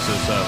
wraps this up.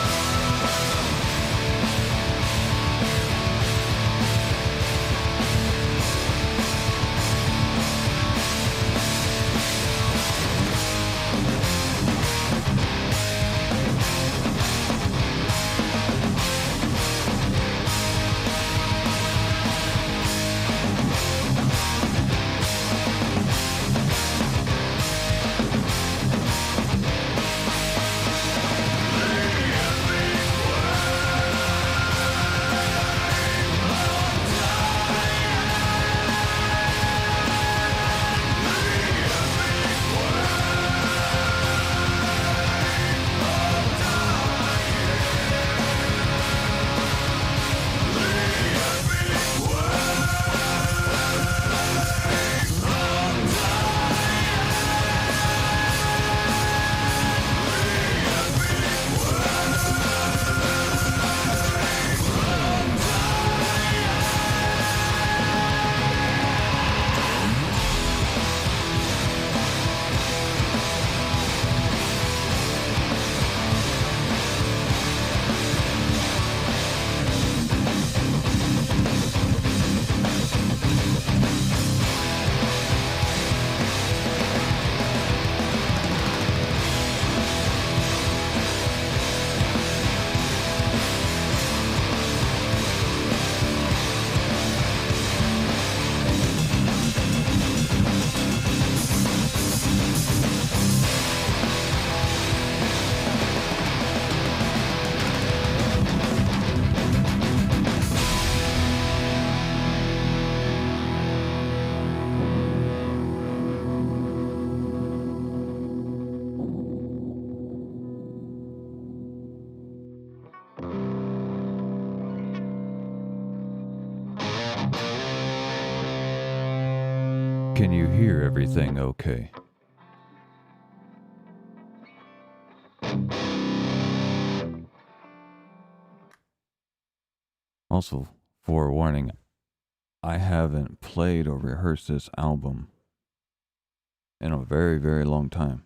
Can you hear everything okay? Also, forewarning, I haven't played or rehearsed this album in a very, very long time.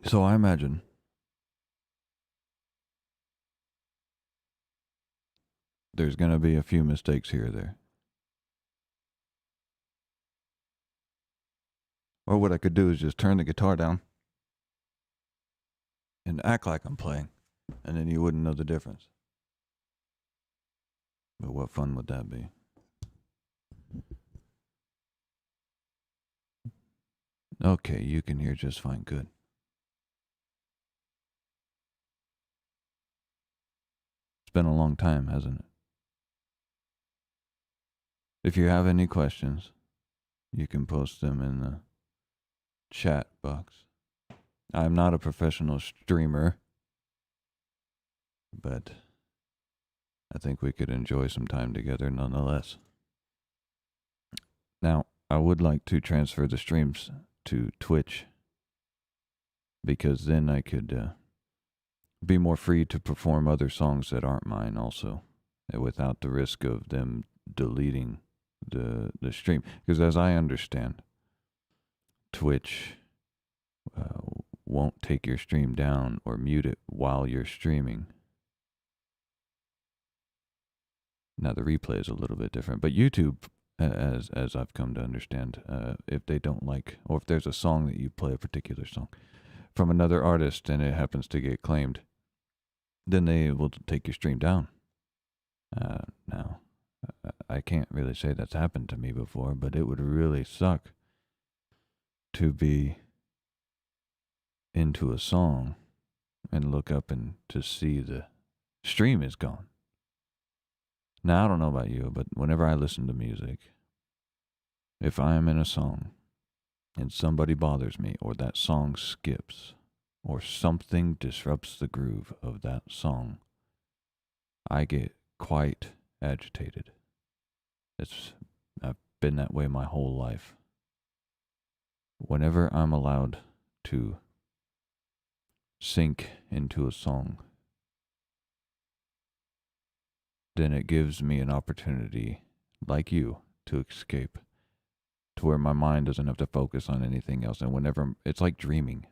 So I imagine there's going to be a few mistakes here or there. Or what I could do is just turn the guitar down and act like I'm playing, and then you wouldn't know the difference. But what fun would that be? Okay, you can hear just fine. Good. It's been a long time, hasn't it? If you have any questions, you can post them in the chat box. I'm not a professional streamer, but I think we could enjoy some time together nonetheless. Now, I would like to transfer the streams to Twitch, because then I could be more free to perform other songs that aren't mine also, without the risk of them deleting the stream. Because as I understand, Twitch won't take your stream down or mute it while you're streaming. Now the replay is a little bit different, but YouTube, as I've come to understand, if they don't like, or if there's a song that you play, a particular song from another artist and it happens to get claimed, then they will take your stream down. Now, I can't really say that's happened to me before, but it would really suck to be into a song and look up and to see the stream is gone. Now, I don't know about you, but whenever I listen to music, if I am in a song and somebody bothers me, or that song skips, or something disrupts the groove of that song, I get quite agitated. I've been that way my whole life. Whenever I'm allowed to sink into a song, then it gives me an opportunity like you, to escape, to where my mind doesn't have to focus on anything else. And whenever, it's like dreaming.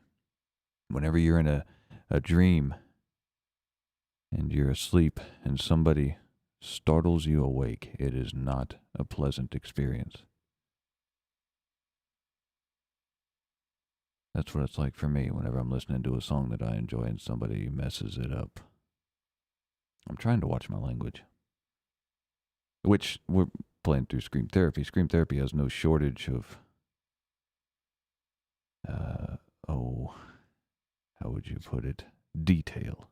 Whenever you're in a dream and you're asleep and somebody startles you awake, it is not a pleasant experience. That's what it's like for me whenever I'm listening to a song that I enjoy and somebody messes it up. I'm trying to watch my language, which we're playing through Scream Therapy. Scream Therapy has no shortage of, how would you put it? Detail.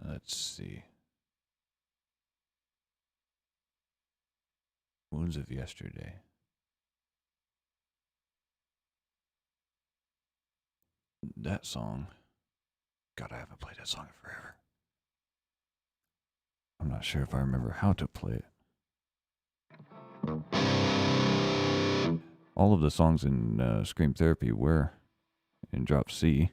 Let's see. Wounds of Yesterday. That song. God, I haven't played that song in forever. I'm not sure if I remember how to play it. All of the songs in Scream Therapy were in drop C.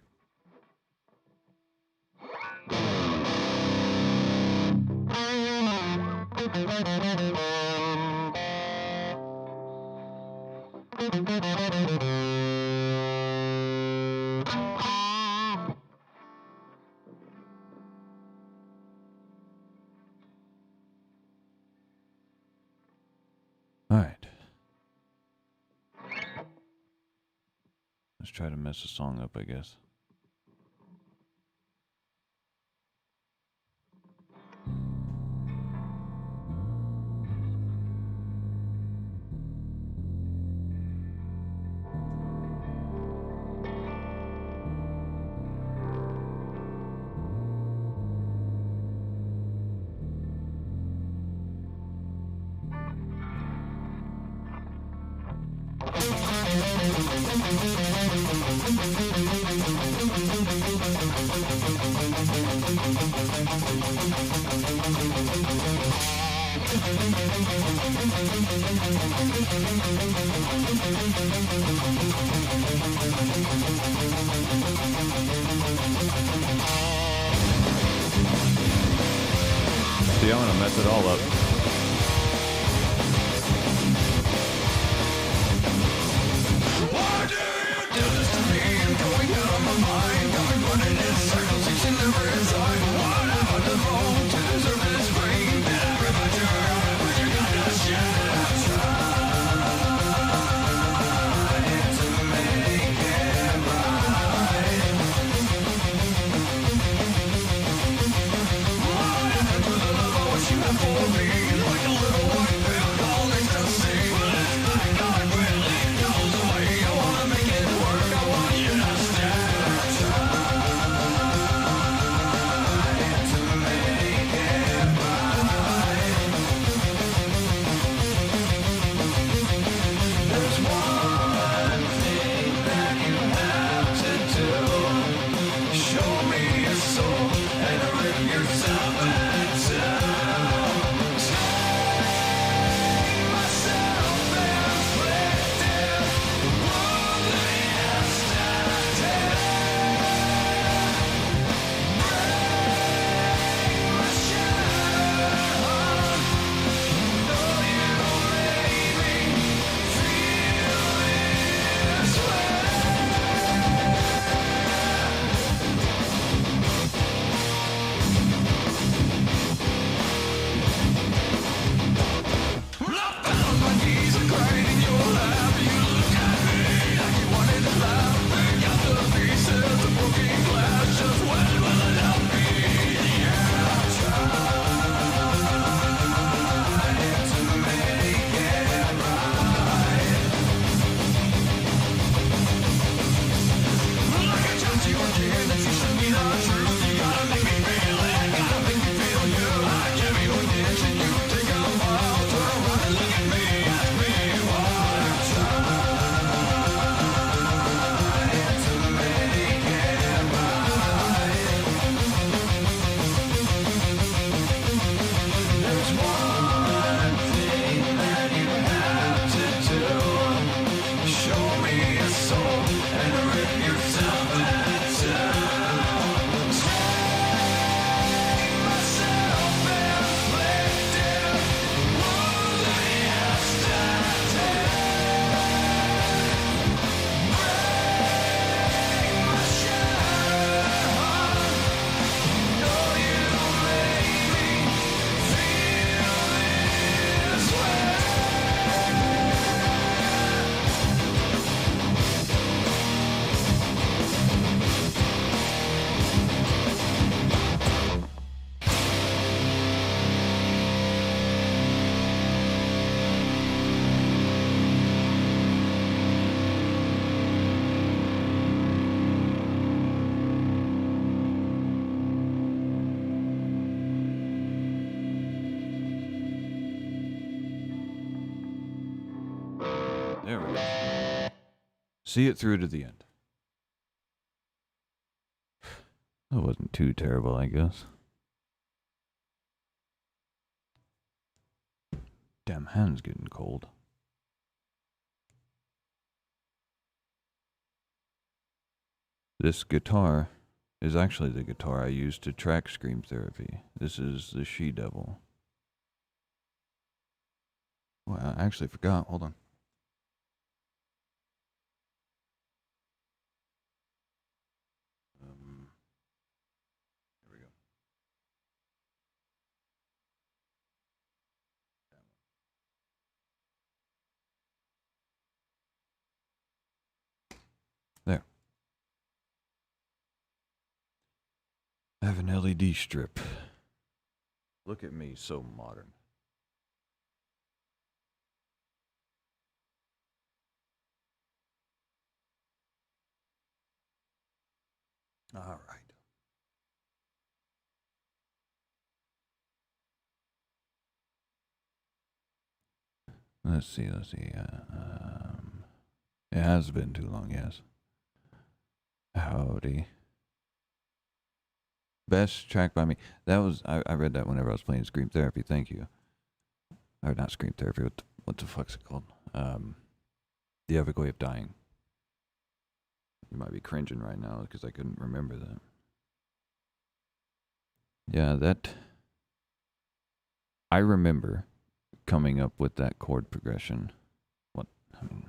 All right. Let's try to mess the song up, I guess. See, I'm gonna mess it all up. Why do you do this to me? I'm going out of my mind. Going running in circles, each and every inside. What have I done to deserve this pain? Did I remind you? But you got no shit. For me There we go. See it through to the end. That wasn't too terrible, I guess. Damn hand's getting cold. This guitar is actually the guitar I used to track Scream Therapy. This is the She-Devil. Well, I actually forgot. Hold on. Here we go. There. I have an LED strip. Look at me, so modern. All right. Let's see. It has been too long, yes. Howdy. Best track by me. That was I read that whenever I was playing Scream Therapy. Thank you. Or not Scream Therapy. What the fuck's it called? The Epic Way of Dying. You might be cringing right now because I couldn't remember that. Yeah, that. I remember coming up with that chord progression. What? I mean,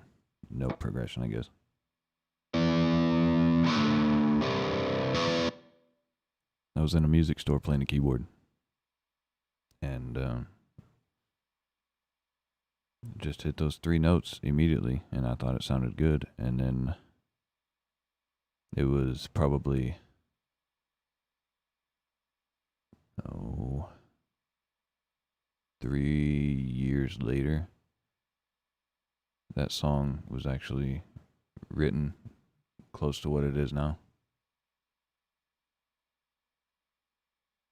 note progression, I guess. I was in a music store playing a keyboard. And just hit those 3 notes immediately, and I thought it sounded good. And then it was probably 3 years later. That song was actually written close to what it is now.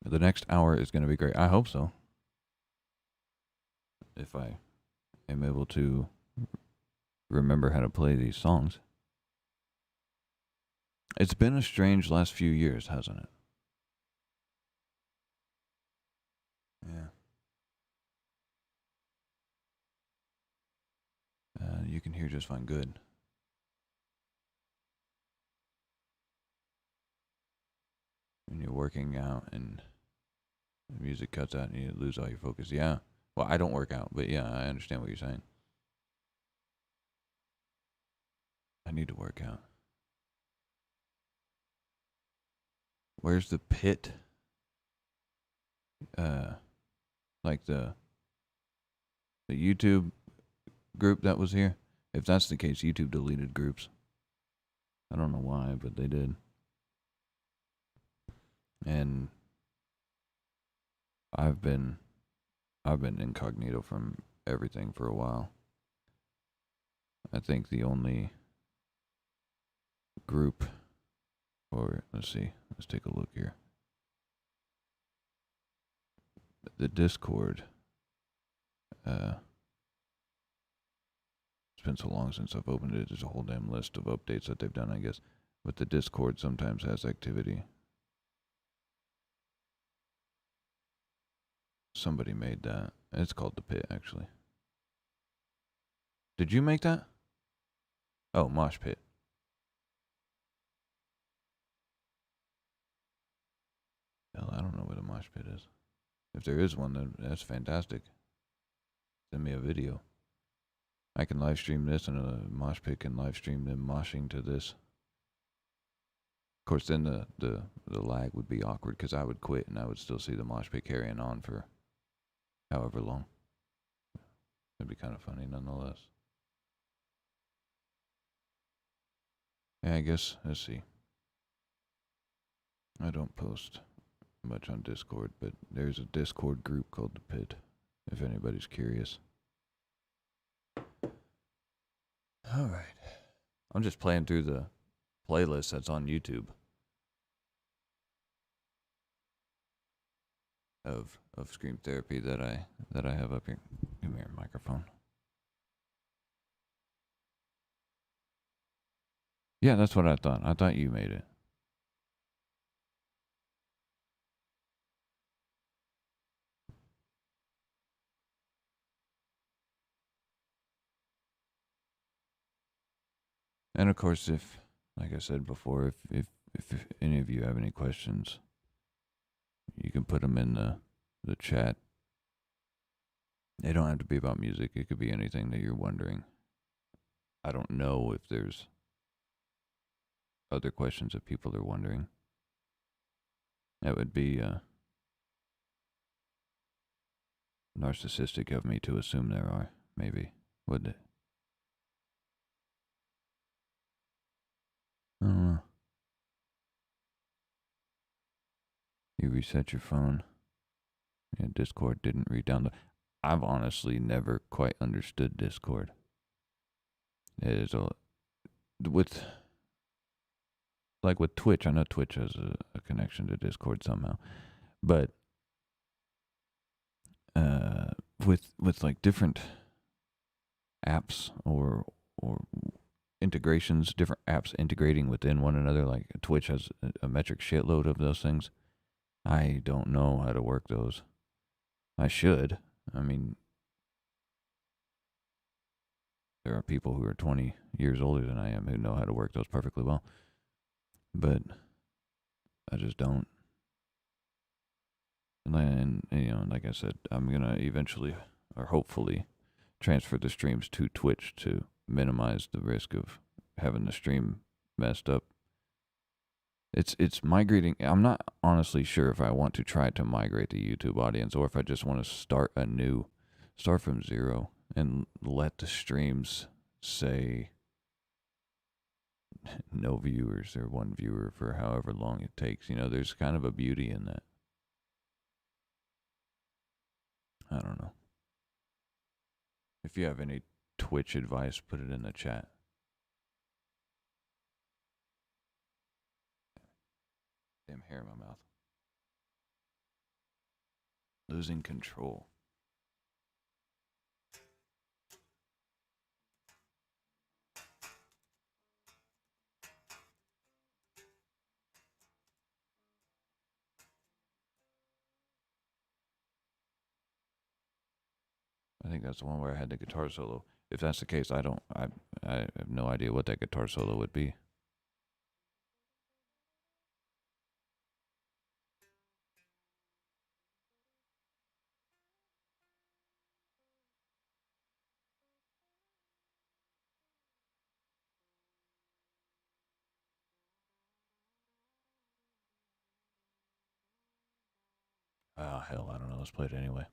The next hour is going to be great. I hope so. If I am able to remember how to play these songs. It's been a strange last few years, hasn't it? Yeah. You can hear just fine. Good. When you're working out and the music cuts out and you lose all your focus. Yeah. Well, I don't work out, but yeah, I understand what you're saying. I need to work out. Where's the pit? Like the YouTube group that was here? If that's the case, YouTube deleted groups. I don't know why, but they did. And I've been incognito from everything for a while. I think the only group, or let's take a look here. The Discord. It's been so long since I've opened it. There's a whole damn list of updates that they've done, I guess. But the Discord sometimes has activity. Somebody made that. It's called The Pit, actually. Did you make that? Oh, Mosh Pit. Hell, I don't know what a mosh pit is. If there is one, then that's fantastic. Send me a video. I can live stream this, and a mosh pit can live stream them moshing to this. Of course, then the lag would be awkward because I would quit and I would still see the mosh pit carrying on for however long. It'd be kind of funny nonetheless. Yeah, I guess, let's see. I don't post much on Discord, but there's a Discord group called The Pit, if anybody's curious. All right. I'm just playing through the playlist that's on YouTube of Scream Therapy that I have up here. Give me your microphone. Yeah, that's what I thought. I thought you made it. And of course, if, like I said before, if any of you have any questions, you can put them in the chat. They don't have to be about music. It could be anything that you're wondering. I don't know if there's other questions that people are wondering. That would be narcissistic of me to assume there are. Maybe. Would it? I don't know. You reset your phone. Yeah, Discord didn't re-download. I've honestly never quite understood Discord. It is with like with Twitch. I know Twitch has a connection to Discord somehow, but with like different apps or integrations, different apps integrating within one another. Like Twitch has a metric shitload of those things. I don't know how to work those. I should. I mean, there are people who are 20 years older than I am who know how to work those perfectly well. But I just don't. And you know, like I said, I'm going to eventually or hopefully transfer the streams to Twitch to minimize the risk of having the stream messed up. It's migrating. I'm not honestly sure if I want to try to migrate the YouTube audience or if I just want to start from zero and let the streams say no viewers or one viewer for however long it takes. You know, there's kind of a beauty in that. I don't know. If you have any Twitch advice, put it in the chat. Damn hair in my mouth. Losing control. I think that's the one where I had the guitar solo. If that's the case, I have no idea what that guitar solo would be. Oh, hell, I don't know. Let's play it anyway.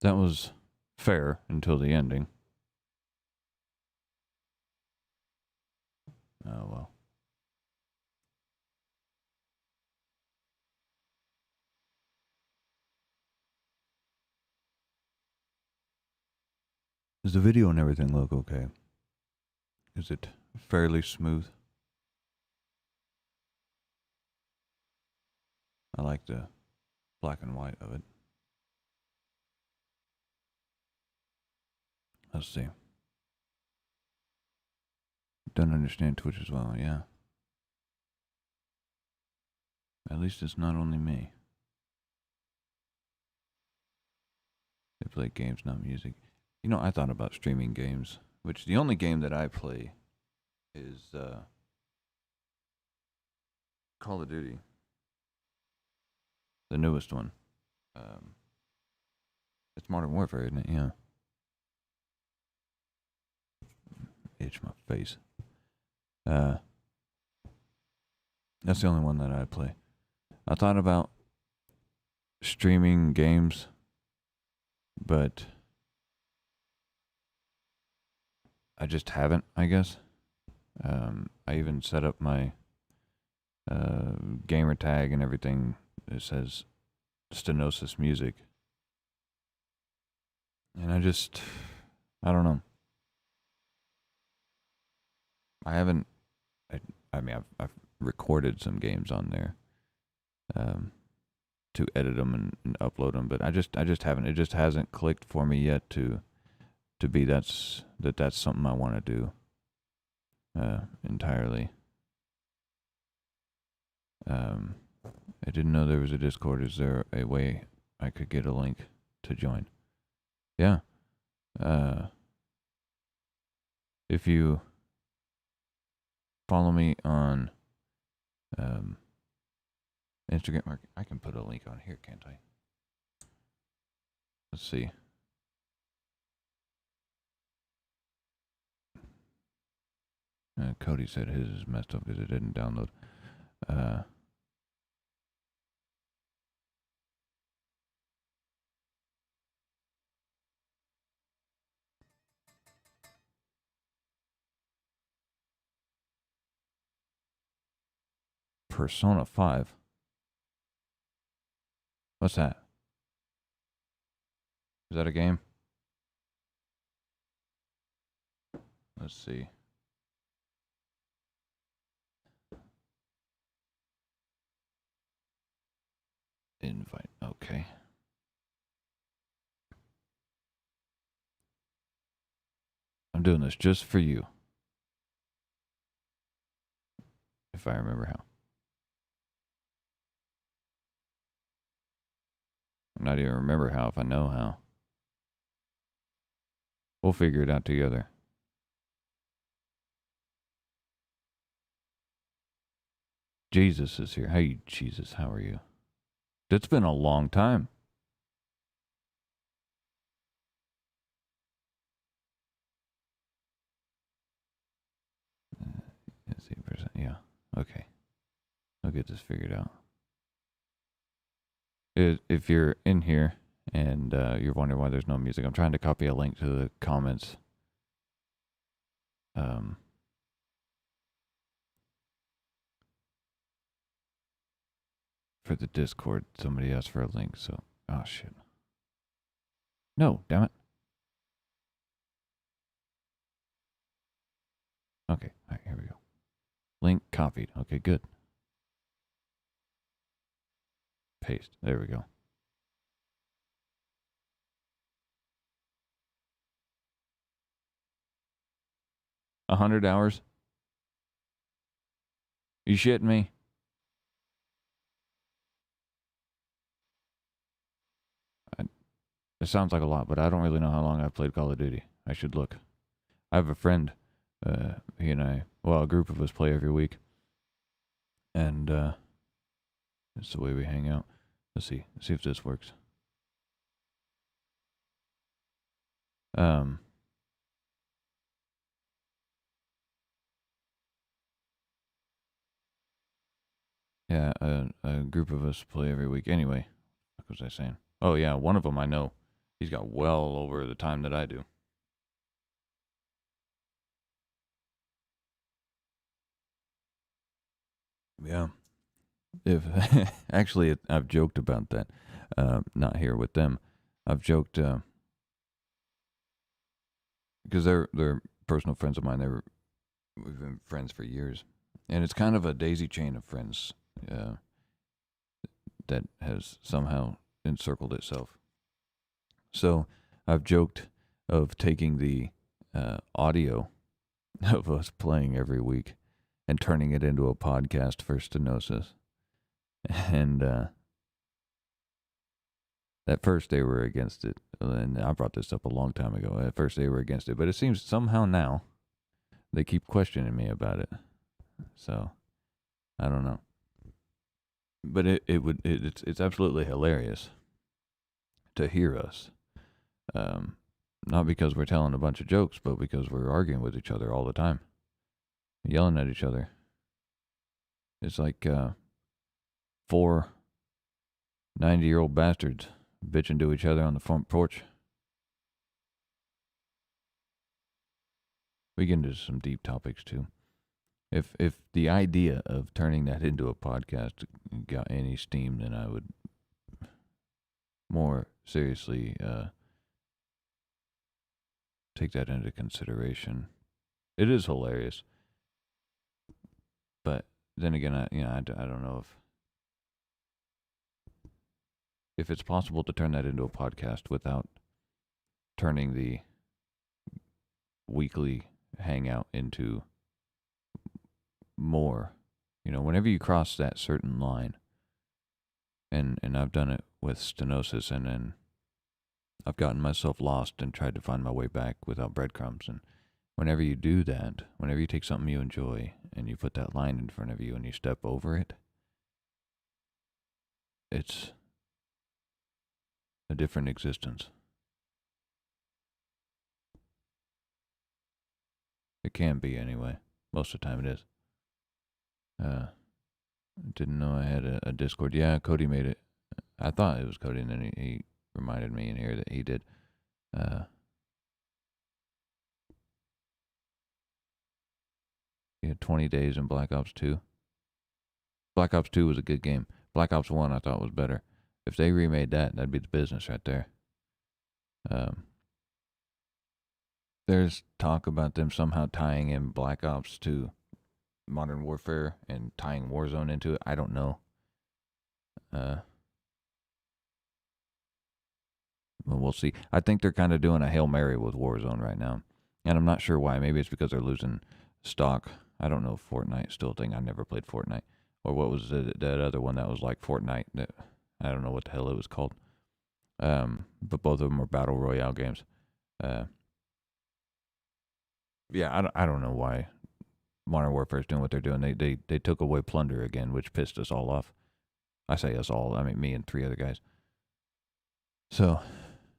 That was fair until the ending. Oh, well. Does the video and everything look okay? Is it fairly smooth? I like the black and white of it. Let's see. Don't understand Twitch as well, yeah. At least it's not only me. They play games, not music. You know, I thought about streaming games, which the only game that I play is Call of Duty. The newest one. It's Modern Warfare, isn't it? Yeah. Itch my face. That's the only one that I play. I thought about streaming games, but I just haven't, I guess. I even set up my gamer tag and everything. It says Stenosis Music. And I don't know. I haven't, I mean, I've recorded some games on there to edit them and upload them, but I just haven't. It just hasn't clicked for me yet to be that's something I want to do entirely. I didn't know there was a Discord. Is there a way I could get a link to join? Yeah. If you follow me on Instagram, I can put a link on here, can't I? Let's see. Cody said his is messed up because it didn't download. Persona 5. What's that? Is that a game? Let's see. Invite. Okay. I'm doing this just for you. If I remember how. I'm not even remember how if I know how. We'll figure it out together. Jesus is here. Hey, Jesus, how are you? It's been a long time. Let's see, yeah. Okay. I'll get this figured out. If you're in here and you're wondering why there's no music, I'm trying to copy a link to the comments. For the Discord, somebody asked for a link, so oh shit. No, damn it. Okay, all right, here we go. Link copied. Okay, good. Paste. There we go. $100 hours? You shitting me? It sounds like a lot, but I don't really know how long I've played Call of Duty. I should look. I have a friend. He and I, well, a group of us play every week. And it's the way we hang out. Let's see if this works. Yeah, a group of us play every week. Anyway, what was I saying? Oh yeah, one of them I know. He's got well over the time that I do. Yeah. If actually, I've joked about that. Not here with them. I've joked because they're personal friends of mine. We've been friends for years, and it's kind of a daisy chain of friends that has somehow encircled itself. So I've joked of taking the audio of us playing every week and turning it into a podcast for stenosis. And at first they were against it. And I brought this up a long time ago. At first they were against it. But it seems somehow now they keep questioning me about it. So I don't know. But it's absolutely hilarious to hear us. Not because we're telling a bunch of jokes, but because we're arguing with each other all the time, yelling at each other. It's like 4 90-year-old bastards bitching to each other on the front porch. We get into some deep topics too. If the idea of turning that into a podcast got any steam, then I would more seriously take that into consideration. It is hilarious, but then again, I don't know if it's possible to turn that into a podcast without turning the weekly hangout into more. Whenever you cross that certain line, and I've done it with stenosis, and then I've gotten myself lost and tried to find my way back without breadcrumbs. And whenever you do that, whenever you take something you enjoy and you put that line in front of you and you step over it, it's a different existence. It can be anyway. Most of the time it is. Didn't know I had a Discord. Yeah, Cody made it. I thought it was Cody, and then he reminded me in here that he did. He had 20 days in Black Ops 2. Black Ops 2 was a good game. Black Ops 1 I thought was better. If they remade that, that'd be the business right there. There's talk about them somehow tying in Black Ops to Modern Warfare and tying Warzone into it. I don't know. Well, we'll see. I think they're kind of doing a Hail Mary with Warzone right now. And I'm not sure why. Maybe it's because they're losing stock. I don't know if Fortnite's still a thing. I never played Fortnite. Or what was that other one that was like Fortnite? I don't know what the hell it was called. But both of them are Battle Royale games. Yeah, I don't know why Modern Warfare is doing what they're doing. They took away plunder again, which pissed us all off. I say us all. I mean me and 3 other guys. So,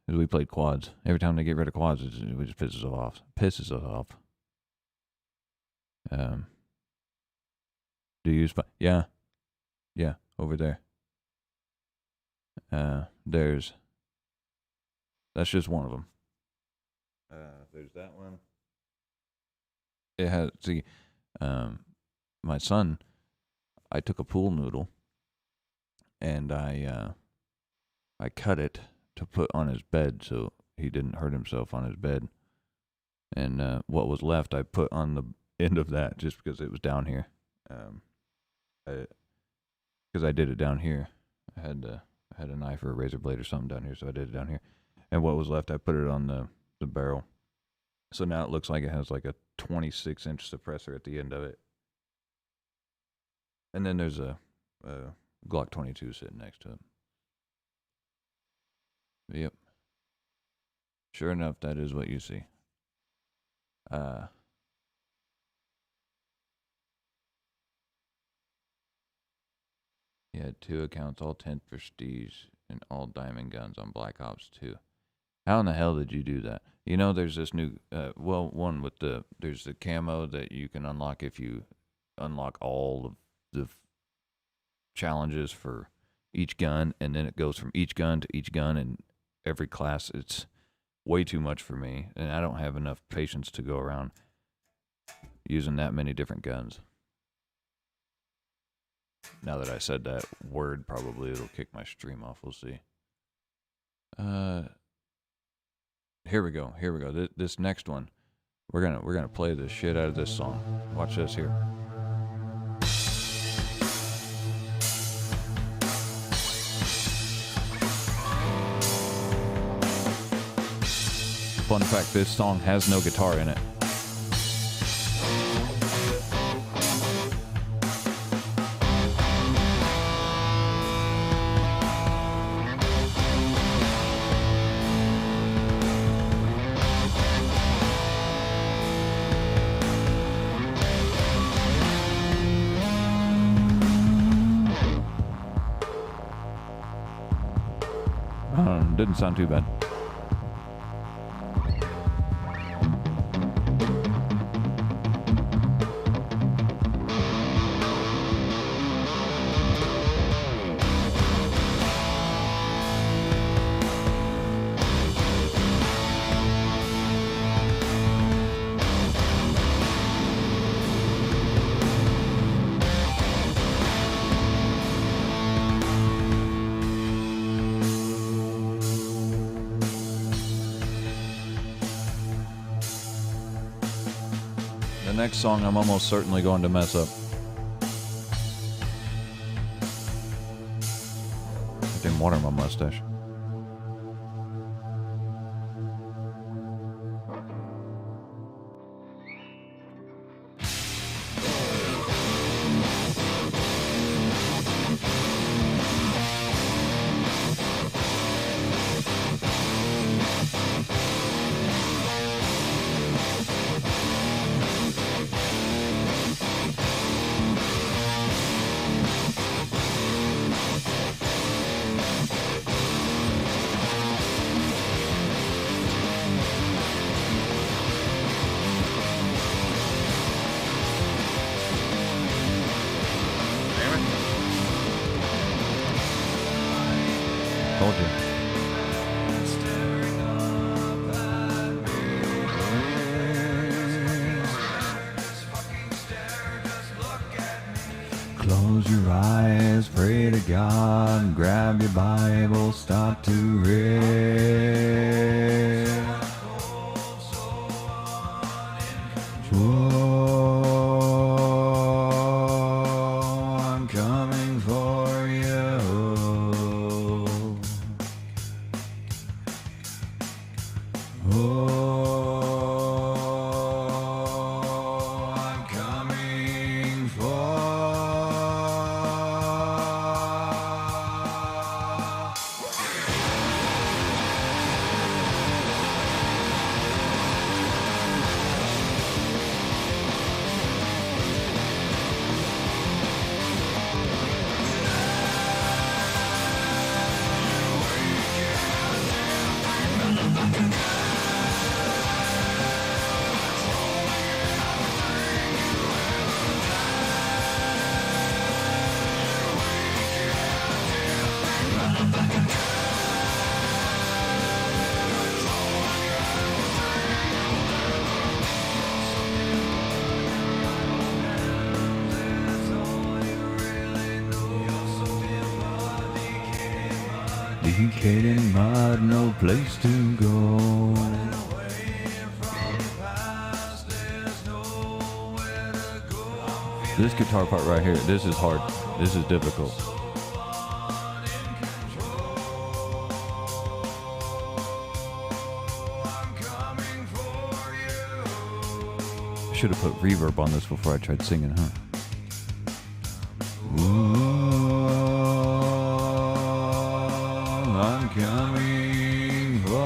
as we played quads, every time they get rid of quads, it just pisses us off. Do you use? Yeah, over there. That's just one of them. There's that one. It has, see, my son, I took a pool noodle and I cut it to put on his bed so he didn't hurt himself on his bed. And what was left, I put on the end of that just because it was down here. Because I did it down here. I had a knife or a razor blade or something down here, so I did it down here. And what was left, I put it on the barrel. So now it looks like it has like a 26-inch suppressor at the end of it. And then there's a Glock 22 sitting next to it. Yep. Sure enough, that is what you see. He had 2 accounts, all 10th prestige, and all diamond guns on Black Ops 2. How in the hell did you do that? There's this new, one with there's the camo that you can unlock if you unlock all of the challenges for each gun, and then it goes from each gun to each gun, and every class. It's way too much for me, and I don't have enough patience to go around using that many different guns. Now that I said that word, probably it'll kick my stream off. We'll see. Here we go. This next one, we're gonna play the shit out of this song. Watch this here. Fun fact, this song has no guitar in it. Didn't sound too bad. Next song I'm almost certainly going to mess up. I didn't water my mustache. Told you. Close your eyes, pray to God, grab your Bible, start to read. Whoa, I'm coming for you. Oh, I'm coming for. Decaying mud, no place to go. This guitar part right here, this is hard. This is difficult. I should have put reverb on this before I tried singing, huh? Ooh. I'm coming for.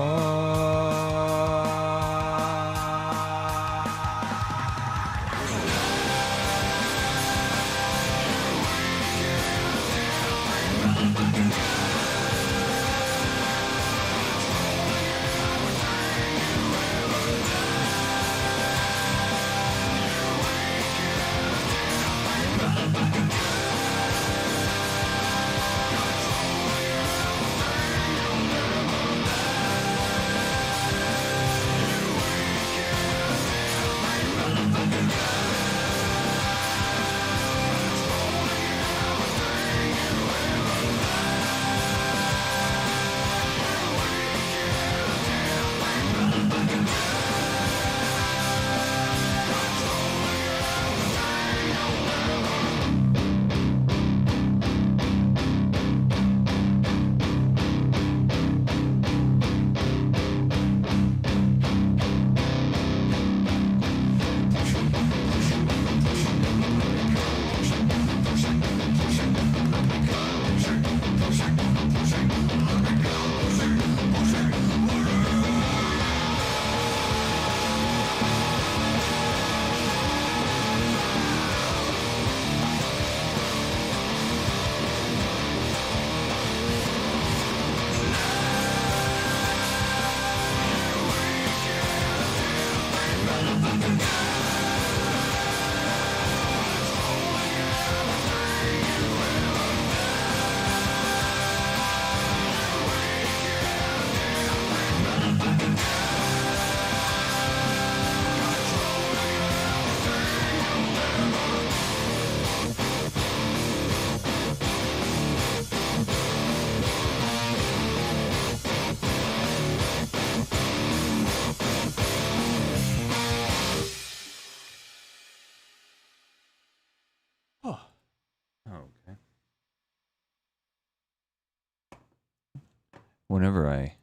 whenever I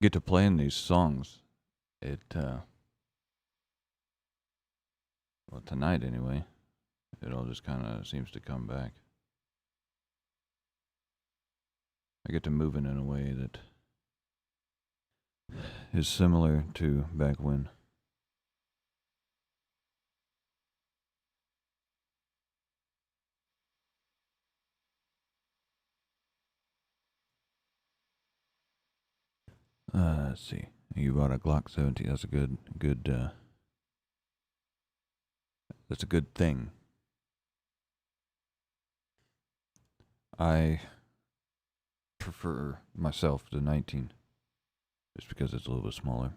get to playing these songs, it well, tonight anyway, it all just kind of seems to come back. I get to moving in a way that is similar to back when. Let's see. You bought a Glock 17. That's a good. That's a good thing. I prefer myself the 19, just because it's a little bit smaller.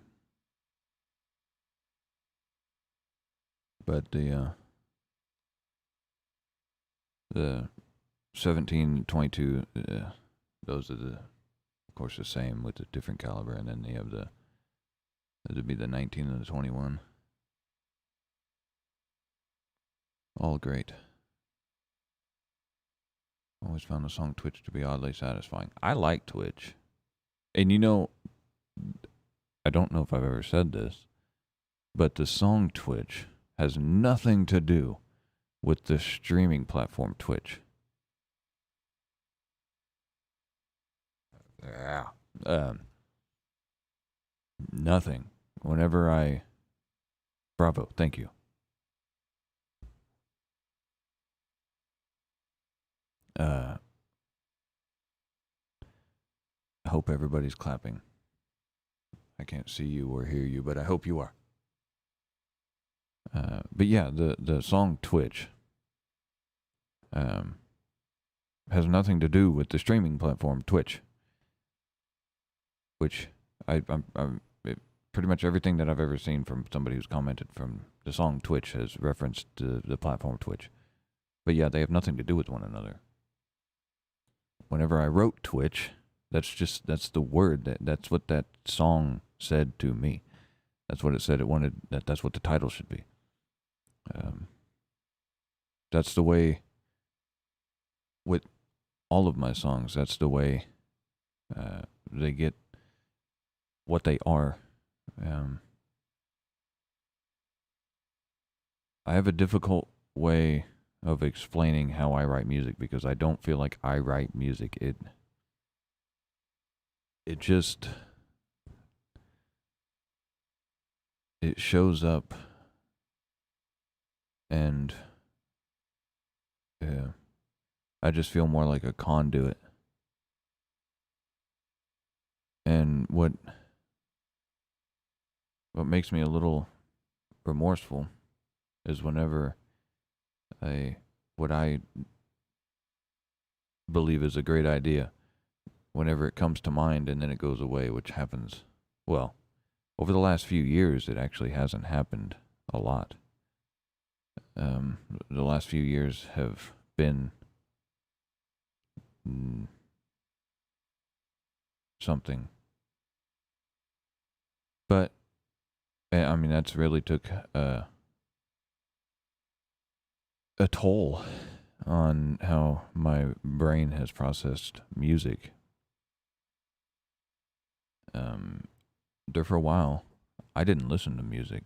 But the 17 and 22, those are of course, the same with a different caliber, and then they have that would be the 19 and the 21. All great. Always found the song Twitch to be oddly satisfying. I like Twitch. And I don't know if I've ever said this, but the song Twitch has nothing to do with the streaming platform Twitch. Yeah. Nothing. Bravo, thank you. I hope everybody's clapping. I can't see you or hear you, but I hope you are. But yeah, the song Twitch has nothing to do with the streaming platform Twitch, which I'm pretty much everything that I've ever seen from somebody who's commented from the song Twitch has referenced the platform Twitch. But yeah, they have nothing to do with one another. Whenever I wrote Twitch, that's the word that's what that song said to me. That's what it said. It wanted that's what the title should be. That's the way with all of my songs. That's the way they get what they are. I have a difficult way of explaining how I write music because I don't feel like I write music. It just it shows up and I just feel more like a conduit. And what makes me a little remorseful is whenever what I believe is a great idea, whenever it comes to mind and then it goes away, which happens, well, over the last few years, it actually hasn't happened a lot. The last few years have been something. But, I mean, that's really took a toll on how my brain has processed music. There for a while, I didn't listen to music.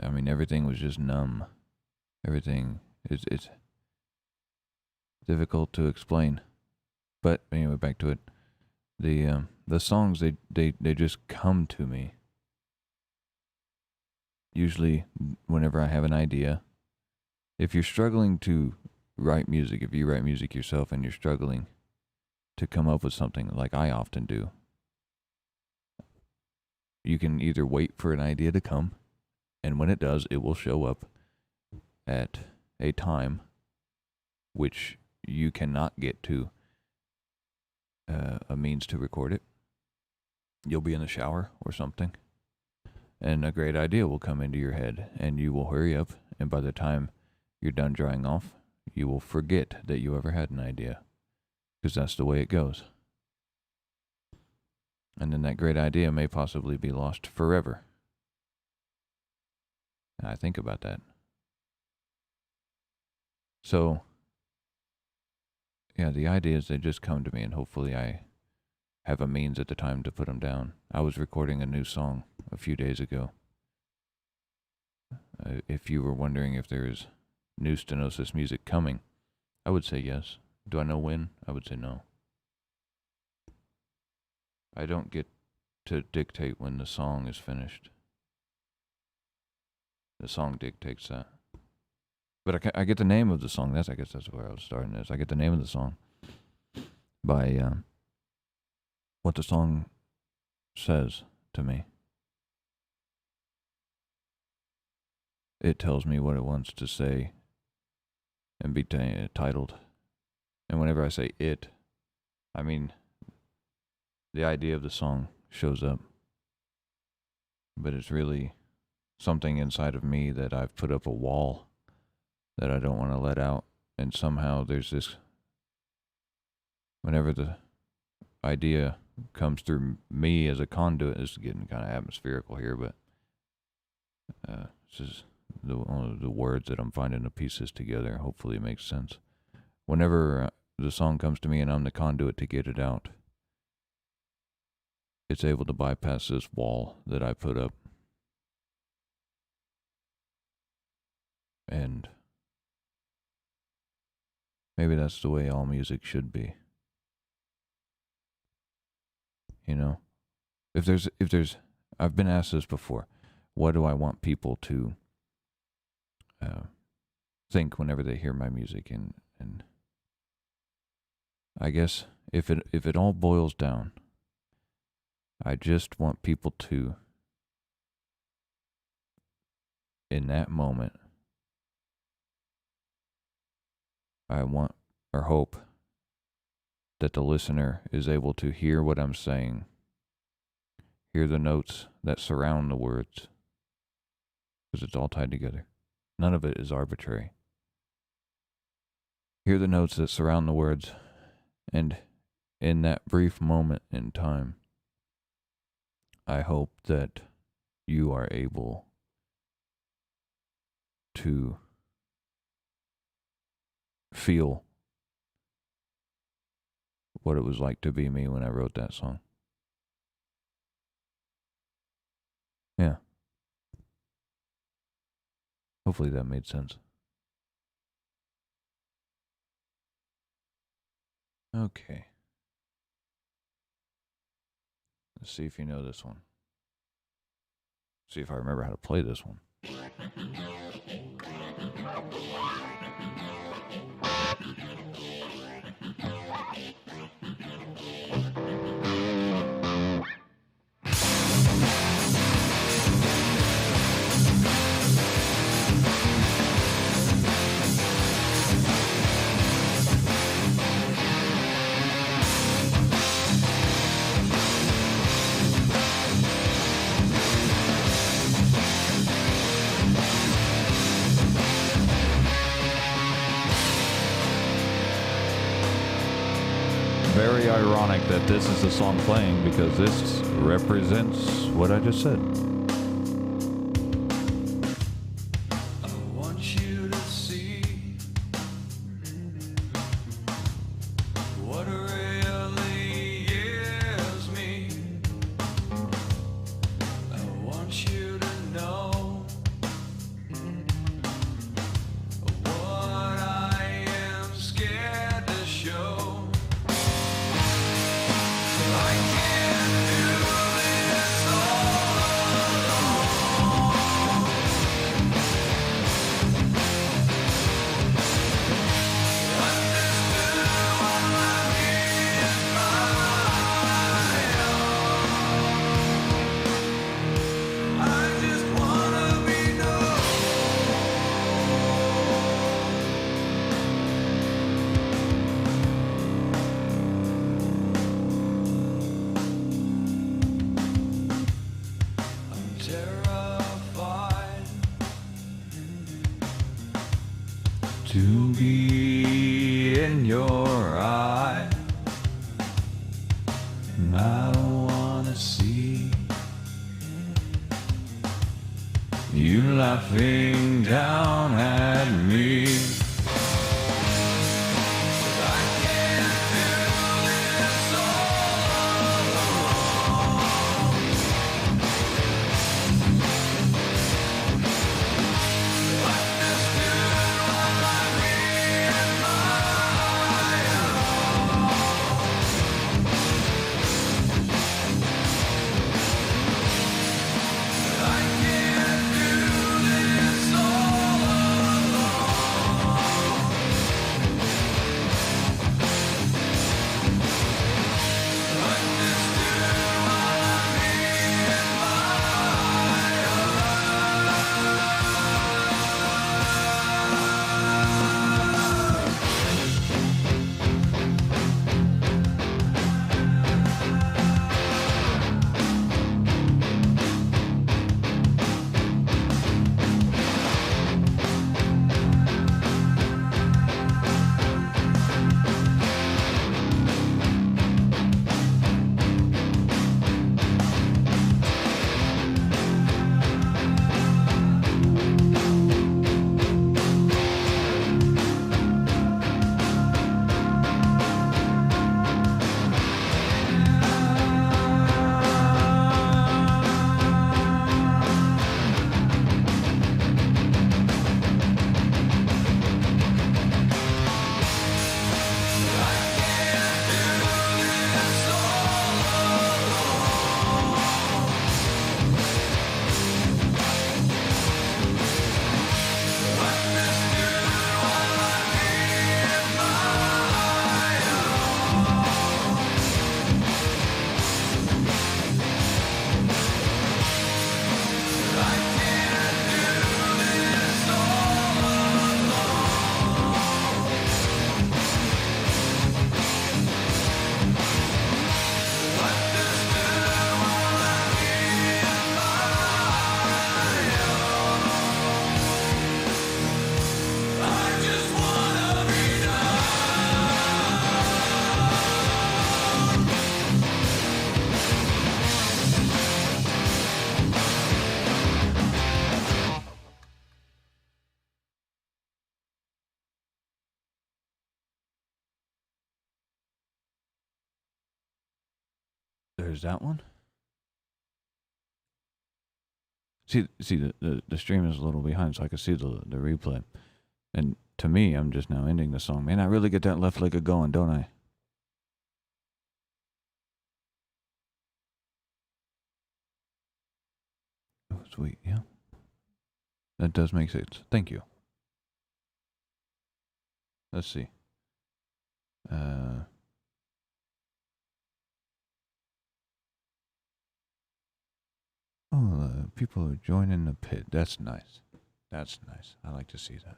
I mean, everything was just numb. Everything it's difficult to explain. But anyway, back to it. The songs they just come to me. Usually, whenever I have an idea, if you're struggling to write music, if you write music yourself and you're struggling to come up with something like I often do, you can either wait for an idea to come, and when it does, it will show up at a time which you cannot get to a means to record it. You'll be in the shower or something, and a great idea will come into your head, and you will hurry up, and by the time you're done drying off, you will forget that you ever had an idea, because that's the way it goes. And then that great idea may possibly be lost forever. I think about that. So, yeah, the ideas, they just come to me, and hopefully I have a means at the time to put them down. I was recording a new song a few days ago. If you were wondering if there is new Stenosis music coming, I would say yes. Do I know when? I would say no. I don't get to dictate when the song is finished. The song dictates that. But I get the name of the song. I guess that's where I was starting this. I get the name of the song by what the song says to me. It tells me what it wants to say and be titled. And whenever I say it, I mean the idea of the song shows up. But it's really something inside of me that I've put up a wall that I don't want to let out. And somehow there's this, whenever the idea comes through me as a conduit, this is getting kind of atmospherical here, but this is the words that I'm finding to piece this together. Hopefully it makes sense. Whenever the song comes to me and I'm the conduit to get it out, it's able to bypass this wall that I put up. And maybe that's the way all music should be. You know? If there's I've been asked this before. What do I want people to think whenever they hear my music? And I guess if it all boils down, I just want people to, in that moment, I want or hope that the listener is able to hear what I'm saying, hear the notes that surround the words, because it's all tied together. None of it is arbitrary. Hear the notes that surround the words, and in that brief moment in time, I hope that you are able to feel what it was like to be me when I wrote that song. Yeah. Hopefully that made sense. Okay. Let's see if you know this one. See if I remember how to play this one. Very ironic that this is the song playing, because this represents what I just said. I want you to see what really is me. I want you to know what I am scared to show. I can't do this all alone. Understood what I need my own. I just wanna be known. I'm terrified to be in your eye. I wanna see you laughing down at me. 'Cause I can't is that one? See, the stream is a little behind, so I can see the replay. And to me, I'm just now ending the song. Man, I really get that left leg going, don't I? Oh, sweet, yeah. That does make sense. Thank you. Let's see. People are joining the pit. That's nice. That's nice. I like to see that.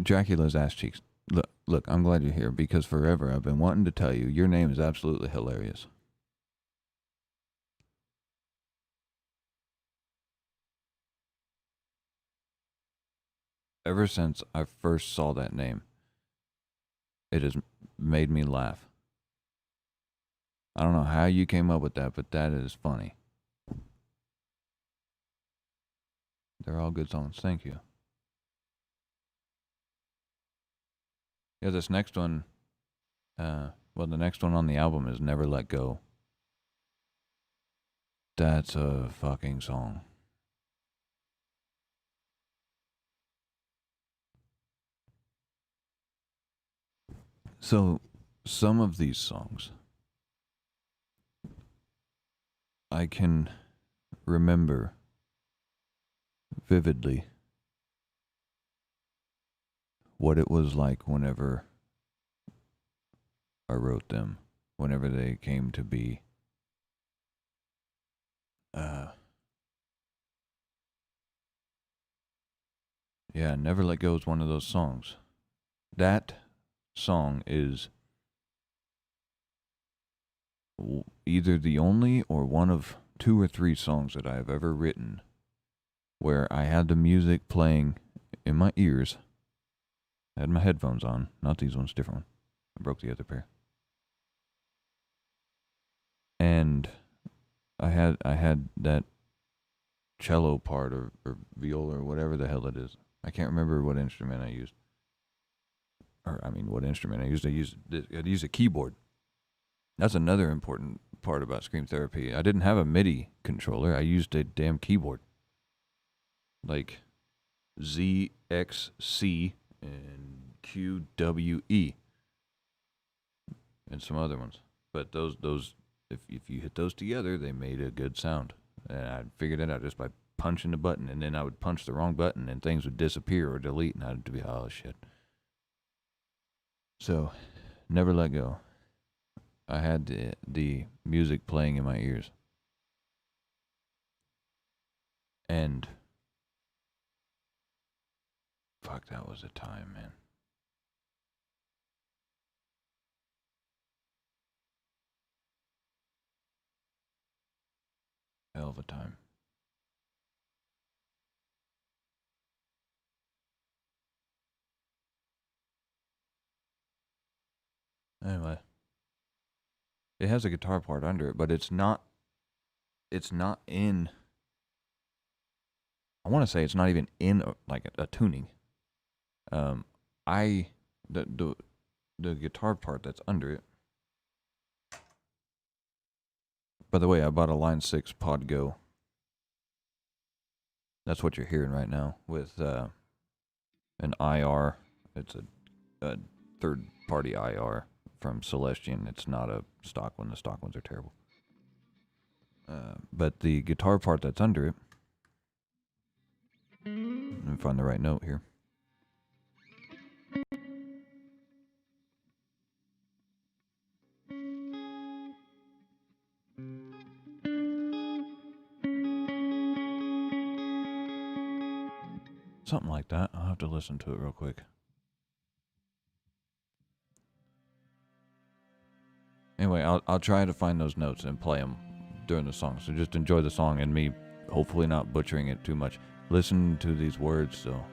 Dracula's ass cheeks. Look, I'm glad you're here because forever I've been wanting to tell you your name is absolutely hilarious. Ever since I first saw that name, it has made me laugh. I don't know how you came up with that, but that is funny. They're all good songs. Thank you. Yeah, this next one, the next one on the album is Never Let Go. That's a fucking song. So, some of these songs, I can remember vividly what it was like whenever I wrote them, whenever they came to be. Yeah, Never Let Go is one of those songs. That song is either the only or one of 2 or 3 songs that I have ever written where I had the music playing in my ears. I had my headphones on, not these ones, different one. I broke the other pair. And I had that cello part or viola or whatever the hell it is. I can't remember what instrument I used. What instrument I used. I used a keyboard. That's another important part about Scream Therapy. I didn't have a MIDI controller. I used a damn keyboard. Like Z, X, C, and Q, W, E. And some other ones. But those if you hit those together, they made a good sound. And I figured it out just by punching the button. And then I would punch the wrong button and things would disappear or delete. And I'd be, oh shit. So, Never Let Go. I had the music playing in my ears. And fuck, that was a time, man. Hell of a time. Anyway, it has a guitar part under it, but it's not in. I want to say it's not even in like a tuning. The guitar part that's under it. By the way, I bought a Line 6 Pod Go. That's what you're hearing right now with an IR. It's a third-party IR from Celestion. It's not a stock one. The stock ones are terrible. But the guitar part that's under it. Let me find the right note here. Something like that. I'll have to listen to it real quick. Anyway, I'll try to find those notes and play them during the song. So just enjoy the song and me hopefully not butchering it too much. Listen to these words, so.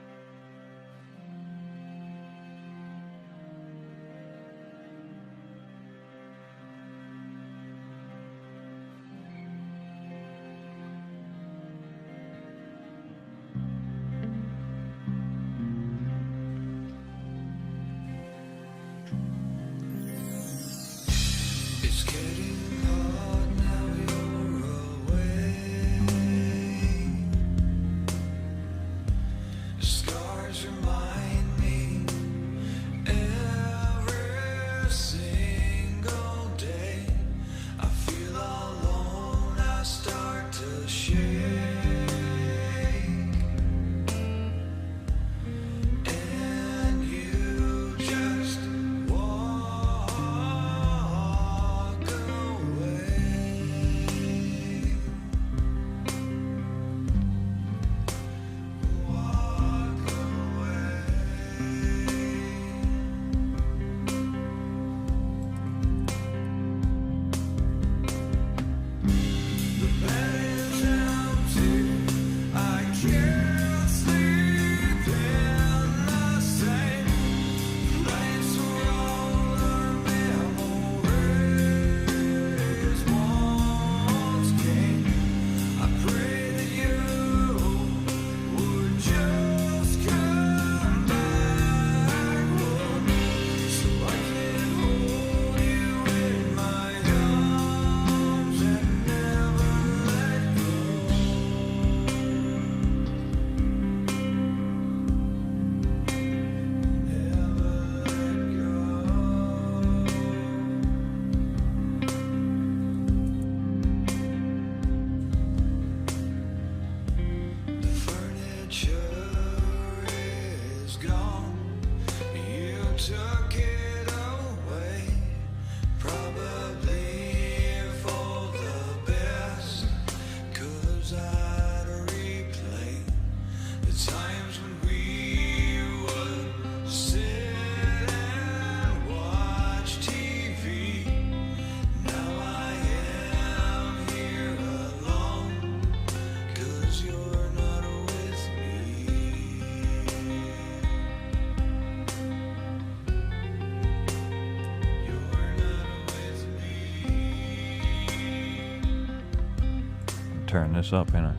turn this up, you know.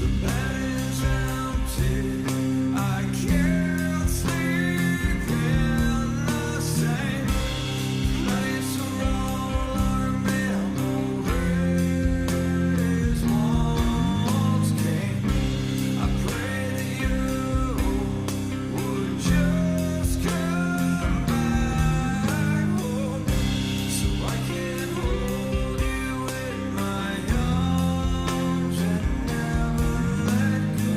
The bed is empty. I can't sleep in the same place where all our memories once came. I pray that you would just come back home, so I can hold you in my arms and never let go.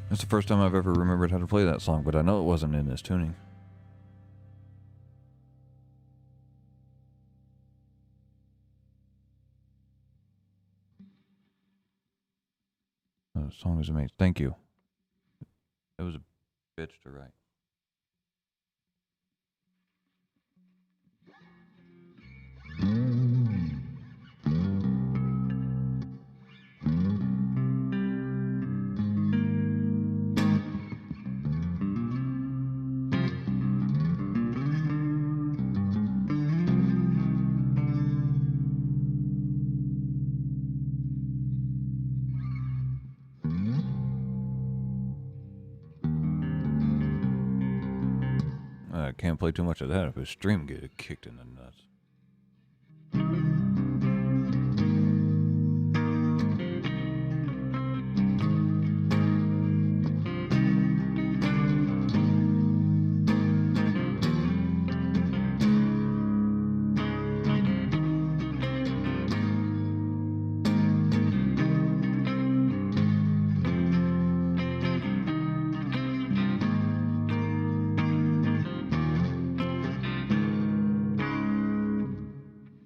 That's the first time I've ever remembered how to play that song, but I know it wasn't in this tuning. The song is amazing. Thank you. It was a bitch to write. I can't play too much of that if his stream get kicked in the nuts.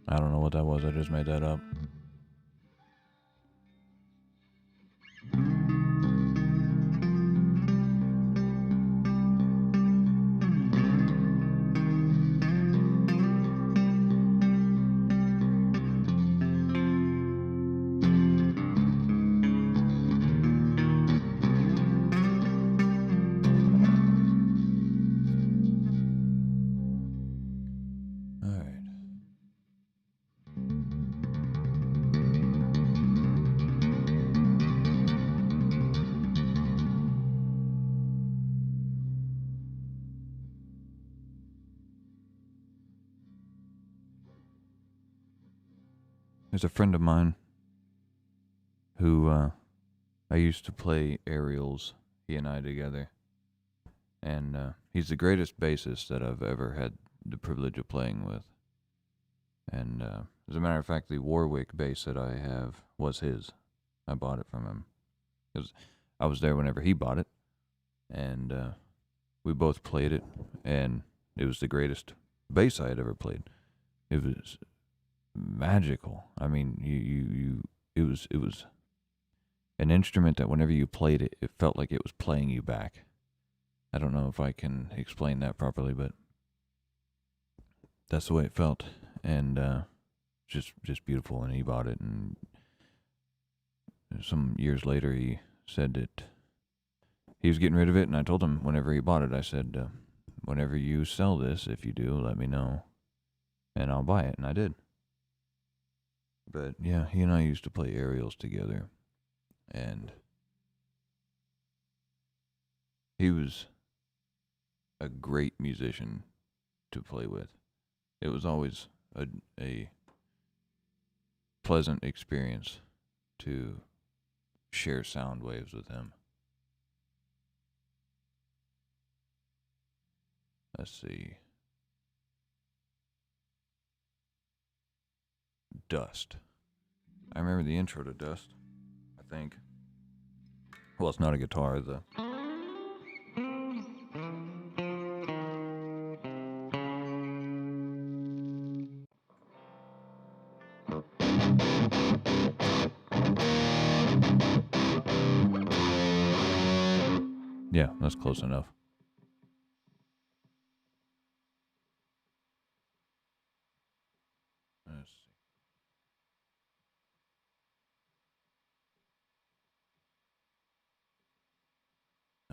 I don't know what that was. I just made that up. All right. There's a friend of mine who I used to play aerials, he and I together. And he's the greatest bassist that I've ever had the privilege of playing with. And as a matter of fact, the Warwick bass that I have was his. I bought it from him. Because I was there whenever he bought it. And we both played it. And it was the greatest bass I had ever played. It was magical. I mean, it was an instrument that whenever you played it, it felt like it was playing you back. I don't know if I can explain that properly, but that's the way it felt, and just beautiful. And he bought it, and some years later, he said that he was getting rid of it, and I told him whenever he bought it, I said, whenever you sell this, if you do, let me know, and I'll buy it, and I did. But yeah, he and I used to play aerials together, and he was a great musician to play with. It was always a pleasant experience to share sound waves with him. Let's see. Dust. I remember the intro to Dust, I think. Well, it's not a guitar, yeah, that's close enough. Let's see.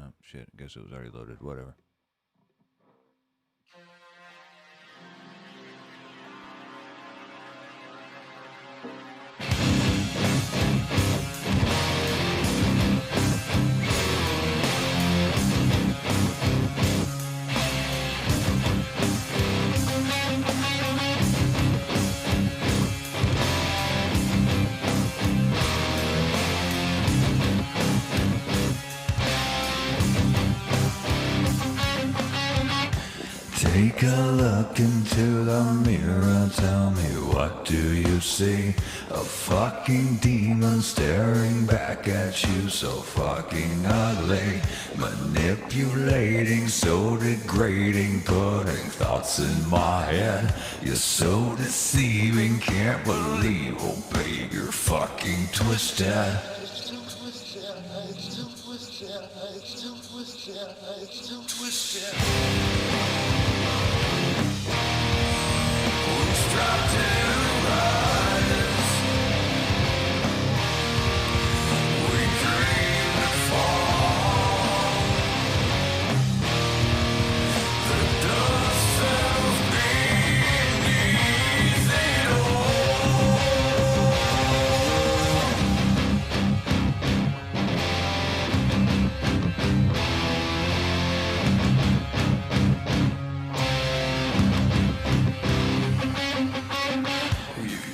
Oh, shit. I guess it was already loaded. Whatever. Take a look into the mirror, tell me what do you see? A fucking demon staring back at you, so fucking ugly. Manipulating, so degrading, putting thoughts in my head. You're so deceiving, can't believe, oh babe, you're fucking twisted.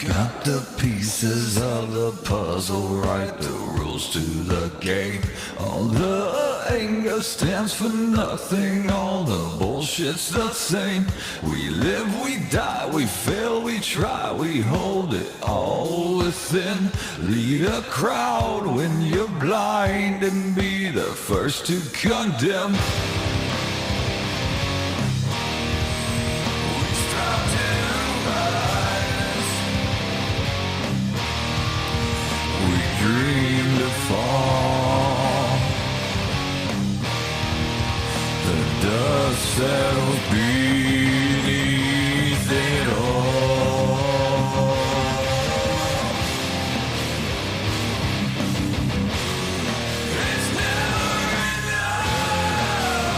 Got the pieces of the puzzle right, the rules to the game. All the anger stands for nothing, all the bullshit's the same. We live, we die, we fail, we try, we hold it all within. Lead a crowd when you're blind and be the first to condemn. Dream to fall. The dust settles beneath it all. It's never enough.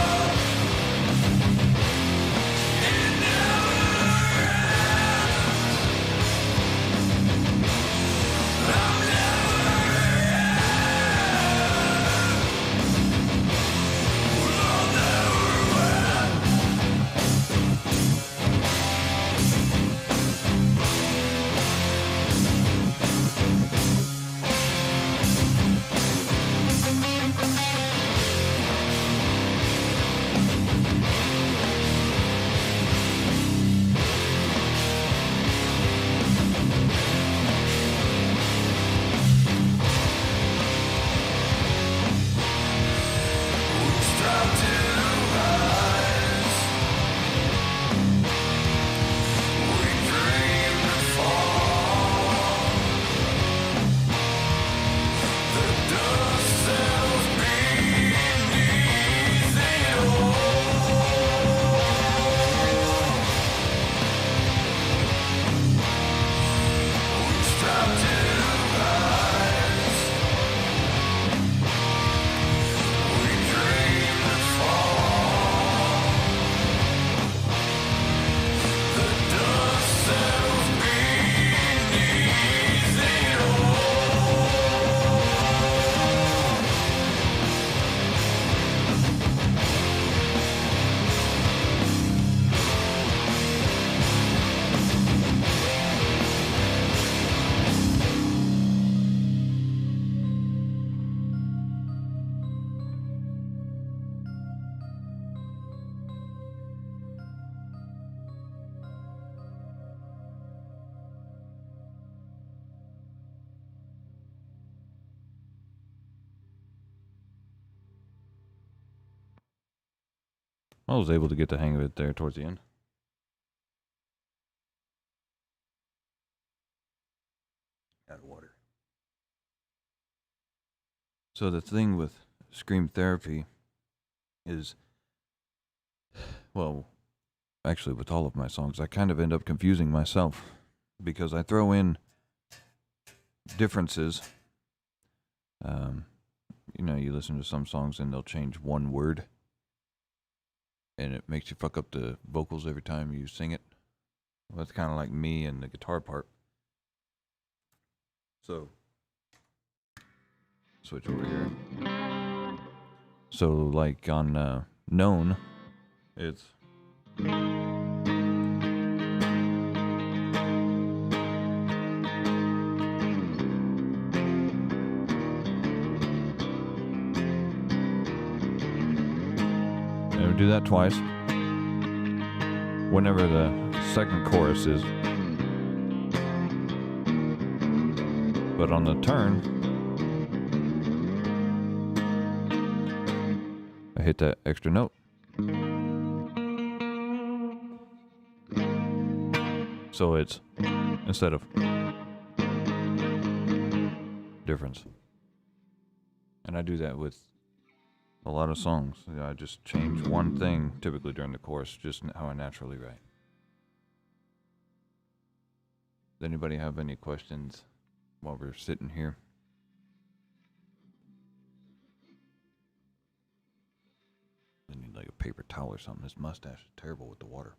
I was able to get the hang of it there towards the end. Out of water. So the thing with scream therapy is, well, actually with all of my songs, I kind of end up confusing myself because I throw in differences. You listen to some songs and they'll change one word and it makes you fuck up the vocals every time you sing it. Well, that's kind of like me and the guitar part. So, switch over here. So, like on Known, it's... And we do that twice. Whenever the second chorus is. But on the turn, I hit that extra note. So it's instead of difference. And I do that with a lot of songs. I just change one thing typically during the chorus, just how I naturally write. Does anybody have any questions while we're sitting here? I need like a paper towel or something. This mustache is terrible with the water.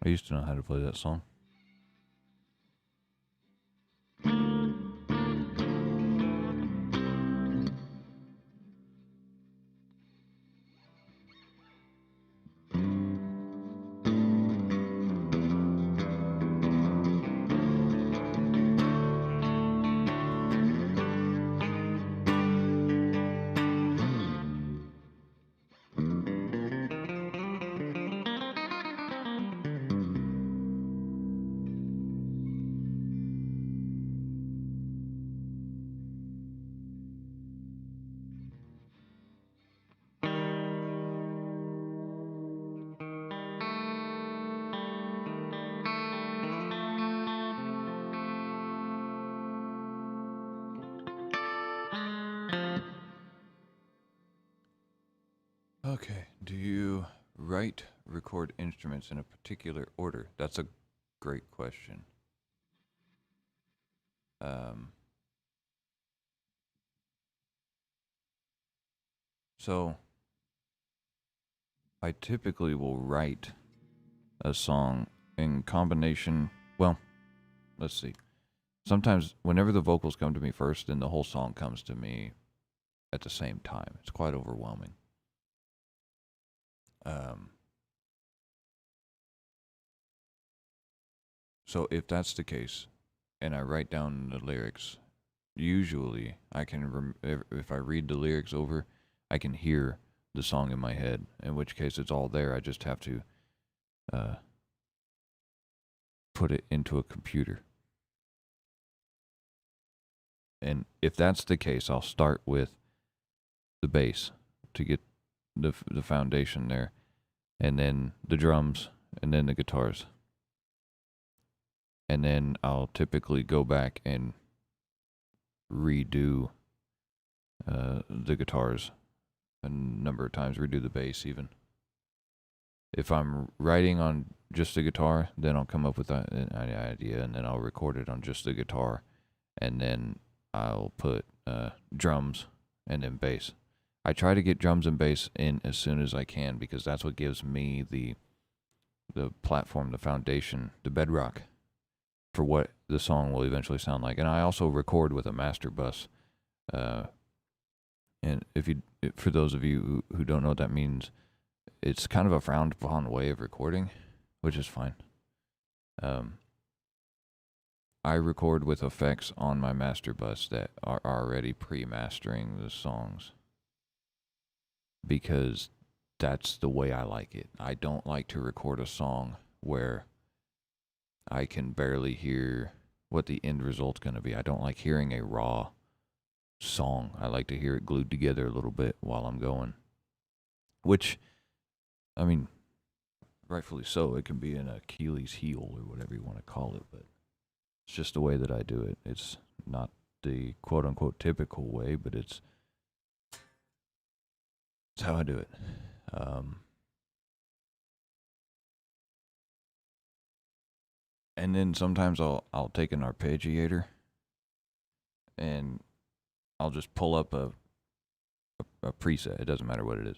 I used to know how to play that song. Okay. Do you record instruments in a particular order? That's a great question. So I typically will write a song in combination. Well, let's see. Sometimes, whenever the vocals come to me first, then the whole song comes to me at the same time. It's quite overwhelming. So if that's the case, and I write down the lyrics, usually I can, if I read the lyrics over, I can hear the song in my head, in which case it's all there. I just have to put it into a computer. And if that's the case, I'll start with the bass to get the foundation there, and then the drums, and then the guitars. And then I'll typically go back and redo the guitars a number of times, redo the bass even. If I'm writing on just the guitar, then I'll come up with an idea, and then I'll record it on just the guitar, and then I'll put drums and then bass. I try to get drums and bass in as soon as I can because that's what gives me the platform, the foundation, the bedrock for what the song will eventually sound like. And I also record with a master bus. And for those of you who don't know what that means, it's kind of a frowned upon way of recording, which is fine. Um, I record with effects on my master bus that are already pre-mastering the songs because that's the way I like it. I don't like to record a song where I can barely hear what the end result's going to be. I don't like hearing a raw song. I like to hear it glued together a little bit while I'm going. Which, I mean, rightfully so. It can be an Achilles heel or whatever you want to call it, but it's just the way that I do it. It's not the quote unquote typical way, but it's how I do it. And then sometimes I'll take an arpeggiator and I'll just pull up a preset. It doesn't matter what it is,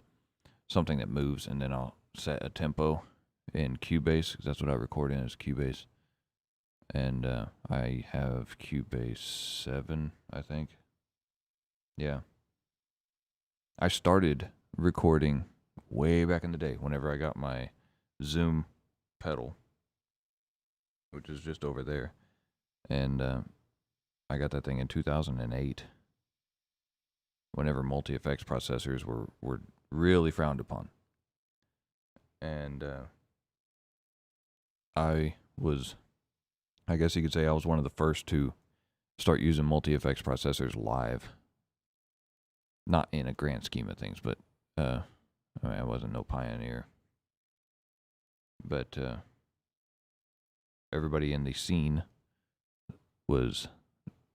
something that moves, and then I'll set a tempo in Cubase because that's what I record in is Cubase. And I have Cubase 7, I think. Yeah. I started recording way back in the day whenever I got my Zoom pedal, which is just over there. And I got that thing in 2008 whenever multi-effects processors were really frowned upon. And I guess you could say I was one of the first to start using multi-effects processors live. Not in a grand scheme of things, but I mean, I wasn't no pioneer. But everybody in the scene was,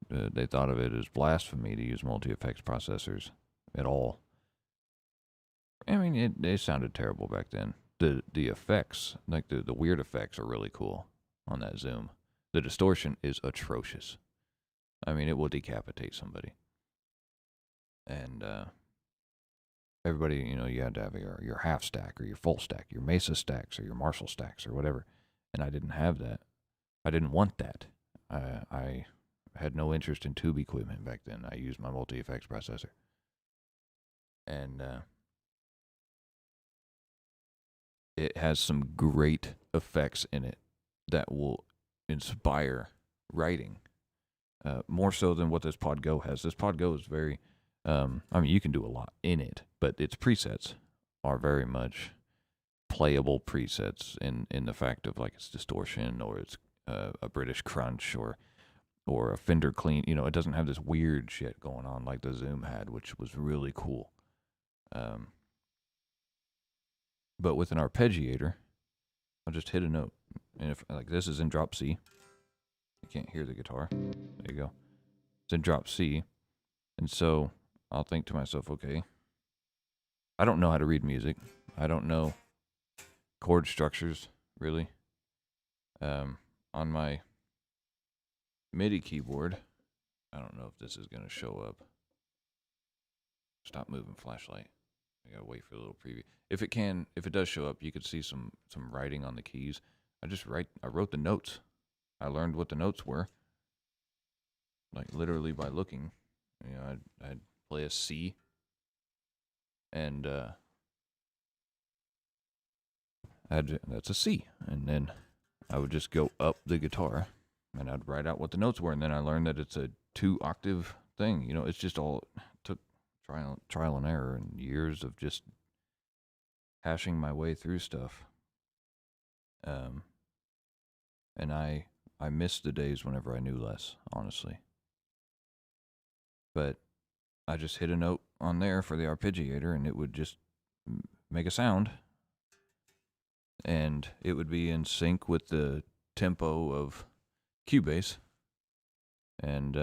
they thought of it as blasphemy to use multi-effects processors at all. I mean, it sounded terrible back then. The effects, like the weird effects, are really cool on that Zoom. The distortion is atrocious. I mean, it will decapitate somebody. And everybody, you had to have your half stack or your full stack, your Mesa stacks or your Marshall stacks or whatever. And I didn't have that. I didn't want that. I had no interest in tube equipment back then. I used my multi-effects processor. And it has some great effects in it that will inspire writing. More so than what this Pod Go has. This Pod Go is very, I mean, you can do a lot in it, but its presets are very much playable presets in the fact of like it's distortion or it's a British crunch or a Fender clean. It doesn't have this weird shit going on like the Zoom had, which was really cool. But with an arpeggiator, I'll just hit a note, and if like this is in drop C, you can't hear the guitar. There you go. It's in drop C, and so I'll think to myself, okay, I don't know how to read music. I don't know chord structures really. On my MIDI keyboard, I don't know if this is gonna show up. Stop moving flashlight. I gotta wait for a little preview. If it does show up, you could see some writing on the keys. I wrote the notes. I learned what the notes were, like literally by looking. I'd play a C, and that's a C, and then I would just go up the guitar, and I'd write out what the notes were, and then I learned that it's a 2-octave thing. It's just all took trial and error and years of just hashing my way through stuff. And I miss the days whenever I knew less, honestly. But I just hit a note on there for the arpeggiator, and it would just make a sound, and it would be in sync with the tempo of Cubase, and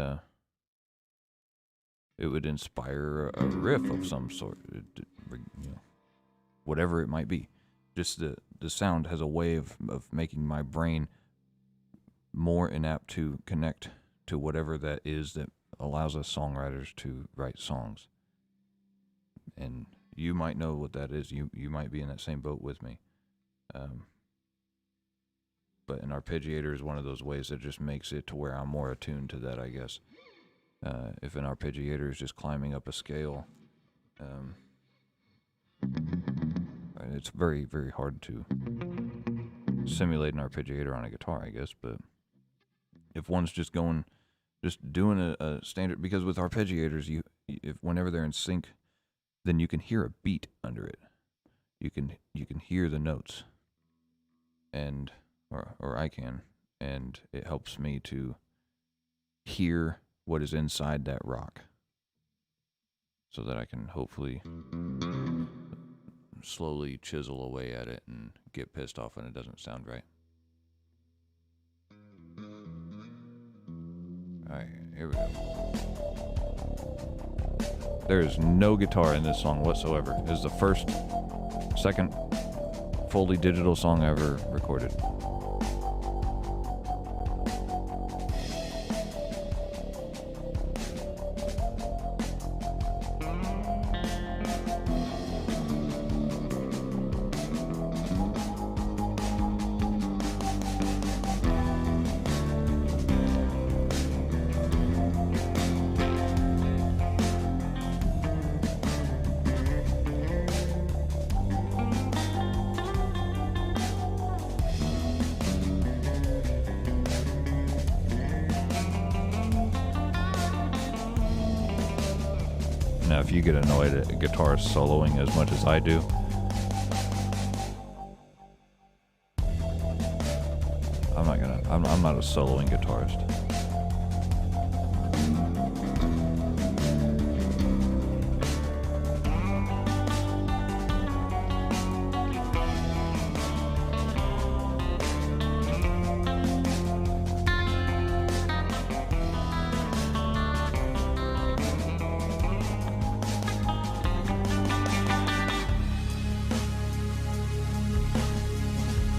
it would inspire a riff of some sort, whatever it might be. Just the sound has a way of making my brain more inapt to connect to whatever that is that allows us songwriters to write songs. And you might know what that is. You might be in that same boat with me. But an arpeggiator is one of those ways that just makes it to where I'm more attuned to that, I guess. If an arpeggiator is just climbing up a scale, it's very, very hard to simulate an arpeggiator on a guitar, I guess. But if one's just doing a standard, because with arpeggiators, if whenever they're in sync, then you can hear a beat under it. You can hear the notes, and or I can, and it helps me to hear what is inside that rock, so that I can hopefully slowly chisel away at it and get pissed off when it doesn't sound right. Alright, here we go. There is no guitar in this song whatsoever. This is the second fully digital song ever recorded. Now, if you get annoyed at a guitar soloing as much as I do, I'm not a soloing guitarist.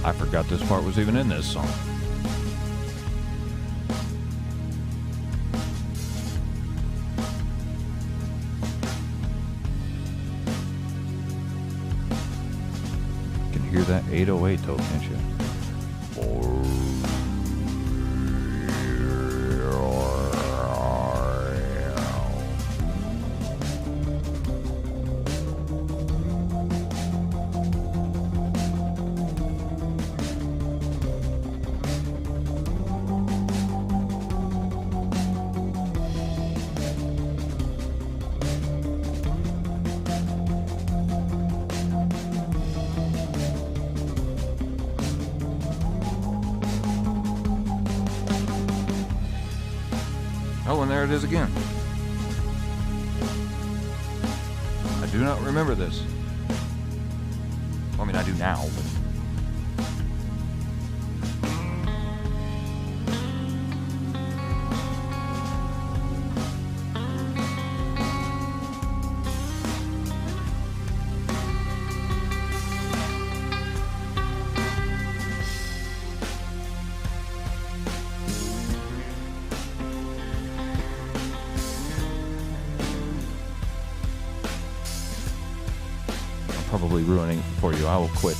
I forgot this part was even in this song. You can hear that 808 though, can't you? Oh, and there it is again. I do not remember this. I mean, I do now, but... probably ruining it for you. I will quit.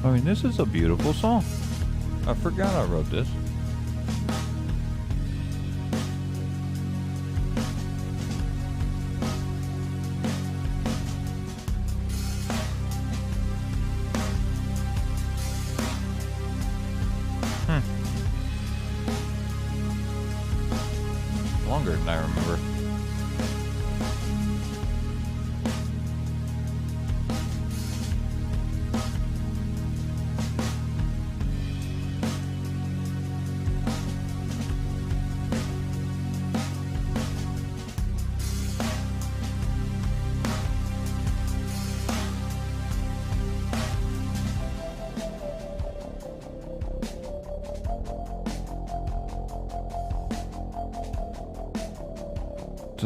I mean, this is a beautiful song. I forgot I wrote this. Longer than I remember.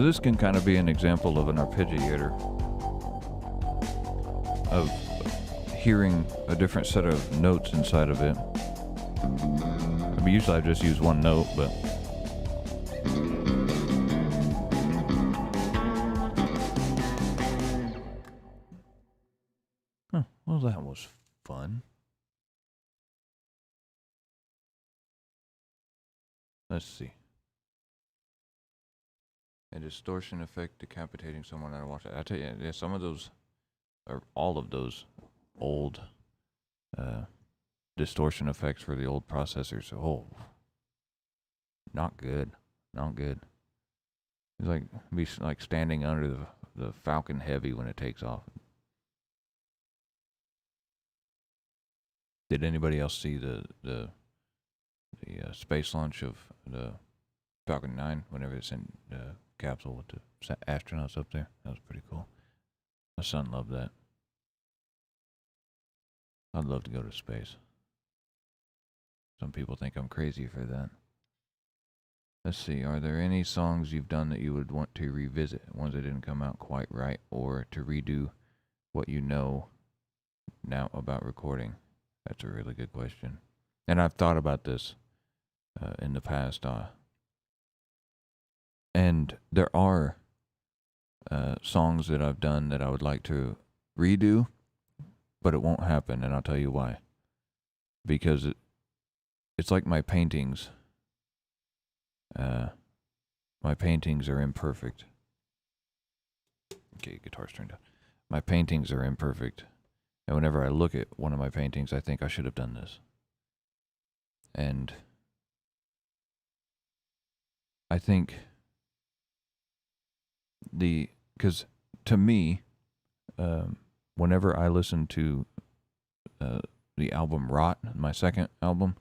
So this can kind of be an example of an arpeggiator, of hearing a different set of notes inside of it. I mean, usually I just use one note, but well, that was fun. Let's see. A distortion effect decapitating someone out of watch. I tell you, yeah, some of those, or all of those old distortion effects for the old processors. Oh, not good. Not good. It's like be like standing under the Falcon Heavy when it takes off. Did anybody else see the space launch of the Falcon 9 whenever it's in the capsule with the astronauts up there? That was pretty cool. My son loved that. I'd love to go to space. Some people think I'm crazy for that. Let's see, are there any songs you've done that you would want to revisit? Ones that didn't come out quite right, or to redo what you know now about recording? That's a really good question. And I've thought about this in the past. And there are songs that I've done that I would like to redo, but it won't happen, and I'll tell you why. Because it's like my paintings. My paintings are imperfect. Okay, guitar's turned down. My paintings are imperfect. And whenever I look at one of my paintings, I think I should have done this. And I think because to me, whenever I listen to the album Rot, my second album,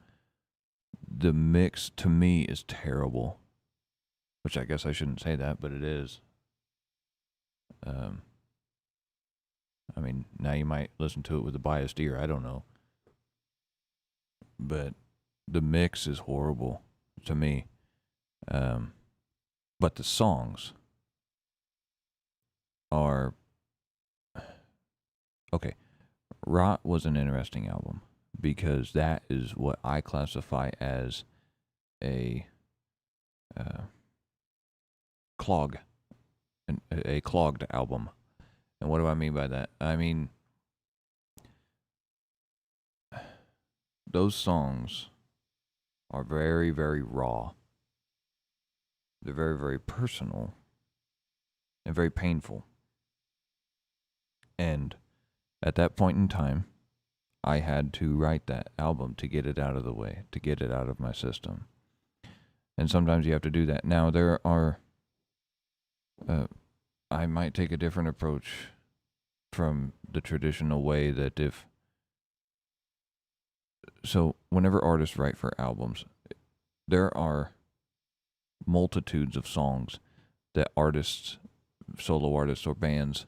the mix to me is terrible. Which I guess I shouldn't say that, but it is. I mean, now you might listen to it with a biased ear. I don't know. But the mix is horrible to me. But the songs are... Okay. Rot was an interesting album because that is what I classify as a a clogged album. And what do I mean by that? I mean, those songs are very, very raw. They're very, very personal and very painful. And at that point in time, I had to write that album to get it out of the way, to get it out of my system. And sometimes you have to do that. Now, there are... I might take a different approach from the traditional way that so whenever artists write for albums, there are multitudes of songs that artists, solo artists or bands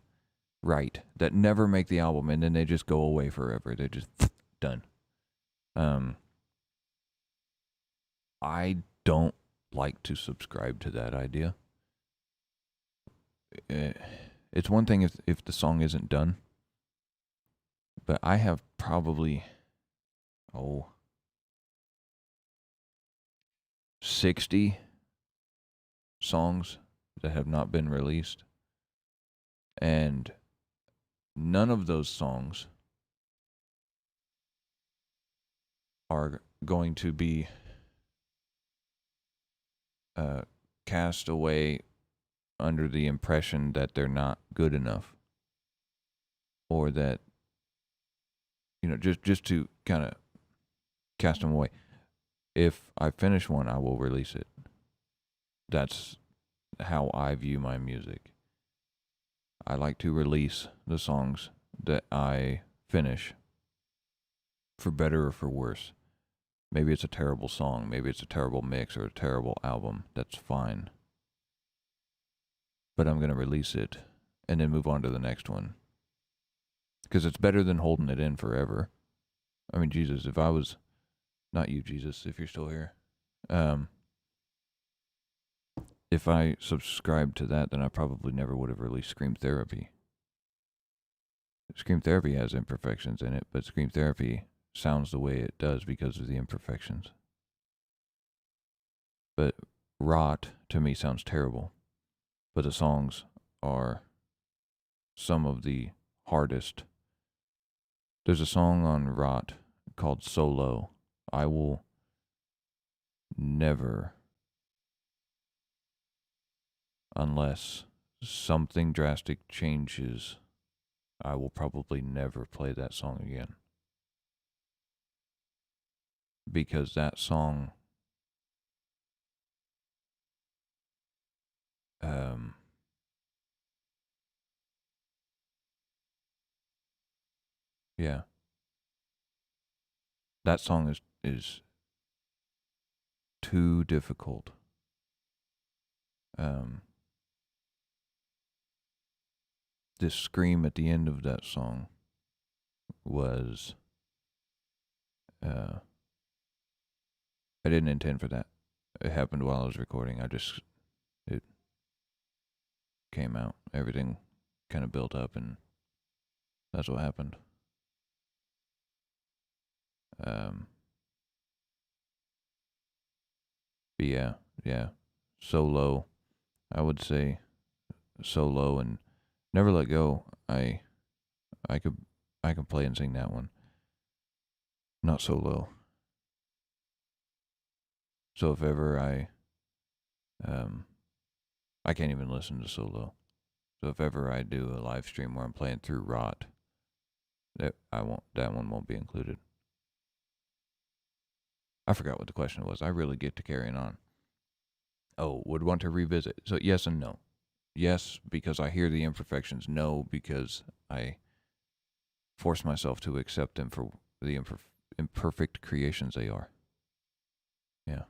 write that never make the album, and then they just go away forever. They're just done. I don't like to subscribe to that idea. It's one thing if the song isn't done, but I have probably 60 songs that have not been released, and none of those songs are going to be cast away under the impression that they're not good enough, or that, just to kind of cast them away. If I finish one, I will release it. That's how I view my music. I like to release the songs that I finish, for better or for worse. Maybe it's a terrible song, maybe it's a terrible mix or a terrible album. That's fine. But I'm going to release it and then move on to the next one. Because it's better than holding it in forever. I mean, Jesus, if I was... Not you, Jesus, if you're still here. if I subscribed to that, then I probably never would have released Scream Therapy. Scream Therapy has imperfections in it, but Scream Therapy sounds the way it does because of the imperfections. But Rot to me sounds terrible. But the songs are some of the hardest. There's a song on Rot called Solo. I will never, unless something drastic changes, I will probably never play that song again. Because that song, um, yeah, that song is too difficult. Um, this scream at the end of that song was, I didn't intend for that. It happened while I was recording. It came out. Everything kind of built up, and that's what happened. Um, but yeah. Solo, I would say Solo and Never Let Go. I could I can play and sing that one. Not Solo. So if ever I can't even listen to Solo. So if ever I do a live stream where I'm playing through Rot, that one won't be included. I forgot what the question was. I really get to carrying on. Oh, would want to revisit. So yes and no. Yes, because I hear the imperfections. No, because I force myself to accept them for the imperfect creations they are. Yeah.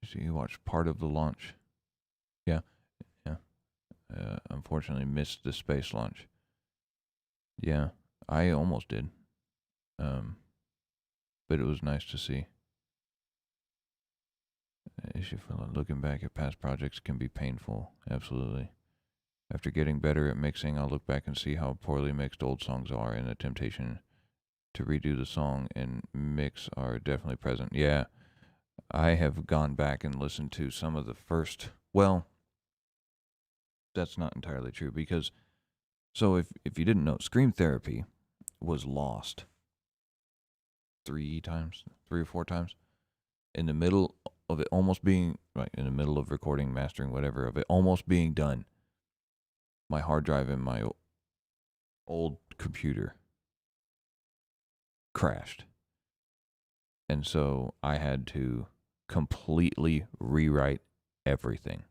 So you watched part of the launch. Yeah, yeah. Unfortunately, missed the space launch. Yeah, I almost did. Um, but it was nice to see. Issue for looking back at past projects can be painful. Absolutely. After getting better at mixing, I'll look back and see how poorly mixed old songs are, and the temptation to redo the song and mix are definitely present. Yeah, I have gone back and listened to some of the first. Well, that's not entirely true because so if you didn't know, Scream Therapy was lost 3 or 4 times in the middle of it almost being right in the middle of recording, mastering, whatever of it almost being done. My hard drive in my old computer crashed. And so I had to completely rewrite everything.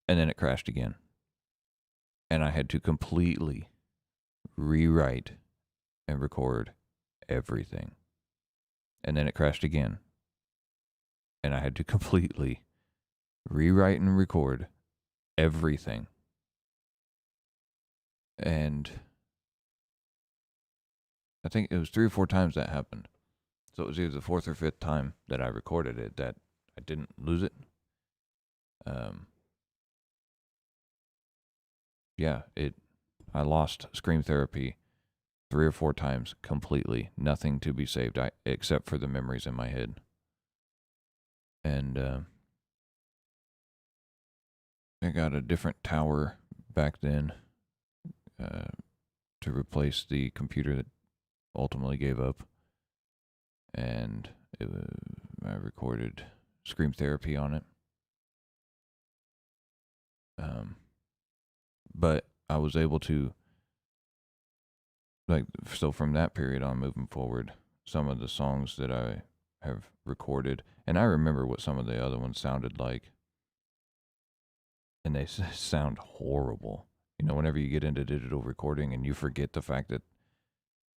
And then it crashed again. And I had to completely rewrite and record everything. And then it crashed again. And I had to completely rewrite and record everything. And I think it was 3 or 4 times that happened. So it was either the 4th or 5th time that I recorded it that I didn't lose it. Yeah, I lost Scream Therapy 3 or 4 times completely. Nothing to be saved except for the memories in my head. And I got a different tower back then to replace the computer that ultimately gave up. And I recorded Scream Therapy on it. But I was able to, so from that period on moving forward, some of the songs that I have recorded, and I remember what some of the other ones sounded like, and they sound horrible. You know, whenever you get into digital recording and you forget the fact that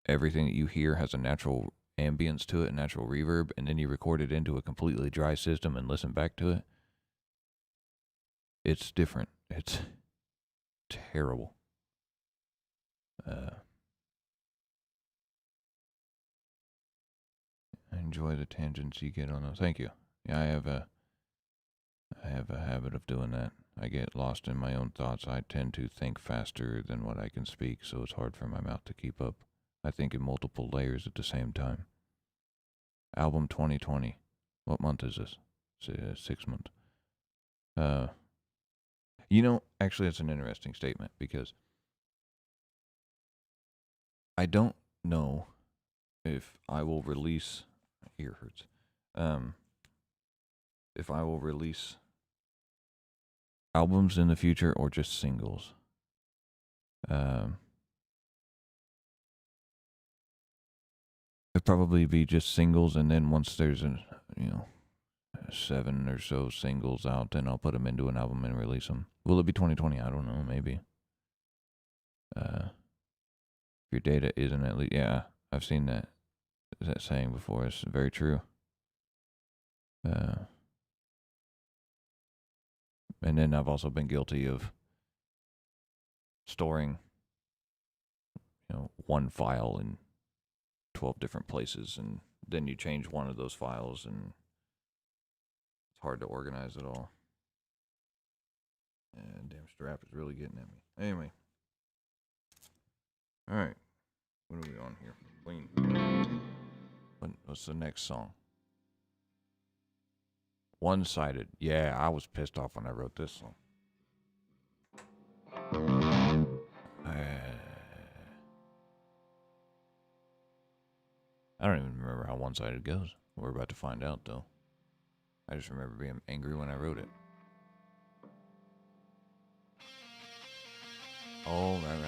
everything that you hear has a natural ambience to it, a natural reverb, and then you record it into a completely dry system and listen back to it, it's different. It's terrible. I enjoy the tangents you get on those. Thank you. Yeah, I have a habit of doing that. I get lost in my own thoughts. I tend to think faster than what I can speak, so it's hard for my mouth to keep up. I think in multiple layers at the same time. Album 2020. What month is this? 6 months. Uh, actually, that's an interesting statement because I don't know if I will release. Ear hurts. Um, if I will release albums in the future or just singles. Um, it'd probably be just singles, and then once there's you know 7 or so singles out, then I'll put them into an album and release them. Will it be 2020? I don't know. Maybe. If your data isn't at least, yeah, I've seen that saying before. It's very true. And then I've also been guilty of storing, one file in 12 different places, and then you change one of those files, and it's hard to organize it all. And damn strap is really getting at me. Anyway. All right. What are we on here? Clean. What's the next song? One-sided. Yeah, I was pissed off when I wrote this song. I don't even remember how one-sided goes. We're about to find out, though. I just remember being angry when I wrote it. Oh, right.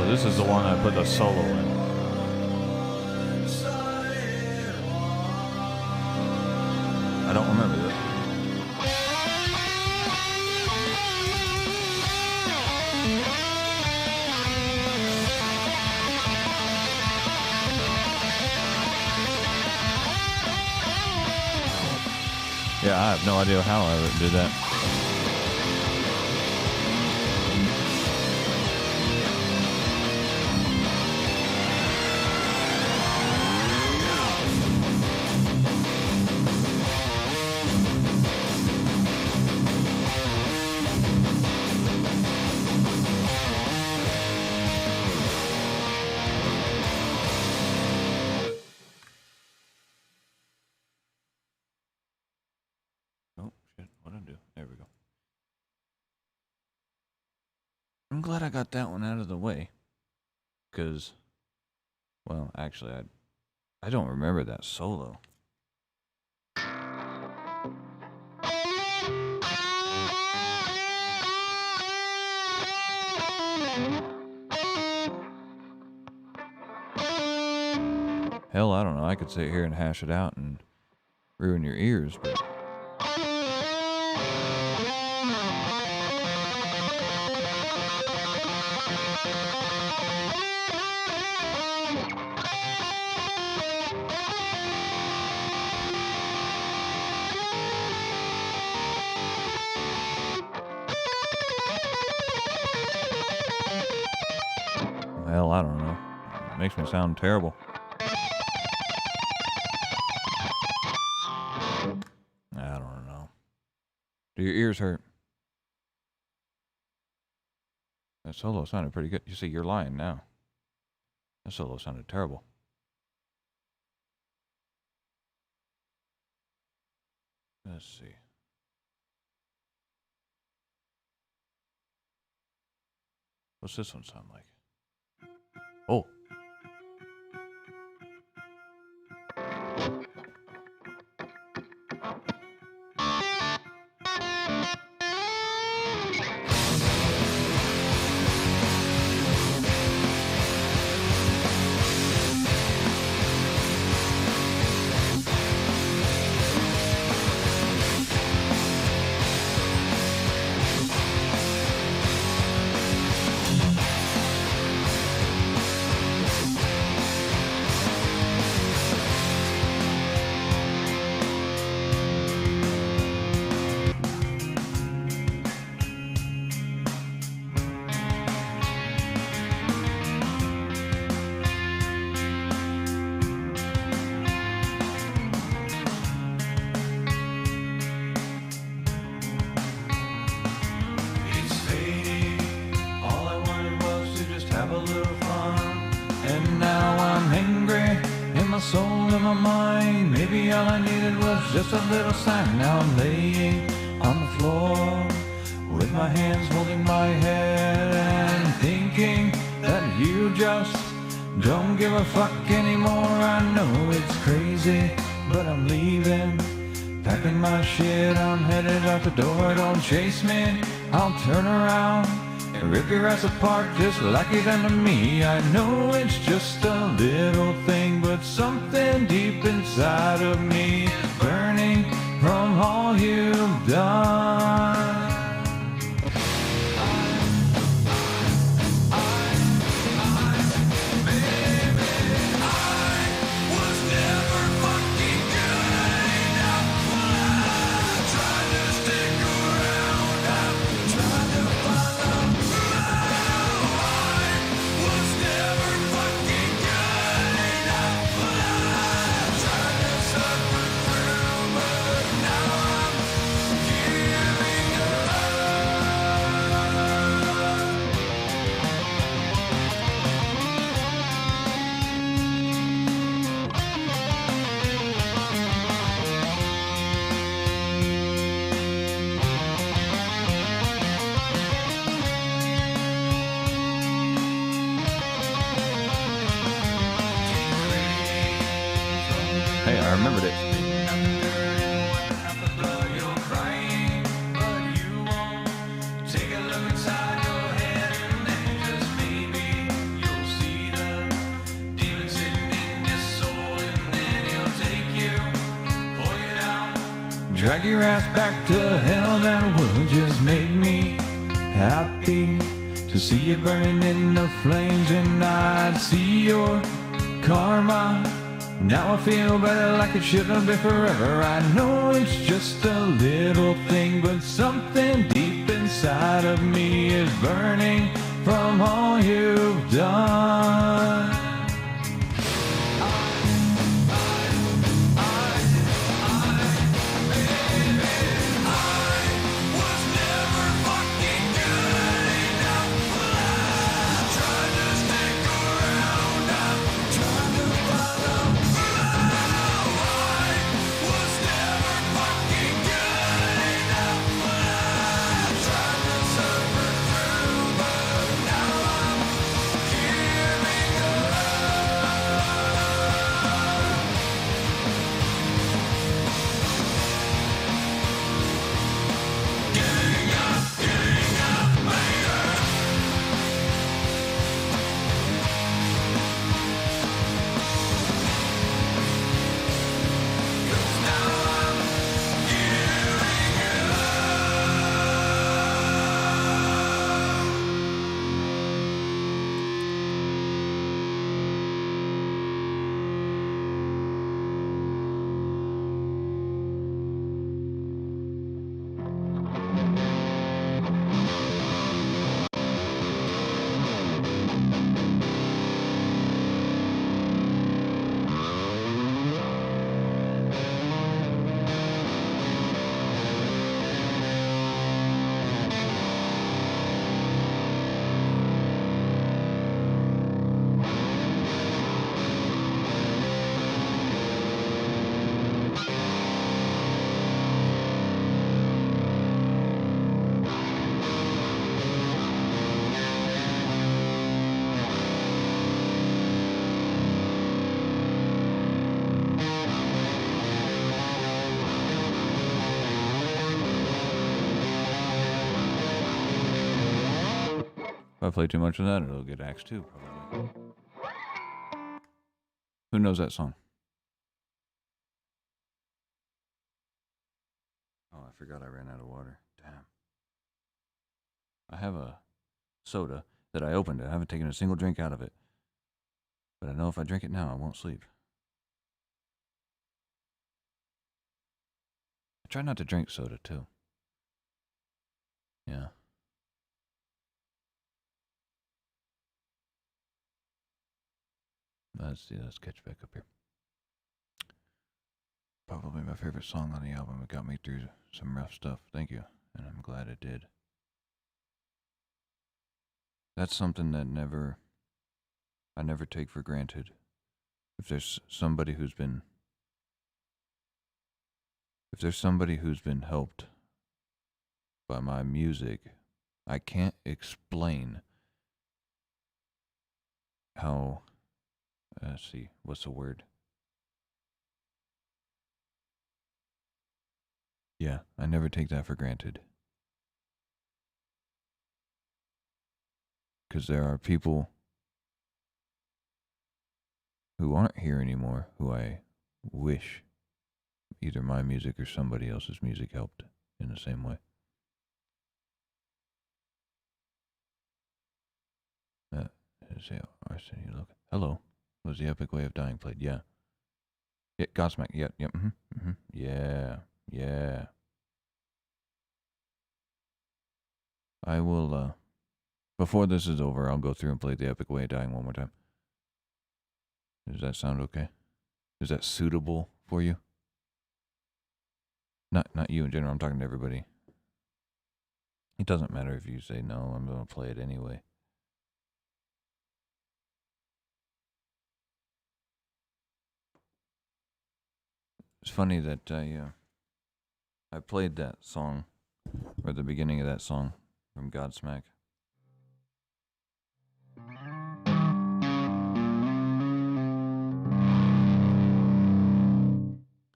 Oh, this is the one I put the solo in. I don't remember this. Yeah, I have no idea how I did that. Oh, shit. What'd I do? There we go. I'm glad I got that one out of the way. Because, well, actually, I don't remember that solo. Hell, I don't know. I could sit here and hash it out and ruin your ears, but... Hell, I don't know. It makes me sound terrible. I don't know. Do your ears hurt? That solo sounded pretty good. You see, you're lying now. That solo sounded terrible. Let's see. What's this one sound like? Oh. Just a little sign. Now I'm laying on the floor with my hands holding my head and thinking that you just don't give a fuck anymore. I know it's crazy, but I'm leaving, packing my shit. I'm headed out the door. Don't chase me, I'll turn around and rip your ass apart just like you done to me. I know it's just a little thing, but something deep inside of me is burning from all you've done. Hey, I remembered it. drag your ass back to hell. That would just make me happy to see you burning in the flames, and I'd see your karma. Now I feel better, like it should have been forever. I know it's just a little thing, but something deep inside of me is burning from all you've done. If I play too much of that, it'll get axed too, probably. Who knows that song? Oh, I forgot I ran out of water. Damn. I have a soda that I opened. I haven't taken a single drink out of it. But I know if I drink it now, I won't sleep. I try not to drink soda, too. Yeah. Let's see, let's catch back up here. Probably my favorite song on the album. It got me through some rough stuff. Thank you. And I'm glad it did. That's something that I never take for granted. If there's somebody who's been helped by my music, I can't explain how, let's see, what's the word? Yeah, I never take that for granted. Because there are people who aren't here anymore who I wish either my music or somebody else's music helped in the same way. Look. Hello. Was the Epic Way of Dying played? Yeah. Yeah, Godsmack. Yep. Yeah. Yeah. I will, before this is over, I'll go through and play the Epic Way of Dying one more time. Does that sound okay? Is that suitable for you? Not you in general. I'm talking to everybody. It doesn't matter if you say no. I'm going to play it anyway. It's funny that I played that song, or the beginning of that song from Godsmack.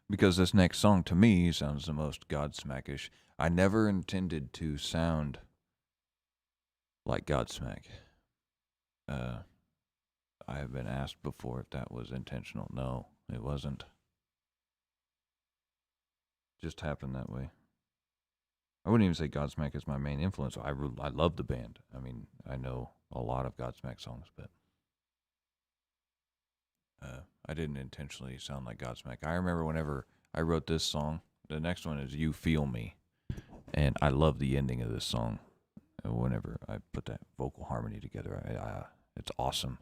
Because this next song to me sounds the most Godsmackish. I never intended to sound like Godsmack. I have been asked before if that was intentional. No, it wasn't. just happened that way. I wouldn't even say Godsmack is my main influence. I love the band. I mean, I know a lot of Godsmack songs, but I didn't intentionally sound like Godsmack. I remember whenever I wrote this song, the next one is You Feel Me, and I love the ending of this song. Whenever I put that vocal harmony together, it's awesome.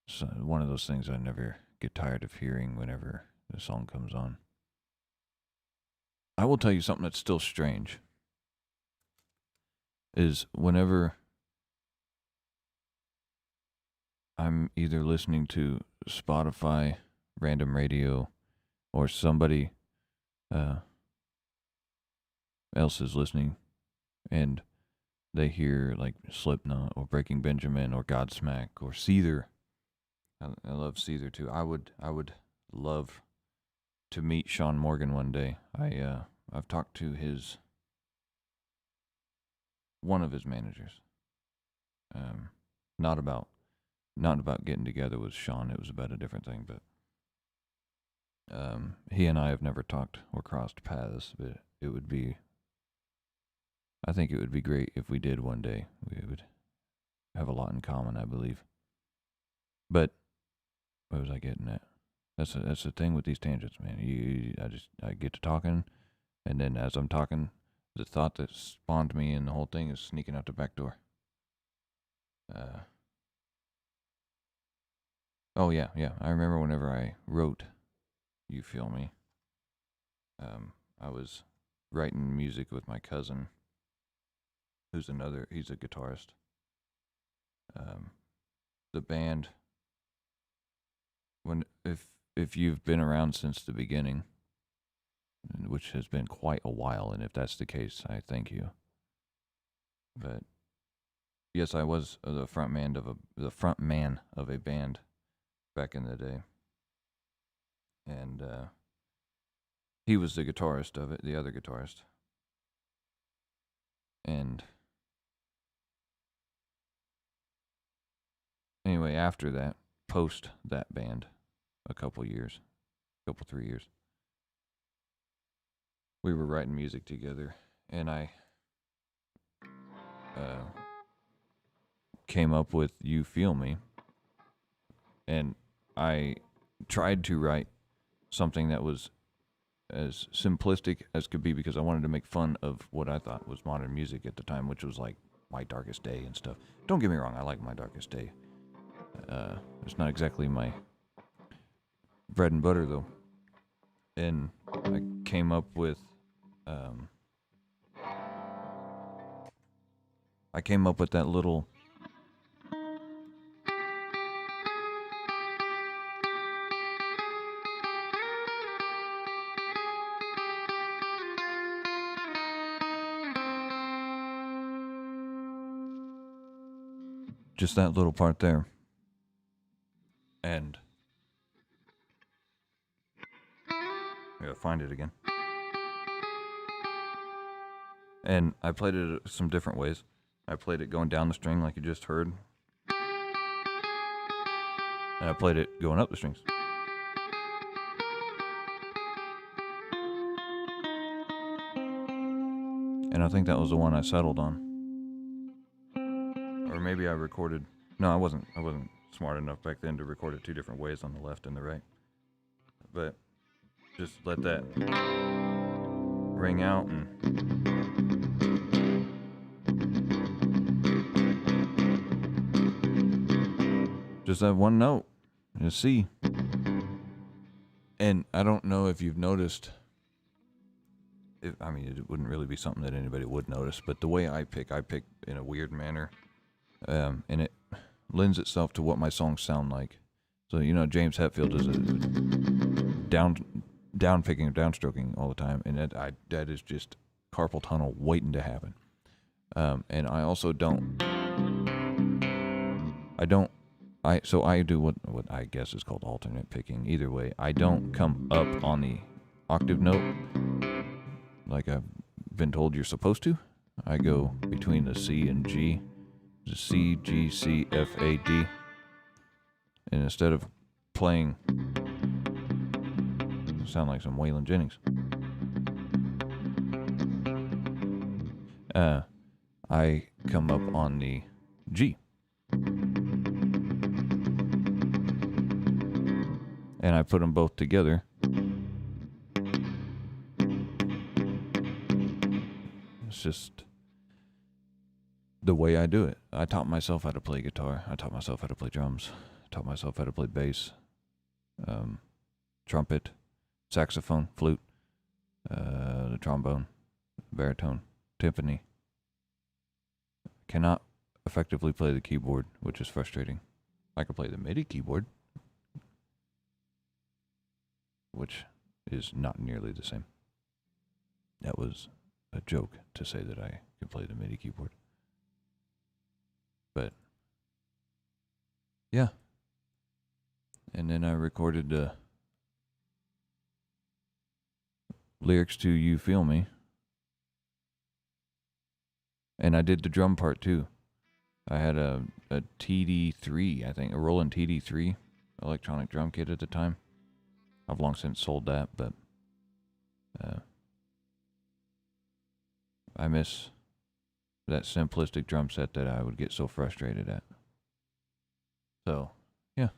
It's one of those things I never get tired of hearing whenever the song comes on. I will tell you something that's still strange. Is whenever I'm either listening to Spotify, random radio, or somebody else is listening, and they hear like Slipknot or Breaking Benjamin or Godsmack or Seether. I love Seether too. I would love to meet Sean Morgan one day. I've talked to one of his managers. Not about getting together with Sean. It was about a different thing, but he and I have never talked or crossed paths. But I think it would be great if we did one day. We would have a lot in common, I believe. But what was I getting at? That's the thing with these tangents, man. I get to talking, and then as I'm talking, the thought that spawned me and the whole thing is sneaking out the back door. Oh yeah. I remember whenever I wrote You Feel Me. I was writing music with my cousin, he's a guitarist. The band, if you've been around since the beginning, which has been quite a while, and if that's the case, I thank you. But yes, I was the front man of a band back in the day, and he was the guitarist of it, the other guitarist, and anyway, after that, post that band, a couple 3 years, we were writing music together, and I came up with You Feel Me, and I tried to write something that was as simplistic as could be because I wanted to make fun of what I thought was modern music at the time, which was like My Darkest Day and stuff. Don't get me wrong, I like My Darkest Day. It's not exactly my bread and butter though. And I came up with that little just that little part there. And I gotta find it again. And I played it some different ways. I played it going down the string like you just heard. And I played it going up the strings. And I think that was the one I settled on. Or maybe I recorded... No, I wasn't smart enough back then to record it two different ways on the left and the right. But just let that ring out and... just that one note. You see. And I don't know if you've noticed... it wouldn't really be something that anybody would notice, but the way I pick in a weird manner. And it lends itself to what my songs sound like. So, James Hetfield is a down picking or downstroking all the time, and that is just carpal tunnel waiting to happen. And I also don't. I do what I guess is called alternate picking. Either way, I don't come up on the octave note like I've been told you're supposed to. I go between the C and G. The C, G, C, F, A, D. And instead of playing, sound like some Waylon Jennings. I come up on the G. And I put them both together. It's just the way I do it. I taught myself how to play guitar. I taught myself how to play drums. I taught myself how to play bass, trumpet, saxophone, flute, the trombone, baritone, timpani. Cannot effectively play the keyboard, which is frustrating. I can play the MIDI keyboard, which is not nearly the same. That was a joke to say that I can play the MIDI keyboard. But, yeah. And then I recorded the lyrics to You Feel Me. And I did the drum part too. I had a TD3, I think, a Roland TD3 electronic drum kit at the time. I've long since sold that, but I miss that simplistic drum set that I would get so frustrated at. So, yeah.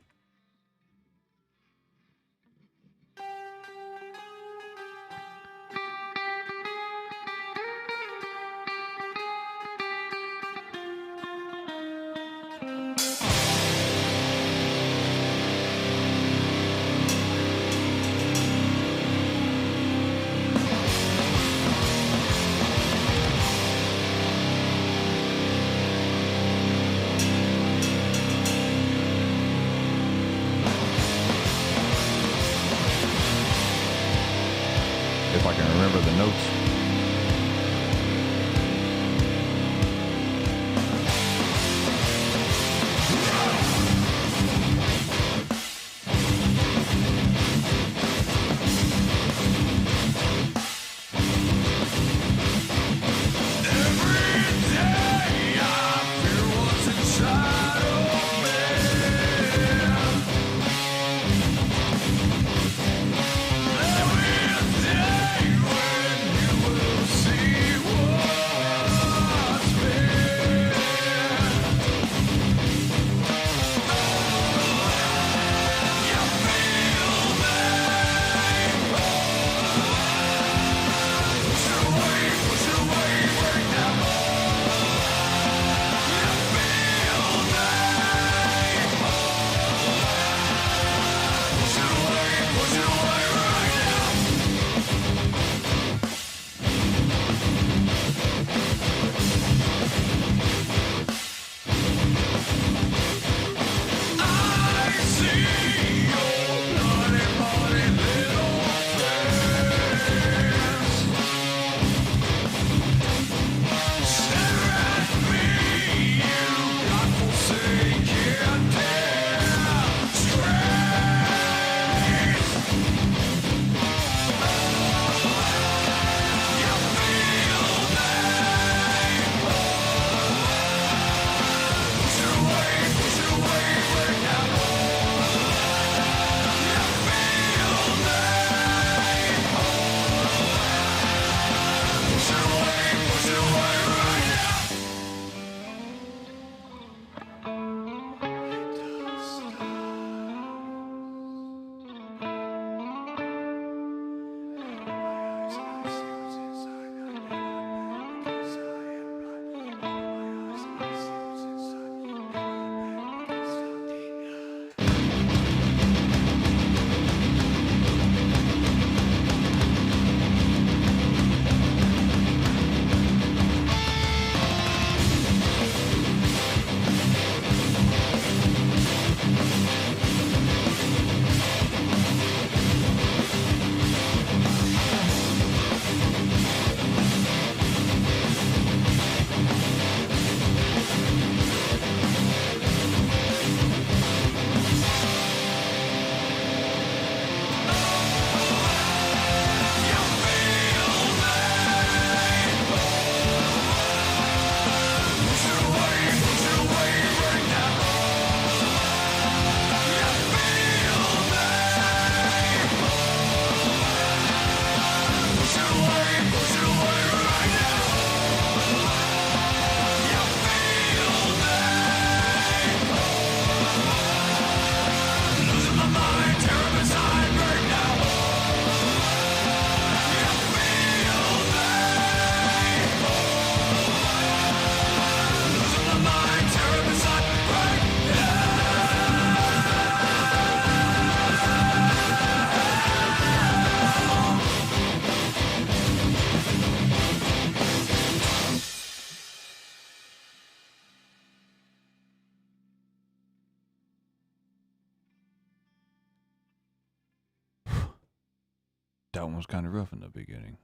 That one was kind of rough in the beginning.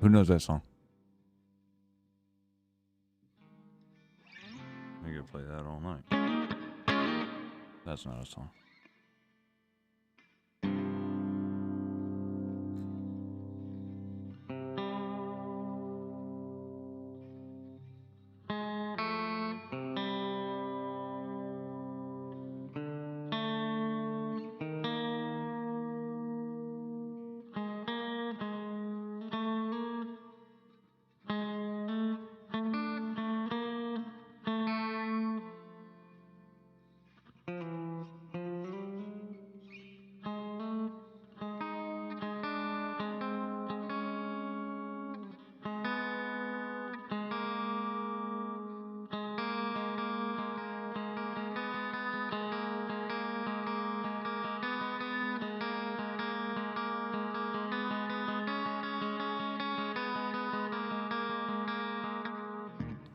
Who knows that song? I could play that all night. That's not a song.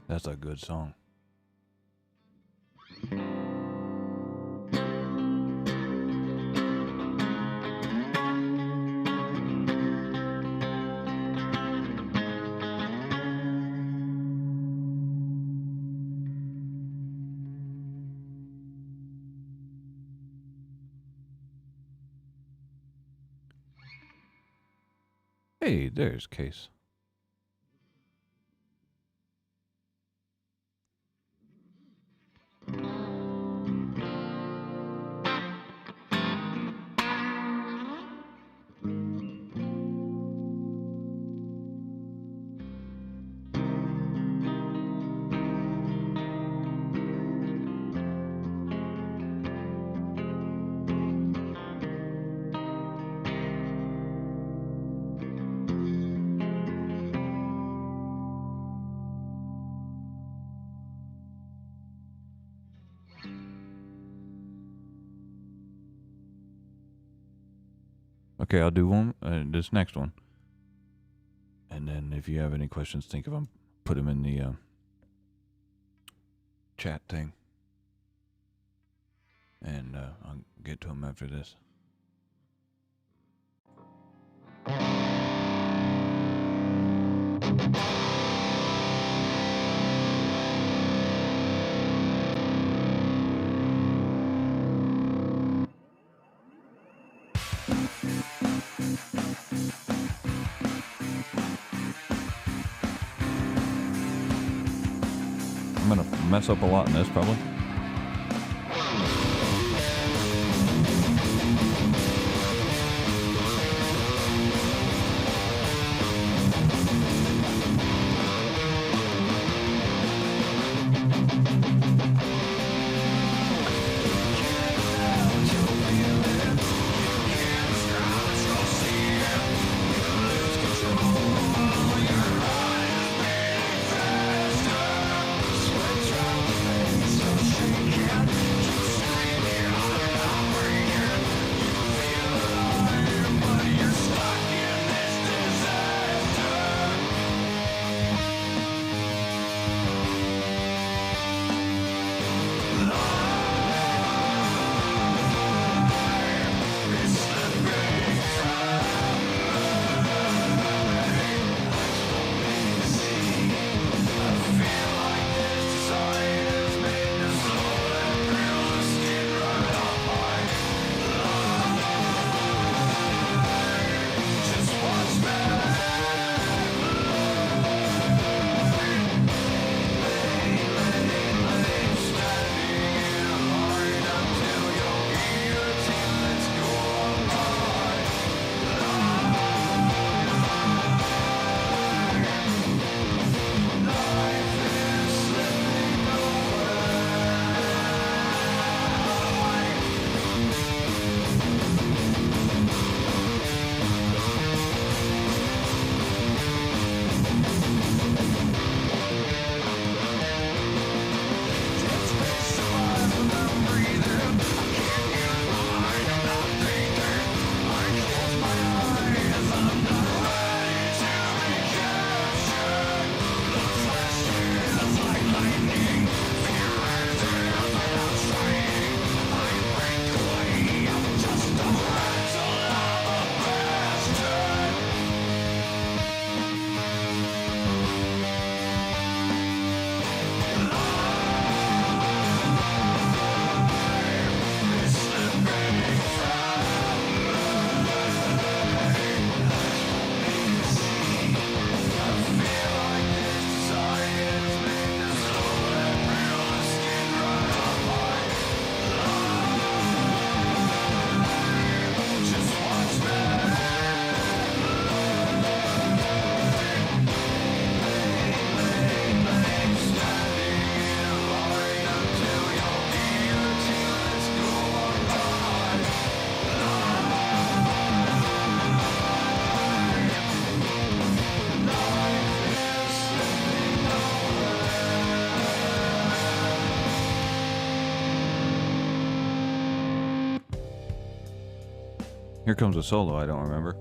That's a good song. Hey, there's Case. Okay, I'll do one. This next one, and then if you have any questions, think of them. Put them in the chat thing, and I'll get to them after this. I'm gonna mess up a lot in this probably. Here comes a solo I don't remember.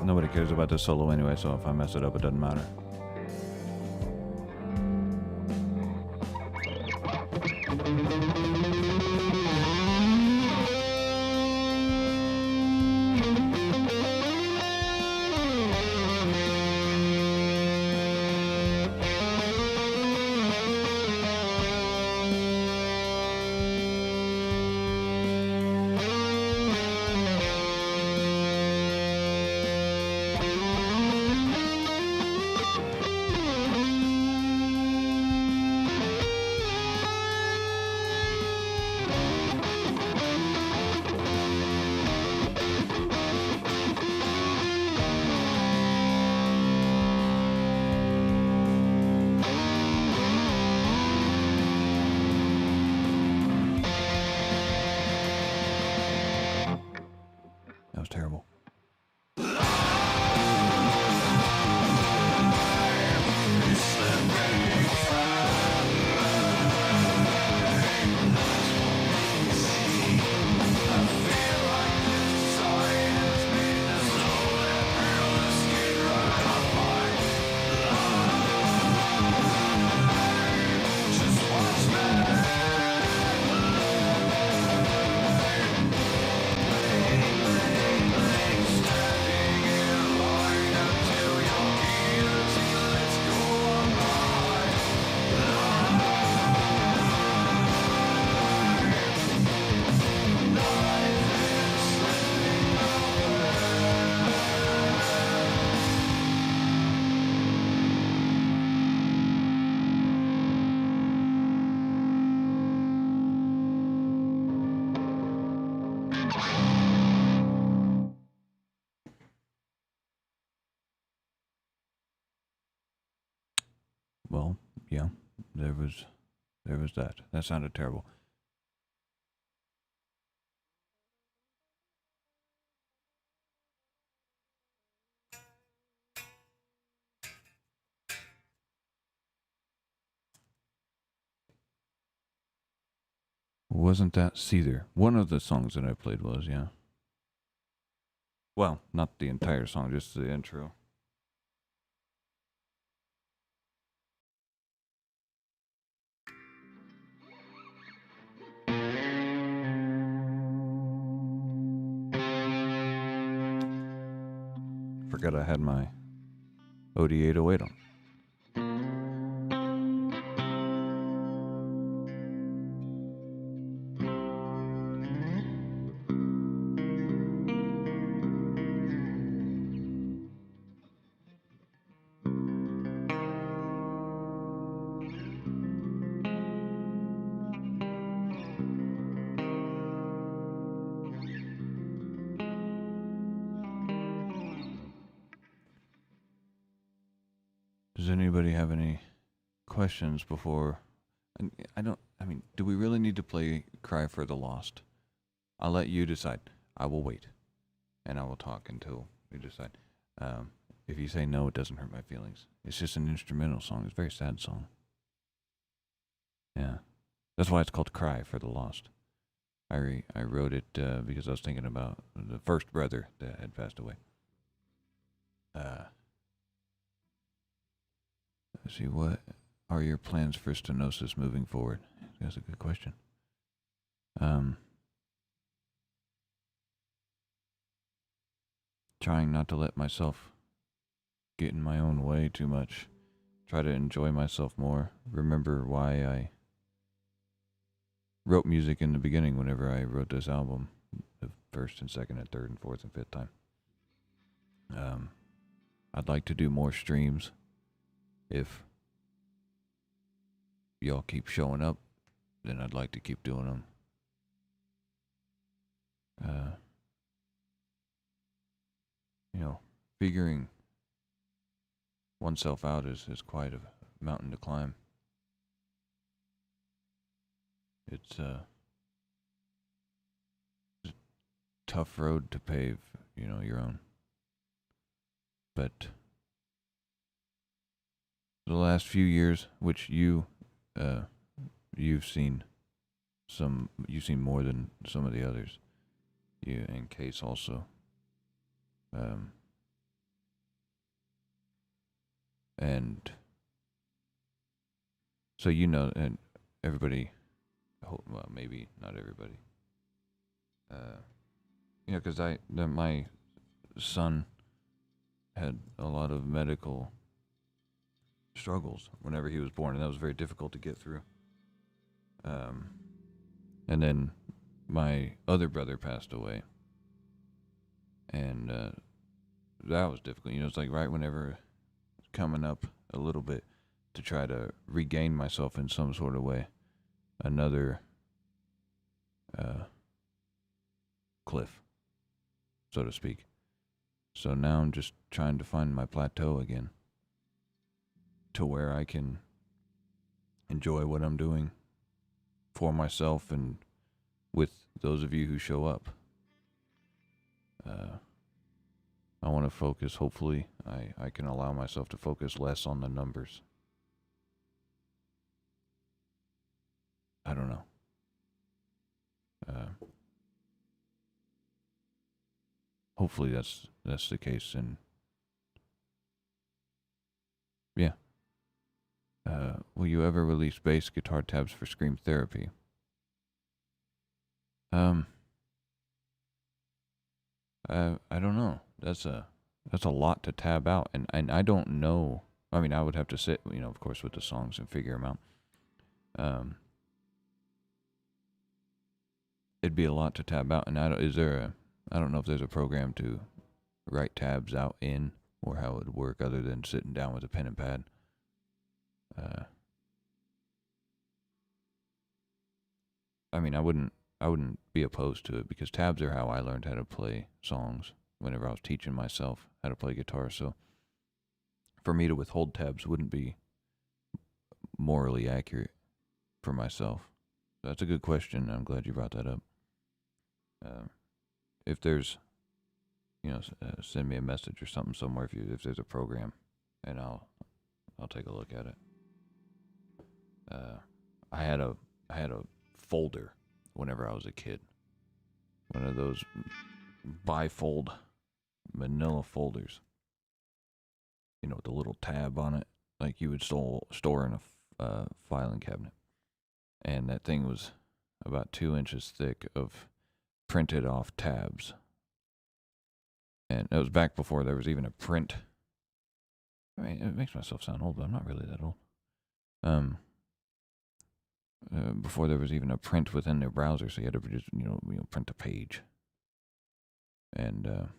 Nobody cares about this solo anyway, so if I mess it up, it doesn't matter. That was terrible. Well, yeah, there was that. That sounded terrible. Wasn't that Seether? One of the songs that I played was, yeah. Well, not the entire song, just the intro. Forgot I had my OD808 on. Does anybody have any questions before? I mean, do we really need to play Cry for the Lost? I'll let you decide. I will wait. And I will talk until you decide. If you say no, it doesn't hurt my feelings. It's just an instrumental song. It's a very sad song. Yeah. That's why it's called Cry for the Lost. I wrote it because I was thinking about the first brother that had passed away. Let's see, what are your plans for stenosis moving forward? That's a good question. Trying not to let myself get in my own way too much. Try to enjoy myself more. Remember why I wrote music in the beginning whenever I wrote this album, the first and second and third and fourth and fifth time. I'd like to do more streams. If y'all keep showing up, then I'd like to keep doing them. Figuring oneself out is quite a mountain to climb. It's a tough road to pave, your own. But the last few years, which you've seen you've seen more than some of the others. You and Case also. Um, and so and everybody, well, maybe not everybody. Because my son had a lot of medical struggles whenever he was born, and that was very difficult to get through. And then my other brother passed away, and that was difficult. It's like right whenever coming up a little bit to try to regain myself in some sort of way, another cliff, so to speak. So now I'm just trying to find my plateau again, to where I can enjoy what I'm doing for myself and with those of you who show up. I want to focus. Hopefully, I can allow myself to focus less on the numbers. I don't know. Hopefully that's the case, and yeah. Will you ever release bass guitar tabs for Scream Therapy? I don't know. That's a lot to tab out, and I don't know. I mean, I would have to sit, of course, with the songs and figure them out. It'd be a lot to tab out, and I don't know if there's a program to write tabs out in, or how it would work other than sitting down with a pen and pad. I mean, I wouldn't be opposed to it, because tabs are how I learned how to play songs whenever I was teaching myself how to play guitar. So for me to withhold tabs wouldn't be morally accurate for myself. That's a good question. I'm glad you brought that up. If there's, send me a message or something somewhere if there's a program, and I'll take a look at it. I had a folder whenever I was a kid. One of those bifold manila folders. With the little tab on it, like you would store in a filing cabinet. And that thing was about 2 inches thick of printed off tabs. And it was back before there was even a print. I mean, it makes myself sound old, but I'm not really that old. Before there was even a print within their browser, so you had to just print a page. And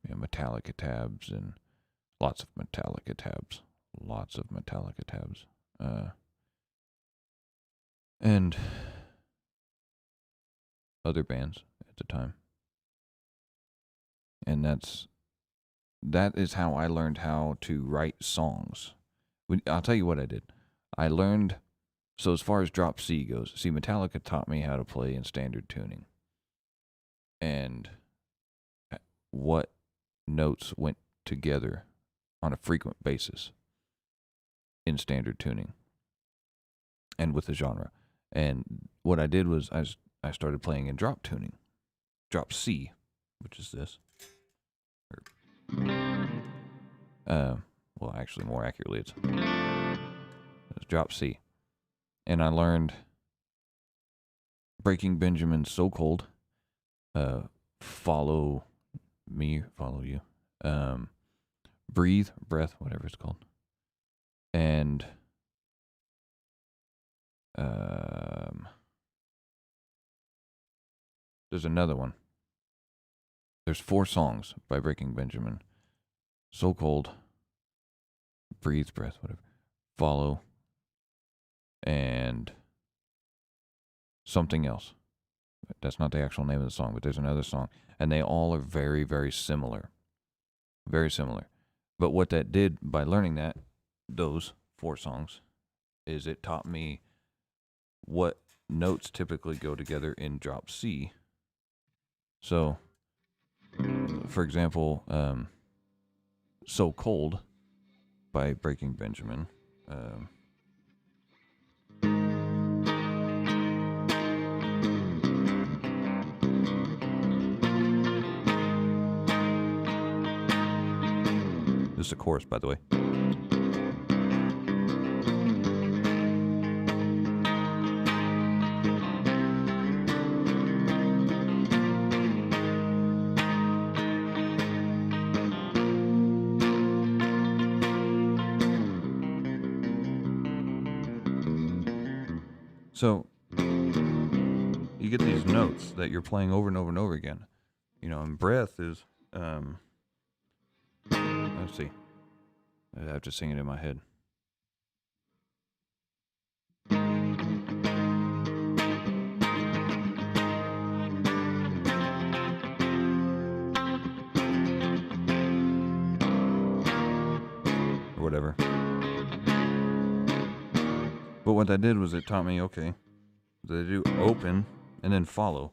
Metallica tabs, and lots of Metallica tabs. And other bands at the time. And that is how I learned how to write songs. I'll tell you what I did. I learned, so as far as drop C goes, Metallica taught me how to play in standard tuning. And what notes went together on a frequent basis in standard tuning and with the genre. And what I did was I started playing in drop tuning. Drop C, which is this. Well, actually, more accurately, it's drop C. And I learned Breaking Benjamin's So Cold, Follow Me, Follow You, Breath, whatever it's called. And there's another one. There's 4 songs by Breaking Benjamin. So Cold, Breathe, Breath, whatever, Follow, and something else. That's not the actual name of the song, but there's another song. And they all are very, very similar. Very similar. But what that did by learning those 4 songs, is it taught me what notes typically go together in drop C. So, for example, So Cold by Breaking Benjamin. This is a chorus, by the way. So you get these notes that you're playing over and over and over again. And breath is, let's see. I have to sing it in my head. Or whatever. But what that did was it taught me, okay, they do open and then follow.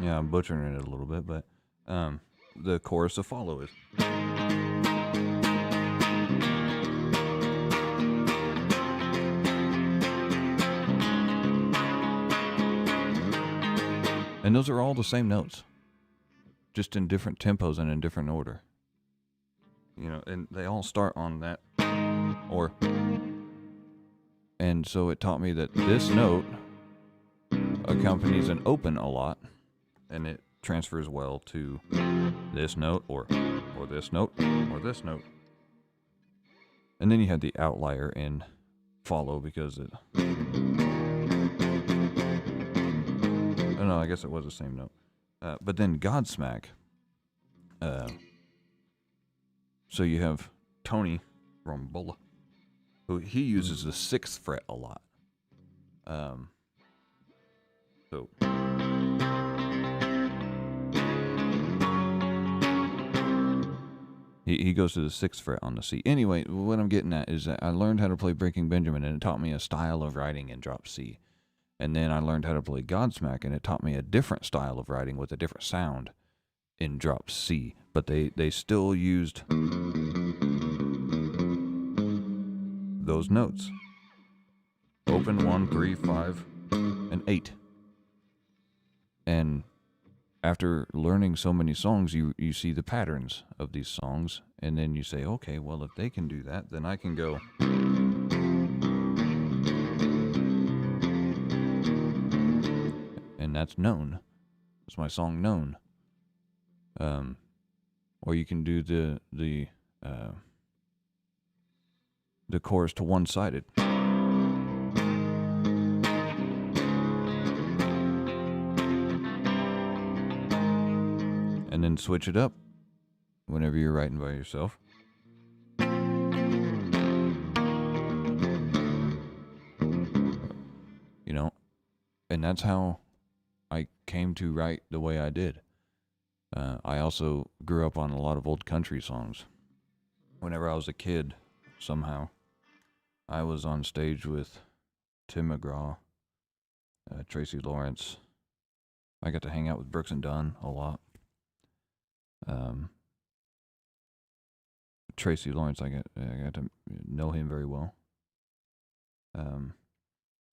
Yeah, I'm butchering it a little bit, but the chorus to follow is. And those are all the same notes, just in different tempos and in different order. And they all start on that or. And so it taught me that this note accompanies an open a lot, and it transfers well to this note or this note or this note. And then you had the outlier in follow because it. Oh no, I guess it was the same note. But then Godsmack. So you have Tony Rombola, who he uses the 6th fret a lot. So he goes to the 6th fret on the C. Anyway, what I'm getting at is that I learned how to play Breaking Benjamin, and it taught me a style of writing in drop C. And then I learned how to play Godsmack, and it taught me a different style of writing with a different sound in drop C. But they still used those notes. Open 1, 3, 5, and 8. And after learning so many songs, you see the patterns of these songs, and then you say, okay, well, if they can do that, then I can go. And that's Known. It's my song Known. Or you can do the chorus to One-Sided. And then switch it up whenever you're writing by yourself. And that's how I came to write the way I did. I also grew up on a lot of old country songs. Whenever I was a kid, somehow, I was on stage with Tim McGraw, Tracy Lawrence. I got to hang out with Brooks and Dunn a lot. Tracy Lawrence, I got to know him very well.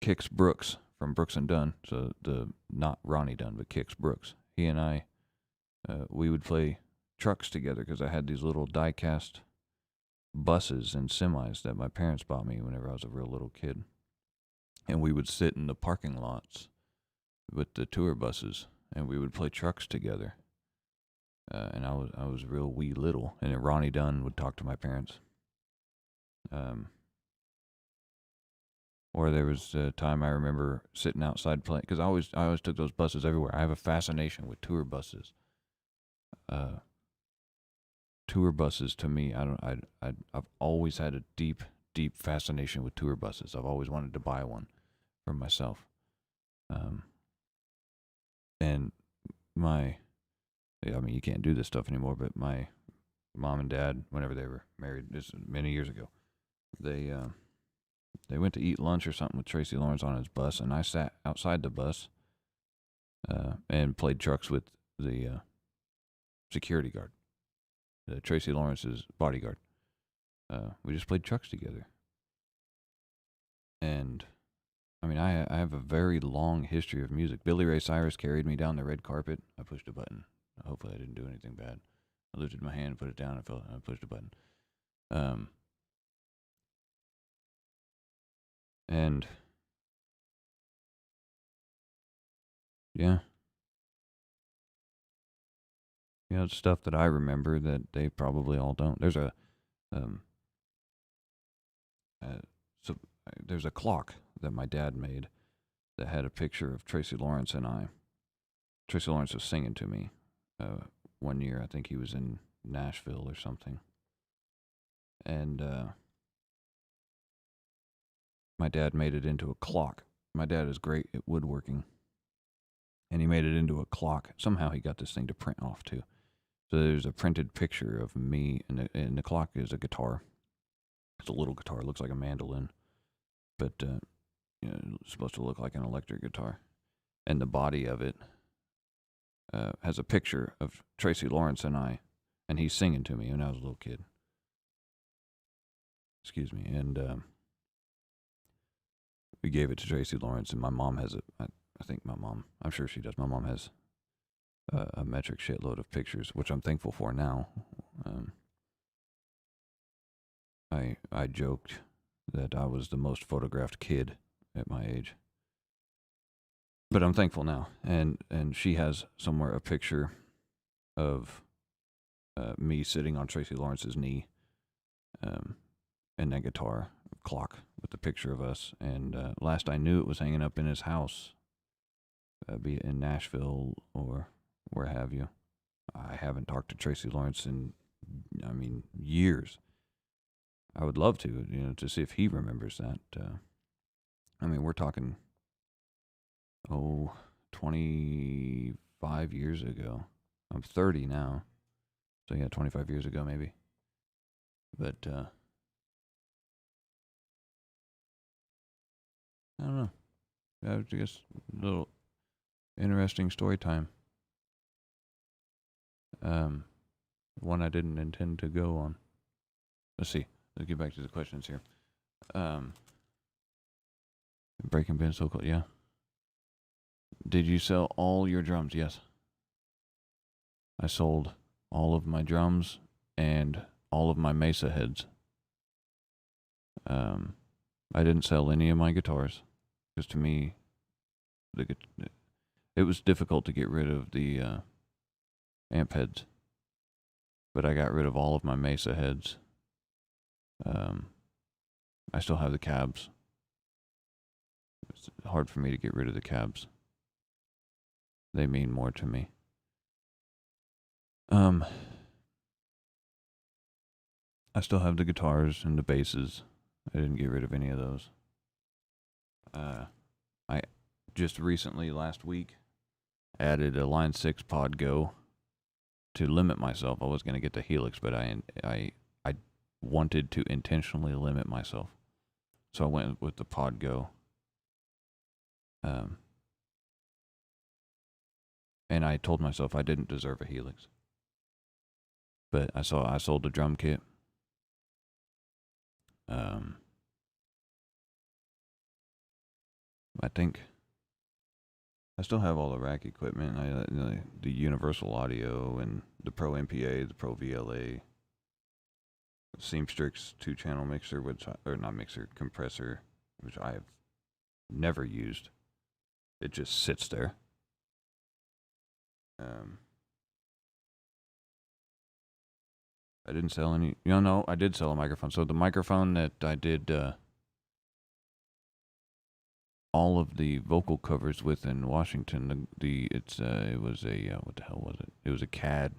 Kix Brooks from Brooks and Dunn, so not Ronnie Dunn, but Kix Brooks. He and I, we would play trucks together because I had these little die-cast buses and semis that my parents bought me whenever I was a real little kid. And we would sit in the parking lots with the tour buses, and we would play trucks together. And I was real wee little, and then Ronnie Dunn would talk to my parents. Or there was a time I remember sitting outside playing, because I always took those buses everywhere. I have a fascination with tour buses. Tour buses to me, I've always had a deep fascination with tour buses. I've always wanted to buy one for myself. And you can't do this stuff anymore, but my mom and dad, whenever they were married, this many years ago, they They went to eat lunch or something with Tracy Lawrence on his bus, and I sat outside the bus and played trucks with the security guard, Tracy Lawrence's bodyguard. We just played trucks together. And I mean, I have a very long history of music. Billy Ray Cyrus carried me down the red carpet. I pushed a button. Hopefully, I didn't do anything bad. I lifted my hand, put it down, I pushed a button. And yeah, it's stuff that I remember that they probably all don't. There's um, so there's a clock that my dad made that had a picture of Tracy Lawrence and I. Tracy Lawrence was singing to me one year. I think he was in Nashville or something. And my dad made it into a clock. My dad is great at woodworking. And he made it into a clock. Somehow he got this thing to print off too. So there's a printed picture of me, and the clock is a guitar. It's a little guitar. It looks like a mandolin. But it's supposed to look like an electric guitar. And the body of it has a picture of Tracy Lawrence and I, and he's singing to me when I was a little kid. Excuse me. And we gave it to Tracy Lawrence, and my mom has it. I think I'm sure she does. My mom has a metric shitload of pictures, which I'm thankful for now. I joked that I was the most photographed kid at my age. But I'm thankful now. And she has somewhere a picture of me sitting on Tracy Lawrence's knee and that guitar clock with the picture of us. And last I knew, it was hanging up in his house, be it in Nashville or where have you. I haven't talked to Tracy Lawrence in, years. I would love to, to see if he remembers that. We're talking, 25 years ago. I'm 30 now. So yeah, 25 years ago maybe. But, I don't know. I guess a little interesting story time. One I didn't intend to go on. Let's see. Let's get back to the questions here. Breaking been so cool. Yeah. Did you sell all your drums? Yes. I sold all of my drums and all of my Mesa heads. I didn't sell any of my guitars because to me, it was difficult to get rid of the amp heads. But I got rid of all of my Mesa heads. I still have the cabs. It's hard for me to get rid of the cabs. They mean more to me. I still have the guitars and the basses. I didn't get rid of any of those. I just recently, last week, added a Line 6 Pod Go to limit myself. I was going to get the Helix, but I wanted to intentionally limit myself. So I went with the Pod Go. And I told myself I didn't deserve a Helix. But I sold the drum kit. I think I still have all the rack equipment. The Universal Audio and the Pro MPA, the Pro VLA, Seamstrix 2-channel mixer, compressor, which I have never used. It just sits there. I didn't sell any. No, I did sell a microphone. So the microphone that I did all of the vocal covers with in Washington, it was a what the hell was it? It was a CAD.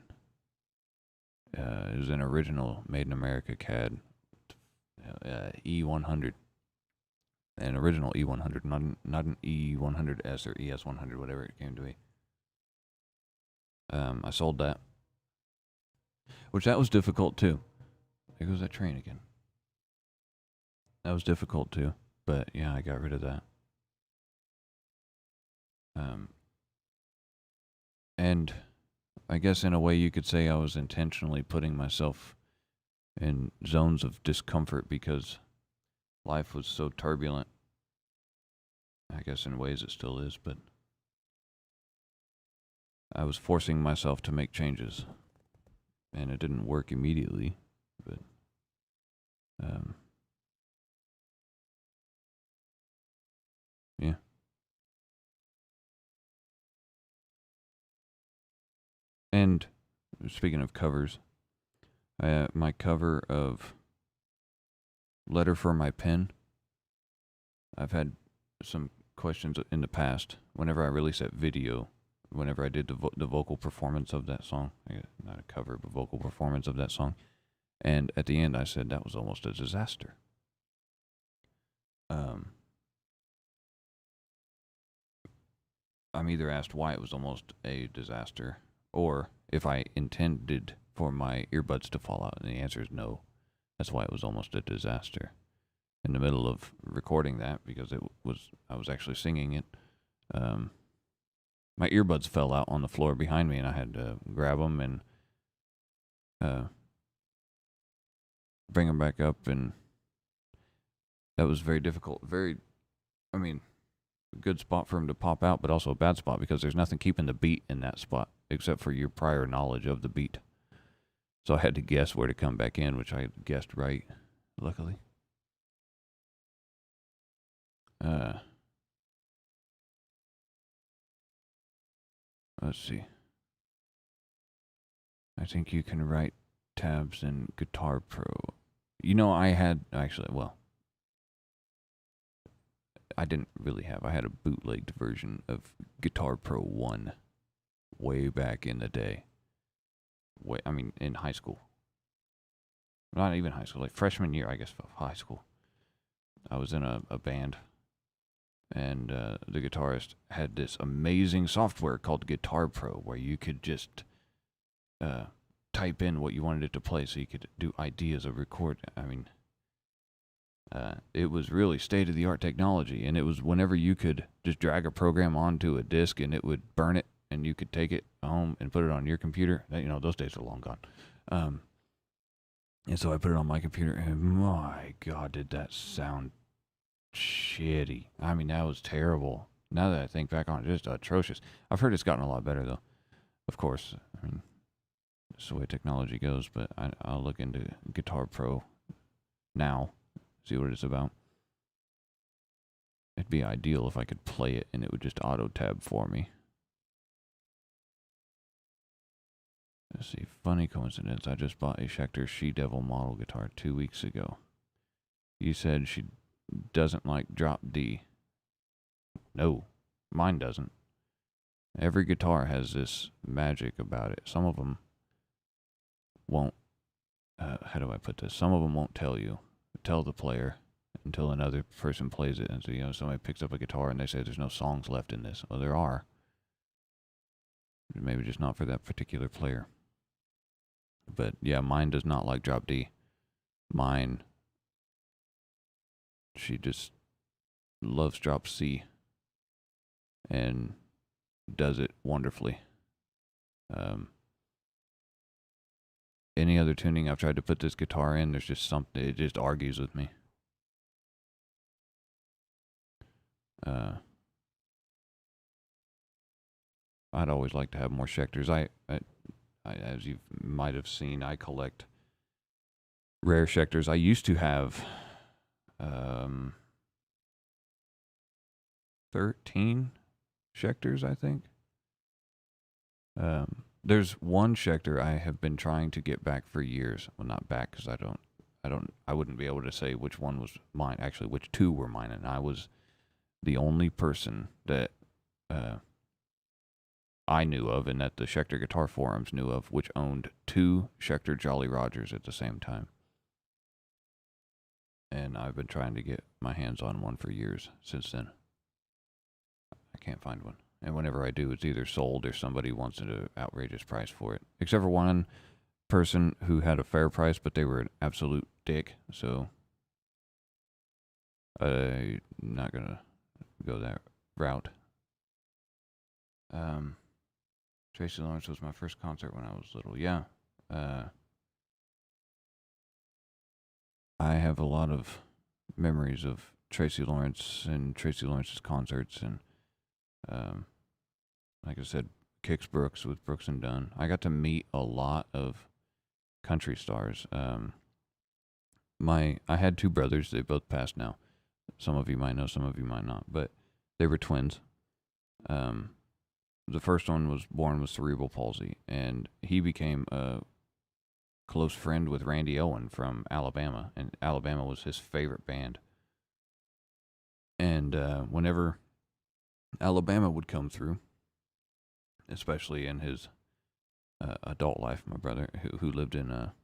It was an original Made in America CAD E100. An original E100, not an E100S or ES100, whatever it came to be. I sold that, which that was difficult too. There goes that train again. That was difficult too. But yeah, I got rid of that. And I guess in a way you could say I was intentionally putting myself in zones of discomfort because life was so turbulent. I guess in ways it still is, but I was forcing myself to make changes, and it didn't work immediately, but um, yeah. And speaking of covers, my cover of Letter for My Pen, I've had some questions in the past whenever I released that video, whenever I did the vocal performance of that song, not a cover, but vocal performance of that song. And at the end, I said that was almost a disaster. I'm either asked why it was almost a disaster or if I intended for my earbuds to fall out, and the answer is no. That's why it was almost a disaster. In the middle of recording that, because I was actually singing it, my earbuds fell out on the floor behind me, and I had to grab them and bring them back up, and that was very difficult. I mean, a good spot for them to pop out, but also a bad spot because there's nothing keeping the beat in that spot except for your prior knowledge of the beat. So I had to guess where to come back in, which I guessed right, luckily. Let's see. I think you can write tabs in Guitar Pro. You know, I didn't really have. I had a bootlegged version of Guitar Pro 1 way back in the day. In high school. Not even high school, like freshman year, I guess, of high school. I was in a band, and the guitarist had this amazing software called Guitar Pro where you could just type in what you wanted it to play so you could do ideas of record. It was really state-of-the-art technology, and it was whenever you could just drag a program onto a disk and it would burn it, and you could take it home and put it on your computer. Those days are long gone. And so I put it on my computer, and my God, did that sound shitty. That was terrible. Now that I think back on it, just atrocious. I've heard it's gotten a lot better, though. Of course, that's the way technology goes, but I'll look into Guitar Pro now, see what it's about. It'd be ideal if I could play it and it would just auto-tab for me. Let's see, funny coincidence. I just bought a Schecter She-Devil model guitar 2 weeks ago. You said she doesn't like drop D. No, mine doesn't. Every guitar has this magic about it. Some of them won't, how do I put this? Some of them won't tell the player until another person plays it. And so, somebody picks up a guitar and they say there's no songs left in this. Well, there are. Maybe just not for that particular player. But yeah, mine does not like drop D. Mine, she just loves drop C and does it wonderfully. Any other tuning I've tried to put this guitar in, there's just something, it just argues with me. I'd always like to have more Schecters. I as you might have seen, I collect rare Schecters. I used to have 13 Schecters, I think. There's one Schecter I have been trying to get back for years. Well, not back because I wouldn't be able to say which one was mine. Actually, which two were mine, and I was the only person that I knew of, and that the Schecter Guitar Forums knew of, which owned two Schecter Jolly Rogers at the same time. And I've been trying to get my hands on one for years since then. I can't find one. And whenever I do, it's either sold or somebody wants an outrageous price for it. Except for one person who had a fair price, but they were an absolute dick. So I'm not gonna go that route. Um, Tracy Lawrence was my first concert when I was little. Yeah. Uh, I have a lot of memories of Tracy Lawrence and Tracy Lawrence's concerts, and um, like I said, Kix Brooks with Brooks and Dunn. I got to meet a lot of country stars. I had two brothers. They both passed now. Some of you might know, some of you might not, but they were twins. Um, the first one was born with cerebral palsy, and he became a close friend with Randy Owen from Alabama, and Alabama was his favorite band. And whenever Alabama would come through, especially in his adult life, my brother, who lived in a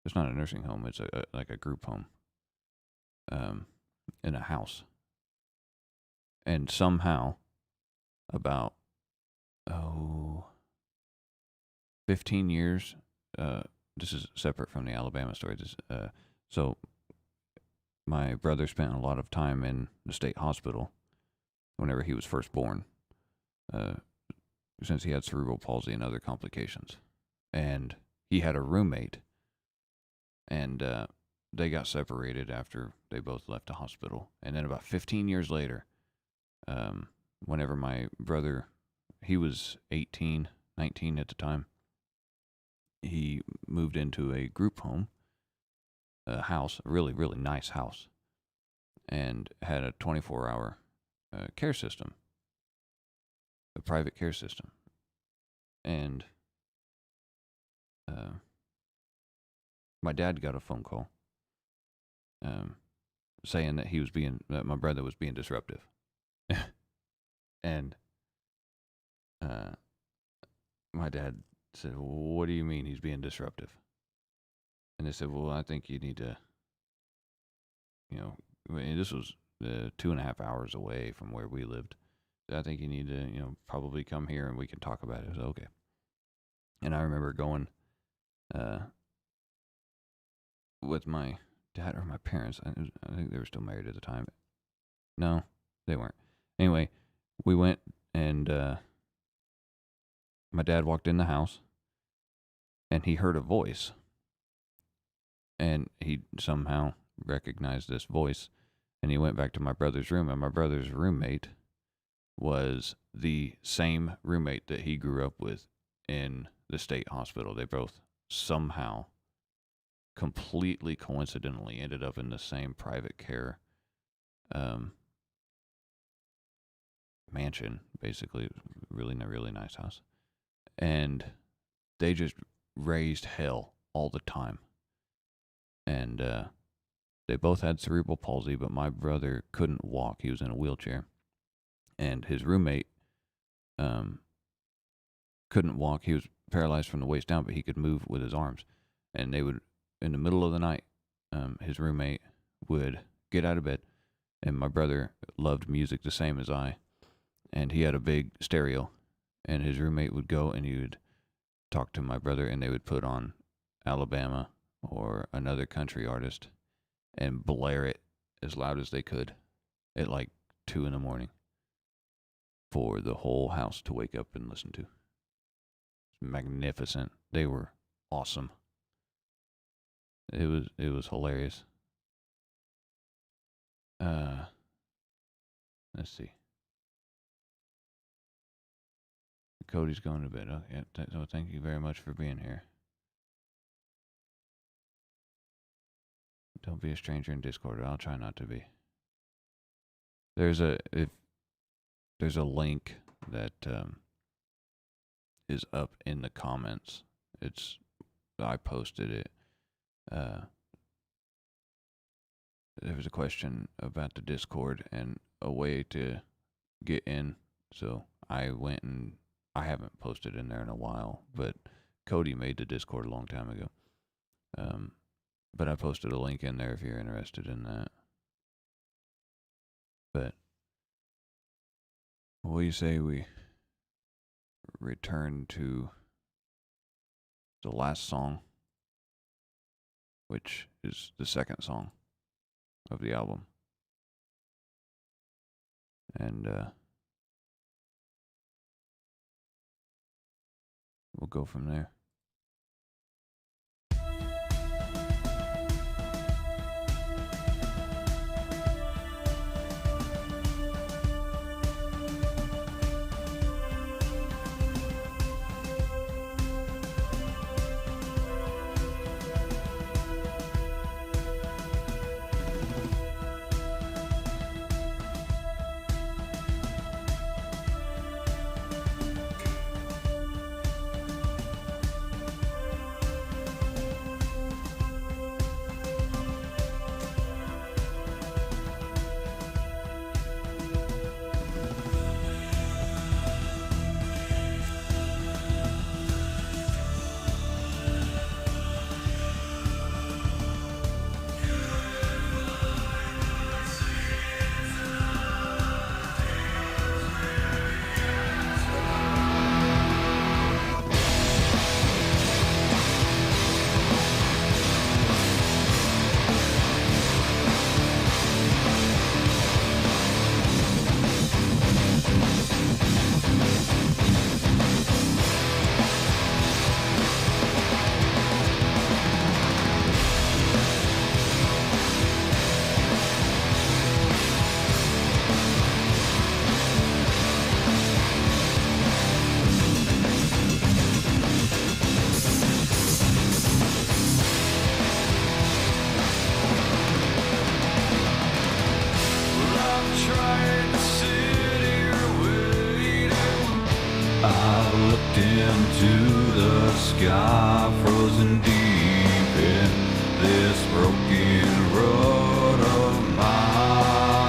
it's not a nursing home, it's like a group home, um, in a house, and somehow about oh 15 years. This is separate from the Alabama story. So my brother spent a lot of time in the state hospital whenever he was first born, uh, since he had cerebral palsy and other complications. And he had a roommate, and they got separated after they both left the hospital. And then about 15 years later, whenever my brother, he was 18, 19 at the time, he moved into a group home, a house, a really, really nice house, and had a 24-hour care system, a private care system. And uh, my dad got a phone call um, saying that my brother was being disruptive. And uh, my dad said, well, "What do you mean he's being disruptive?" And they said, "Well, I think you need to, you know, this was 2.5 hours away from where we lived. So I think you need to, probably come here and we can talk about it." I said, "Okay." And I remember going uh, with my dad or my parents. I think they were still married at the time. No, they weren't. Anyway, we went, and my dad walked in the house and he heard a voice, and he somehow recognized this voice, and he went back to my brother's room, and my brother's roommate was the same roommate that he grew up with in the state hospital. They both somehow completely coincidentally ended up in the same private care um, mansion, basically. Really nice house. And they just raised hell all the time. And they both had cerebral palsy, but my brother couldn't walk. He was in a wheelchair. And his roommate um, couldn't walk. He was paralyzed from the waist down, but he could move with his arms. And they would, in the middle of the night, his roommate would get out of bed. And my brother loved music the same as I. And he had a big stereo. And his roommate would go and he would talk to my brother, and they would put on Alabama or another country artist and blare it as loud as they could at like 2 in the morning for the whole house to wake up and listen to. It's magnificent. They were awesome. It was hilarious. Uh, let's see. Cody's going to bed. Okay, so thank you very much for being here. Don't be a stranger in Discord. I'll try not to be. There's a if there's a link that is up in the comments. I posted it. There was a question about the Discord and a way to get in. So I went, and I haven't posted in there in a while, but Cody made the Discord a long time ago. But I posted a link in there if you're interested in that. But what do you say we return to the last song? which is the second song of the album. And we'll go from there. Into the sky, frozen deep in this broken road of mine.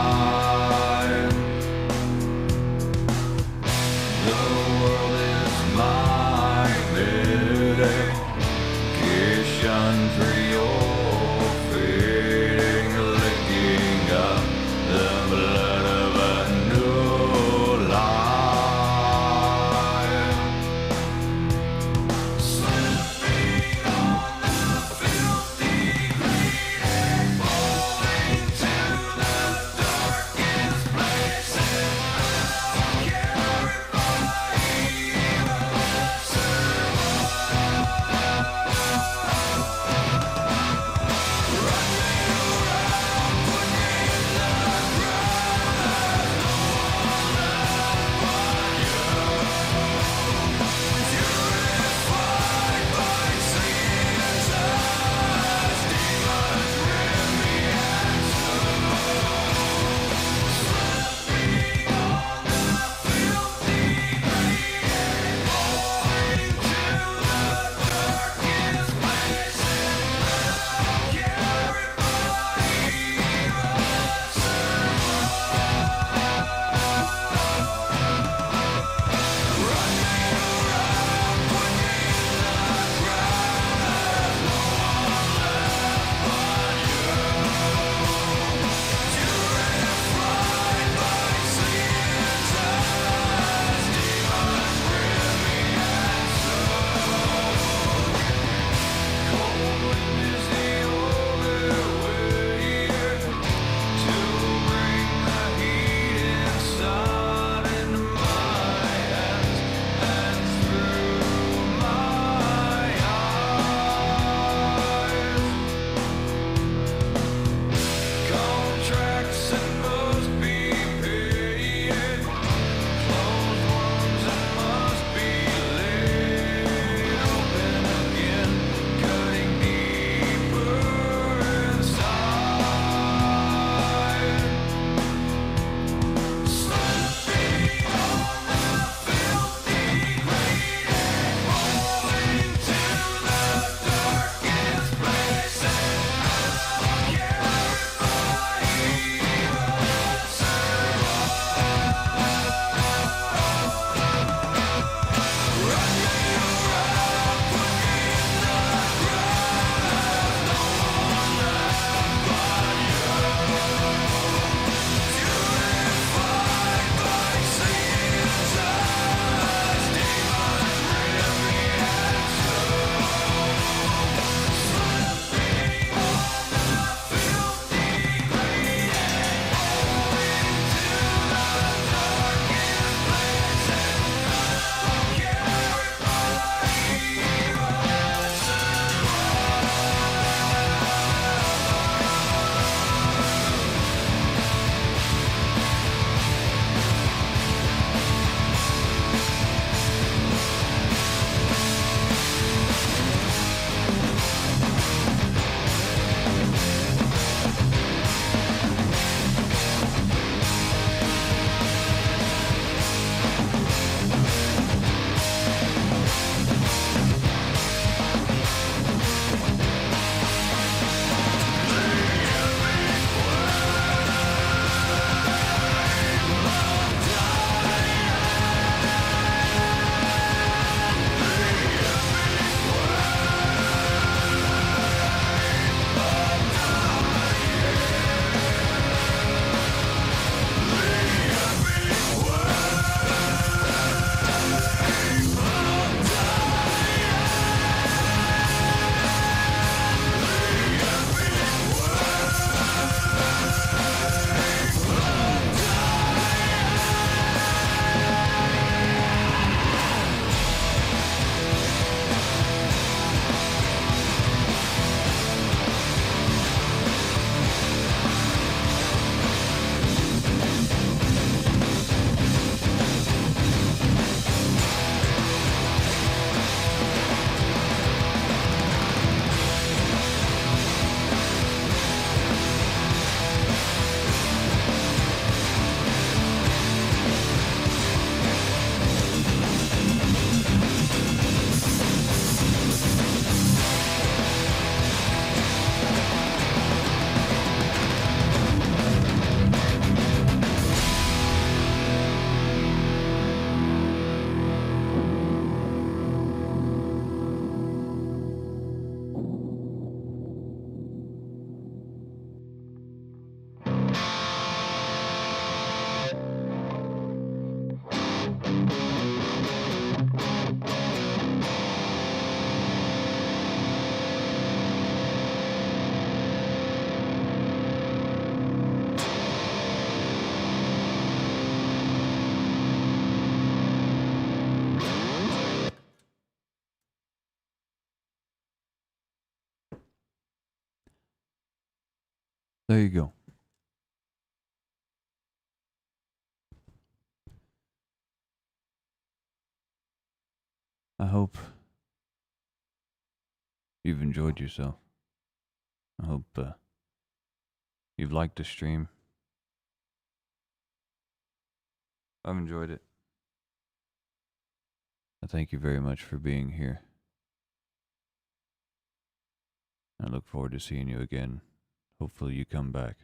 The world is my medication for your fading, licking up the blood of a new life. There you go. I hope you've enjoyed yourself. I hope you've liked the stream. I've enjoyed it. I thank you very much for being here. I look forward to seeing you again. Hopefully, you come back.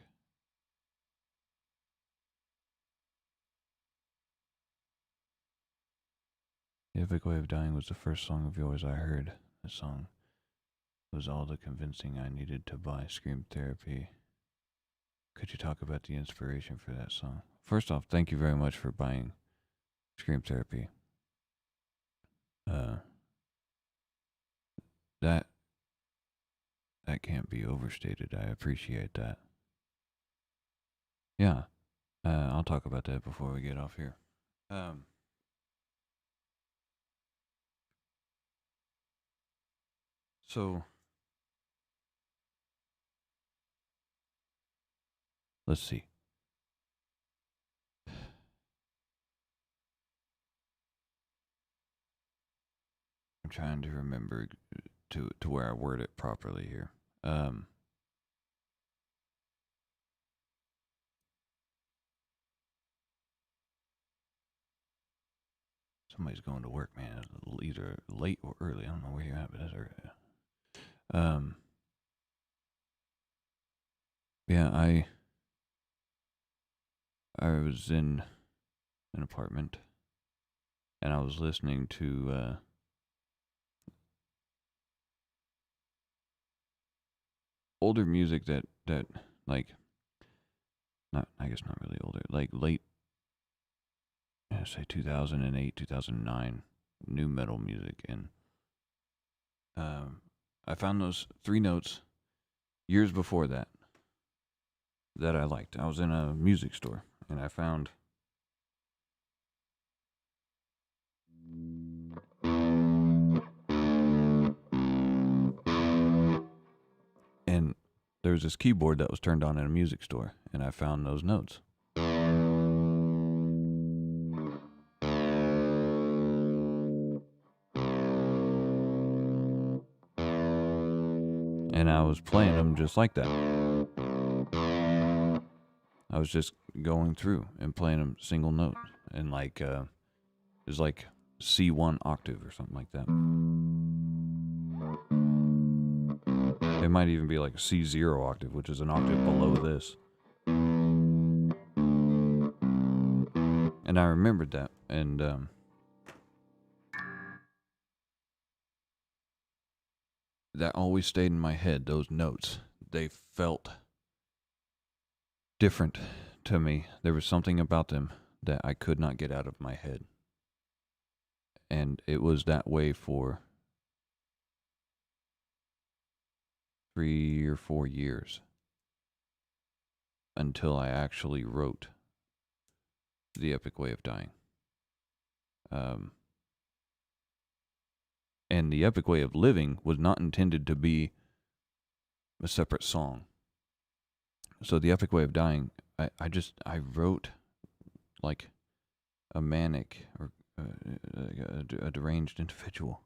The Epic Way of Dying was the first song of yours I heard. The song was all the convincing I needed to buy Scream Therapy. Could you talk about the inspiration for that song? First off, thank you very much for buying Scream Therapy. That can't be overstated. I appreciate that. Yeah, I'll talk about that before we get off here. So let's see. I'm trying to remember to where I word it properly here. Somebody's going to work, man. Either late or early. I don't know where you're at, but that's alright. Yeah, I was in an apartment, and I was listening to older music that like not I guess not really older, like late, say 2008, 2009 new metal music, and I found those three notes years before that I liked. I was in a music store and I found and there was this keyboard that was turned on in a music store, and I found those notes. And I was playing them just like that. I was just going through and playing them single note, and like it was like C1 octave or something like that. It might even be like a C0 octave, which is an octave below this. And I remembered that, and that always stayed in my head. Those notes, they felt different to me. There was something about them that I could not get out of my head. And it was that way for 3 or 4 years until I actually wrote The Epic Way of Dying. And The Epic Way of Living was not intended to be a separate song. So The Epic Way of Dying, I wrote like a manic or a deranged individual.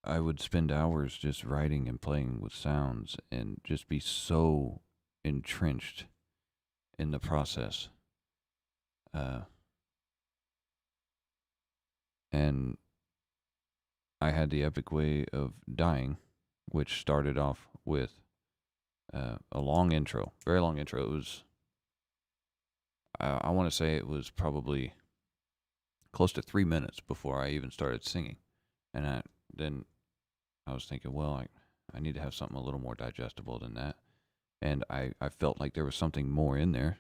I would spend hours just writing and playing with sounds and just be so entrenched in the process. And I had The Epic Way of Dying, which started off with a long intro, very long intro. It was, I want to say it was probably close to 3 minutes before I even started singing. And then I was thinking, well, I need to have something a little more digestible than that. And I felt like there was something more in there.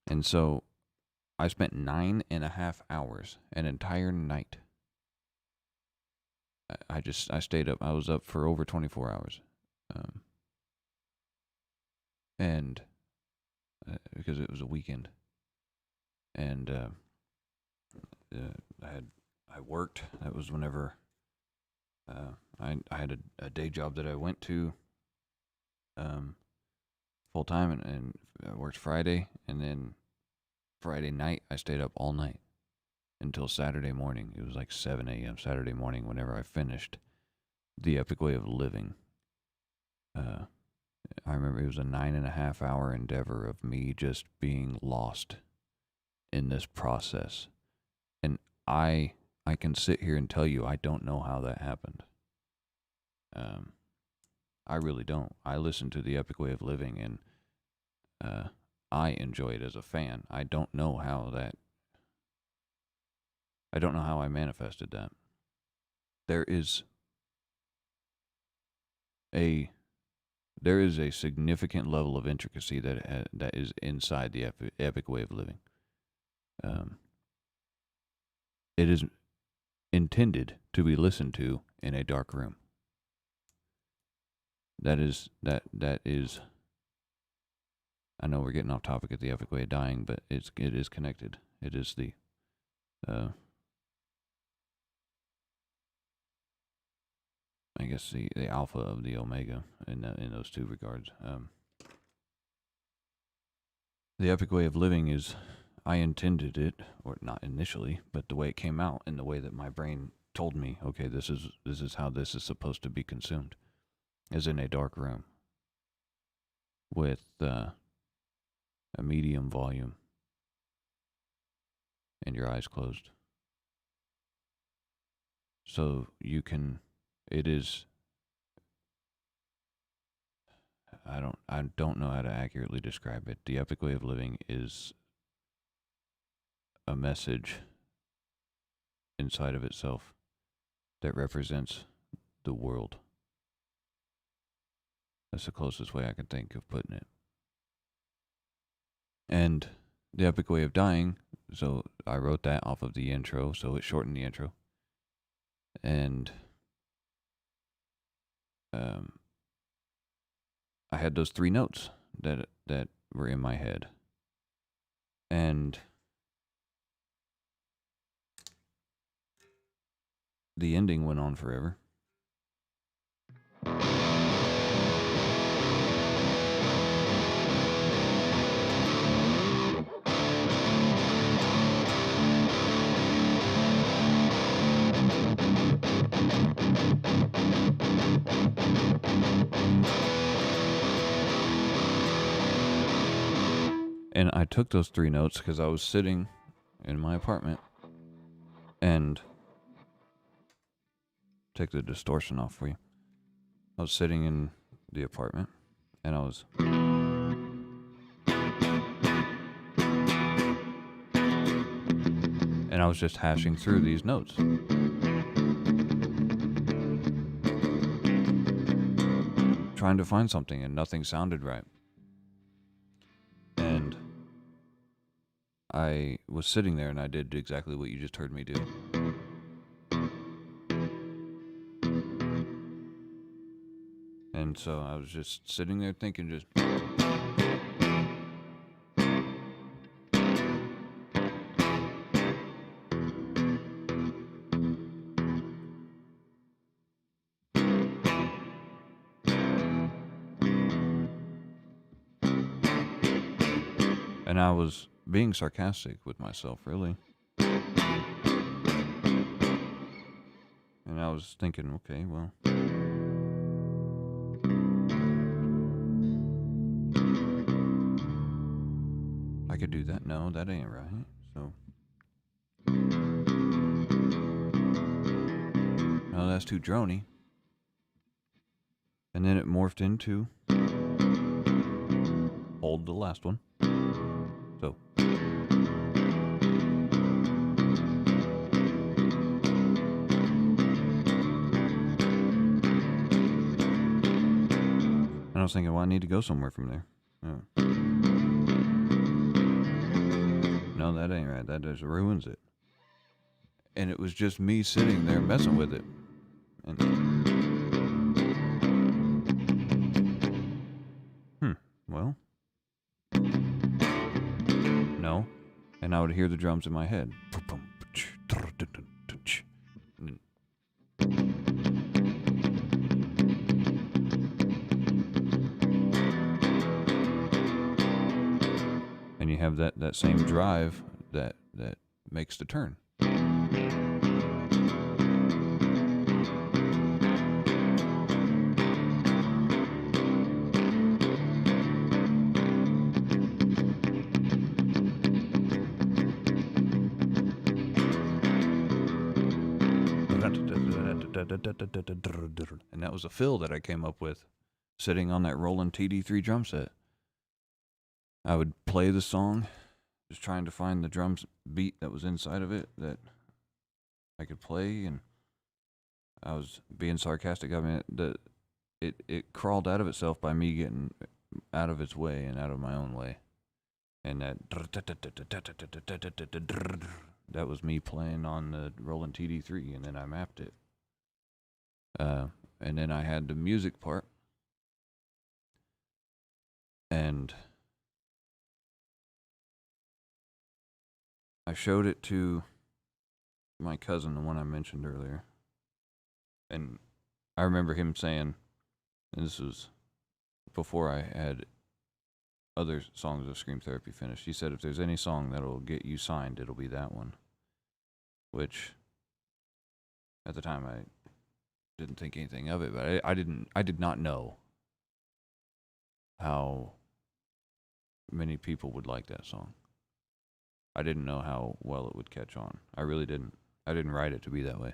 And so I spent 9.5 hours, an entire night. I stayed up. I was up for over 24 hours. And because it was a weekend. And I worked. That was whenever I had a day job that I went to full time, and I worked Friday, and then Friday night I stayed up all night until Saturday morning. It was like 7 a.m. Saturday morning whenever I finished The Epic Way of Living. I remember it was a 9.5 hour endeavor of me just being lost in this process. And I can sit here and tell you I don't know how that happened. I really don't. I listened to The Epic Way of Living, and I enjoy it as a fan. I don't know how I manifested that. There is a significant level of intricacy that is inside the epic way of living. It is intended to be listened to in a dark room. That is. I know we're getting off topic at the epic way of dying, but it is connected. It is the I guess the alpha of the omega in those two regards. The epic way of living is, I intended it, or not initially, but the way it came out and the way that my brain told me, okay, this is how this is supposed to be consumed, is in a dark room with a medium volume and your eyes closed. So you can, it is, I don't know how to accurately describe it. The epic way of living is a message inside of itself that represents the world. That's the closest way I can think of putting it. And the epic way of dying, so I wrote that off of the intro, so it shortened the intro. And I had those 3 notes that were in my head. And the ending went on forever. And I took those 3 notes because I was sitting in my apartment, and take the distortion off for you. I was sitting in the apartment, and I was just hashing through these notes. Trying to find something, and nothing sounded right. And I was sitting there, and I did exactly what you just heard me do. And so I was just sitting there thinking, just... And I was being sarcastic with myself, really. And I was thinking, okay, well... I could do that. No, that ain't right. So... No, that's too drony. And then it morphed into... Hold the last one. So... And I was thinking, well, I need to go somewhere from there. Oh. No, that ain't right. That just ruins it. And it was just me sitting there messing with it. And well, no. And I would hear the drums in my head. have that same drive that makes the turn. And that was a fill that I came up with sitting on that Roland TD3 drum set. I would play the song, just trying to find the drums beat that was inside of it that I could play, and I was being sarcastic. I mean, it crawled out of itself by me getting out of its way and out of my own way. And that was me playing on the Roland TD3, and then I mapped it. And then I had the music part, and I showed it to my cousin, the one I mentioned earlier. And I remember him saying, and this was before I had other songs of Scream Therapy finished, he said, if there's any song that'll get you signed, it'll be that one. Which, at the time, I didn't think anything of it, but I did not know how many people would like that song. I didn't know how well it would catch on. I really didn't. I didn't write it to be that way.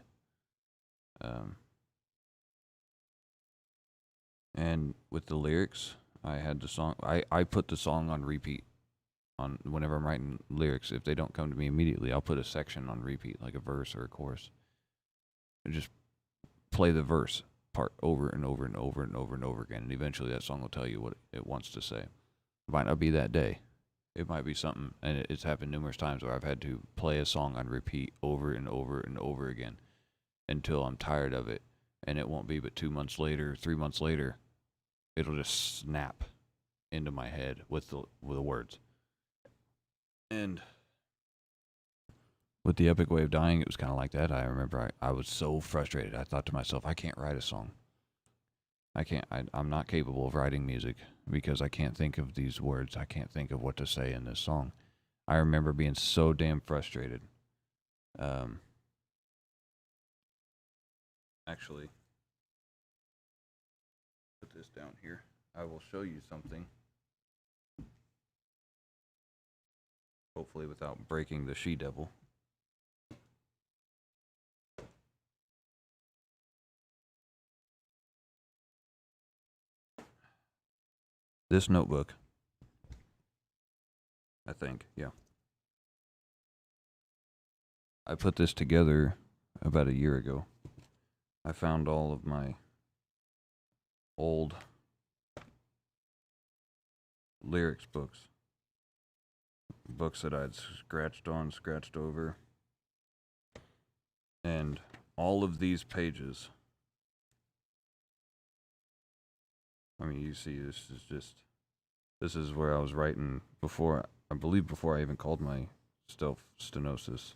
And with the lyrics, I had the song. I put the song on repeat. On whenever I'm writing lyrics, if they don't come to me immediately, I'll put a section on repeat, like a verse or a chorus, and just play the verse part over and over and over and over and over again, and eventually that song will tell you what it wants to say. It might not be that day. It might be something, and it's happened numerous times where I've had to play a song on repeat over and over and over again until I'm tired of it, and it won't be but 2 months later, 3 months later, it'll just snap into my head with the words. And with the Epic Way of Dying, it was kind of like that. I remember I was so frustrated. I thought to myself, I can't write a song. I'm not capable of writing music because I can't think of these words. I can't think of what to say in this song. I remember being so damn frustrated. Actually, put this down here. I will show you something. Hopefully without breaking the she-devil. This notebook, I think, yeah. I put this together about a year ago. I found all of my old lyrics books that I'd scratched over, and all of these pages, I mean, you see, this is where I was writing before I even called my self stenosis.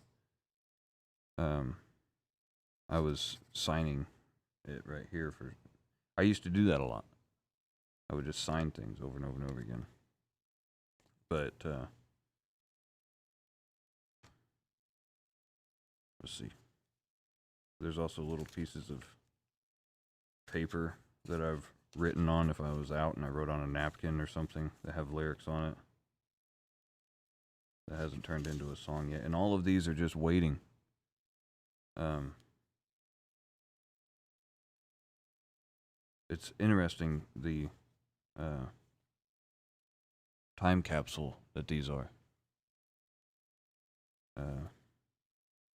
I was signing it right here I used to do that a lot. I would just sign things over and over and over again. But, let's see. There's also little pieces of paper that I've written on if I was out and I wrote on a napkin or something that have lyrics on it. That hasn't turned into a song yet. And all of these are just waiting. It's interesting, the time capsule that these are.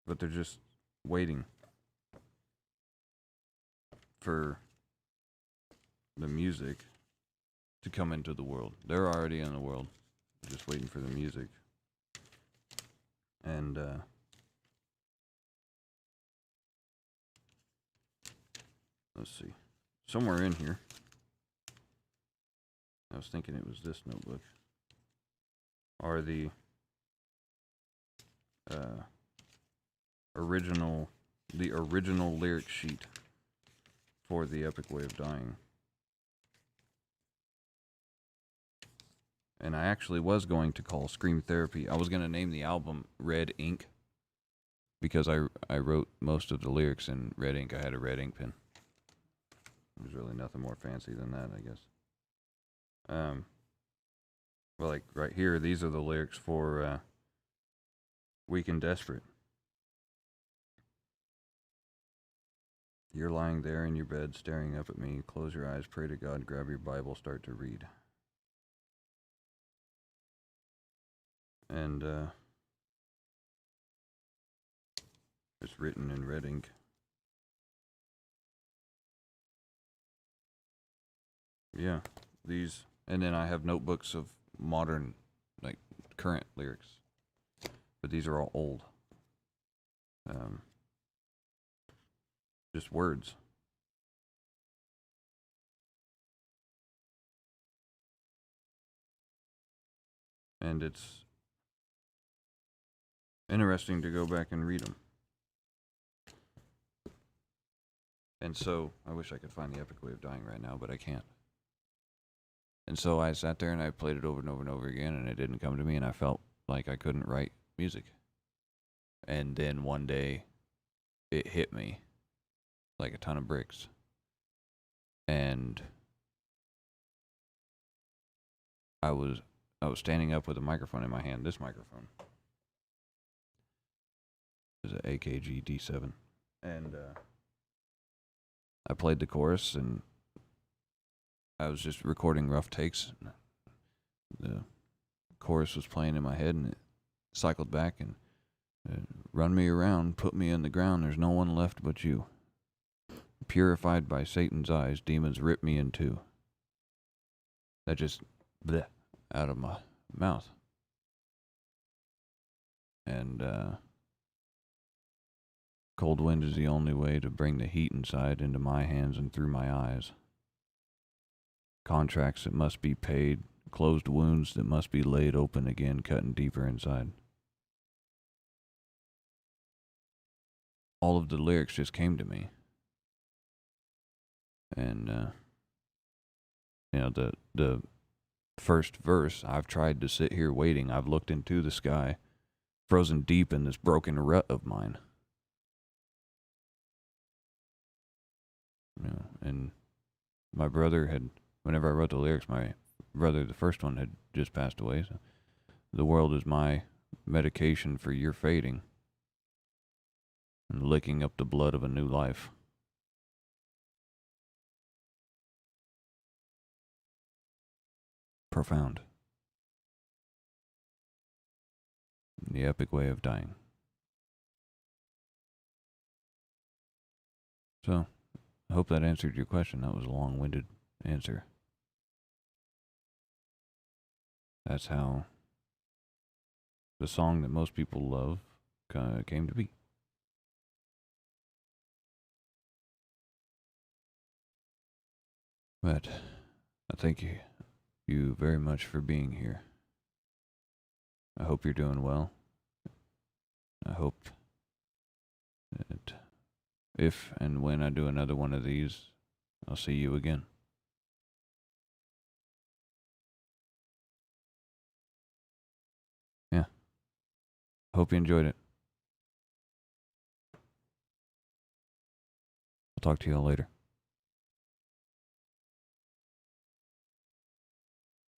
But they're just waiting for the music to come into the world. They're already in the world, just waiting for the music. And let's see, somewhere in here, I was thinking it was this notebook, are the original lyric sheet for the Epic Way of Dying. And I actually was going to call Scream Therapy. I was going to name the album Red Ink because I wrote most of the lyrics in red ink. I had a red ink pen. There's really nothing more fancy than that, I guess. Well, like right here, these are the lyrics for Weak and Desperate. You're lying there in your bed, staring up at me. Close your eyes, pray to God, grab your Bible, start to read. And it's written in red ink. Yeah, these, and then I have notebooks of modern, like current lyrics, but these are all old. Just words. And it's interesting to go back and read them. And so, I wish I could find the Epic Way of Dying right now, but I can't. And so I sat there and I played it over and over and over again, and it didn't come to me, and I felt like I couldn't write music. And then one day, it hit me like a ton of bricks. And I was standing up with a microphone in my hand. This microphone is an AKG D7, and I played the chorus, and I was just recording rough takes. The chorus was playing in my head, and it cycled back and run me around, put me in the ground. There's no one left but you. Purified by Satan's eyes, demons rip me in two. That just bleh, out of my mouth. And cold wind is the only way to bring the heat inside into my hands and through my eyes. Contracts that must be paid, closed wounds that must be laid open again, cutting deeper inside. All of the lyrics just came to me. And, the first verse, I've tried to sit here waiting. I've looked into the sky, frozen deep in this broken rut of mine. And my brother had, whenever I wrote the lyrics, my brother, the first one, had just passed away. So the world is my medication for your fading and licking up the blood of a new life. Profound. The epic way of dying. So, I hope that answered your question. That was a long-winded answer. That's how the song that most people love came to be. But I thank you very much for being here. I hope you're doing well. I hope that if and when I do another one of these, I'll see you again. Yeah. Hope you enjoyed it. I'll talk to you all later.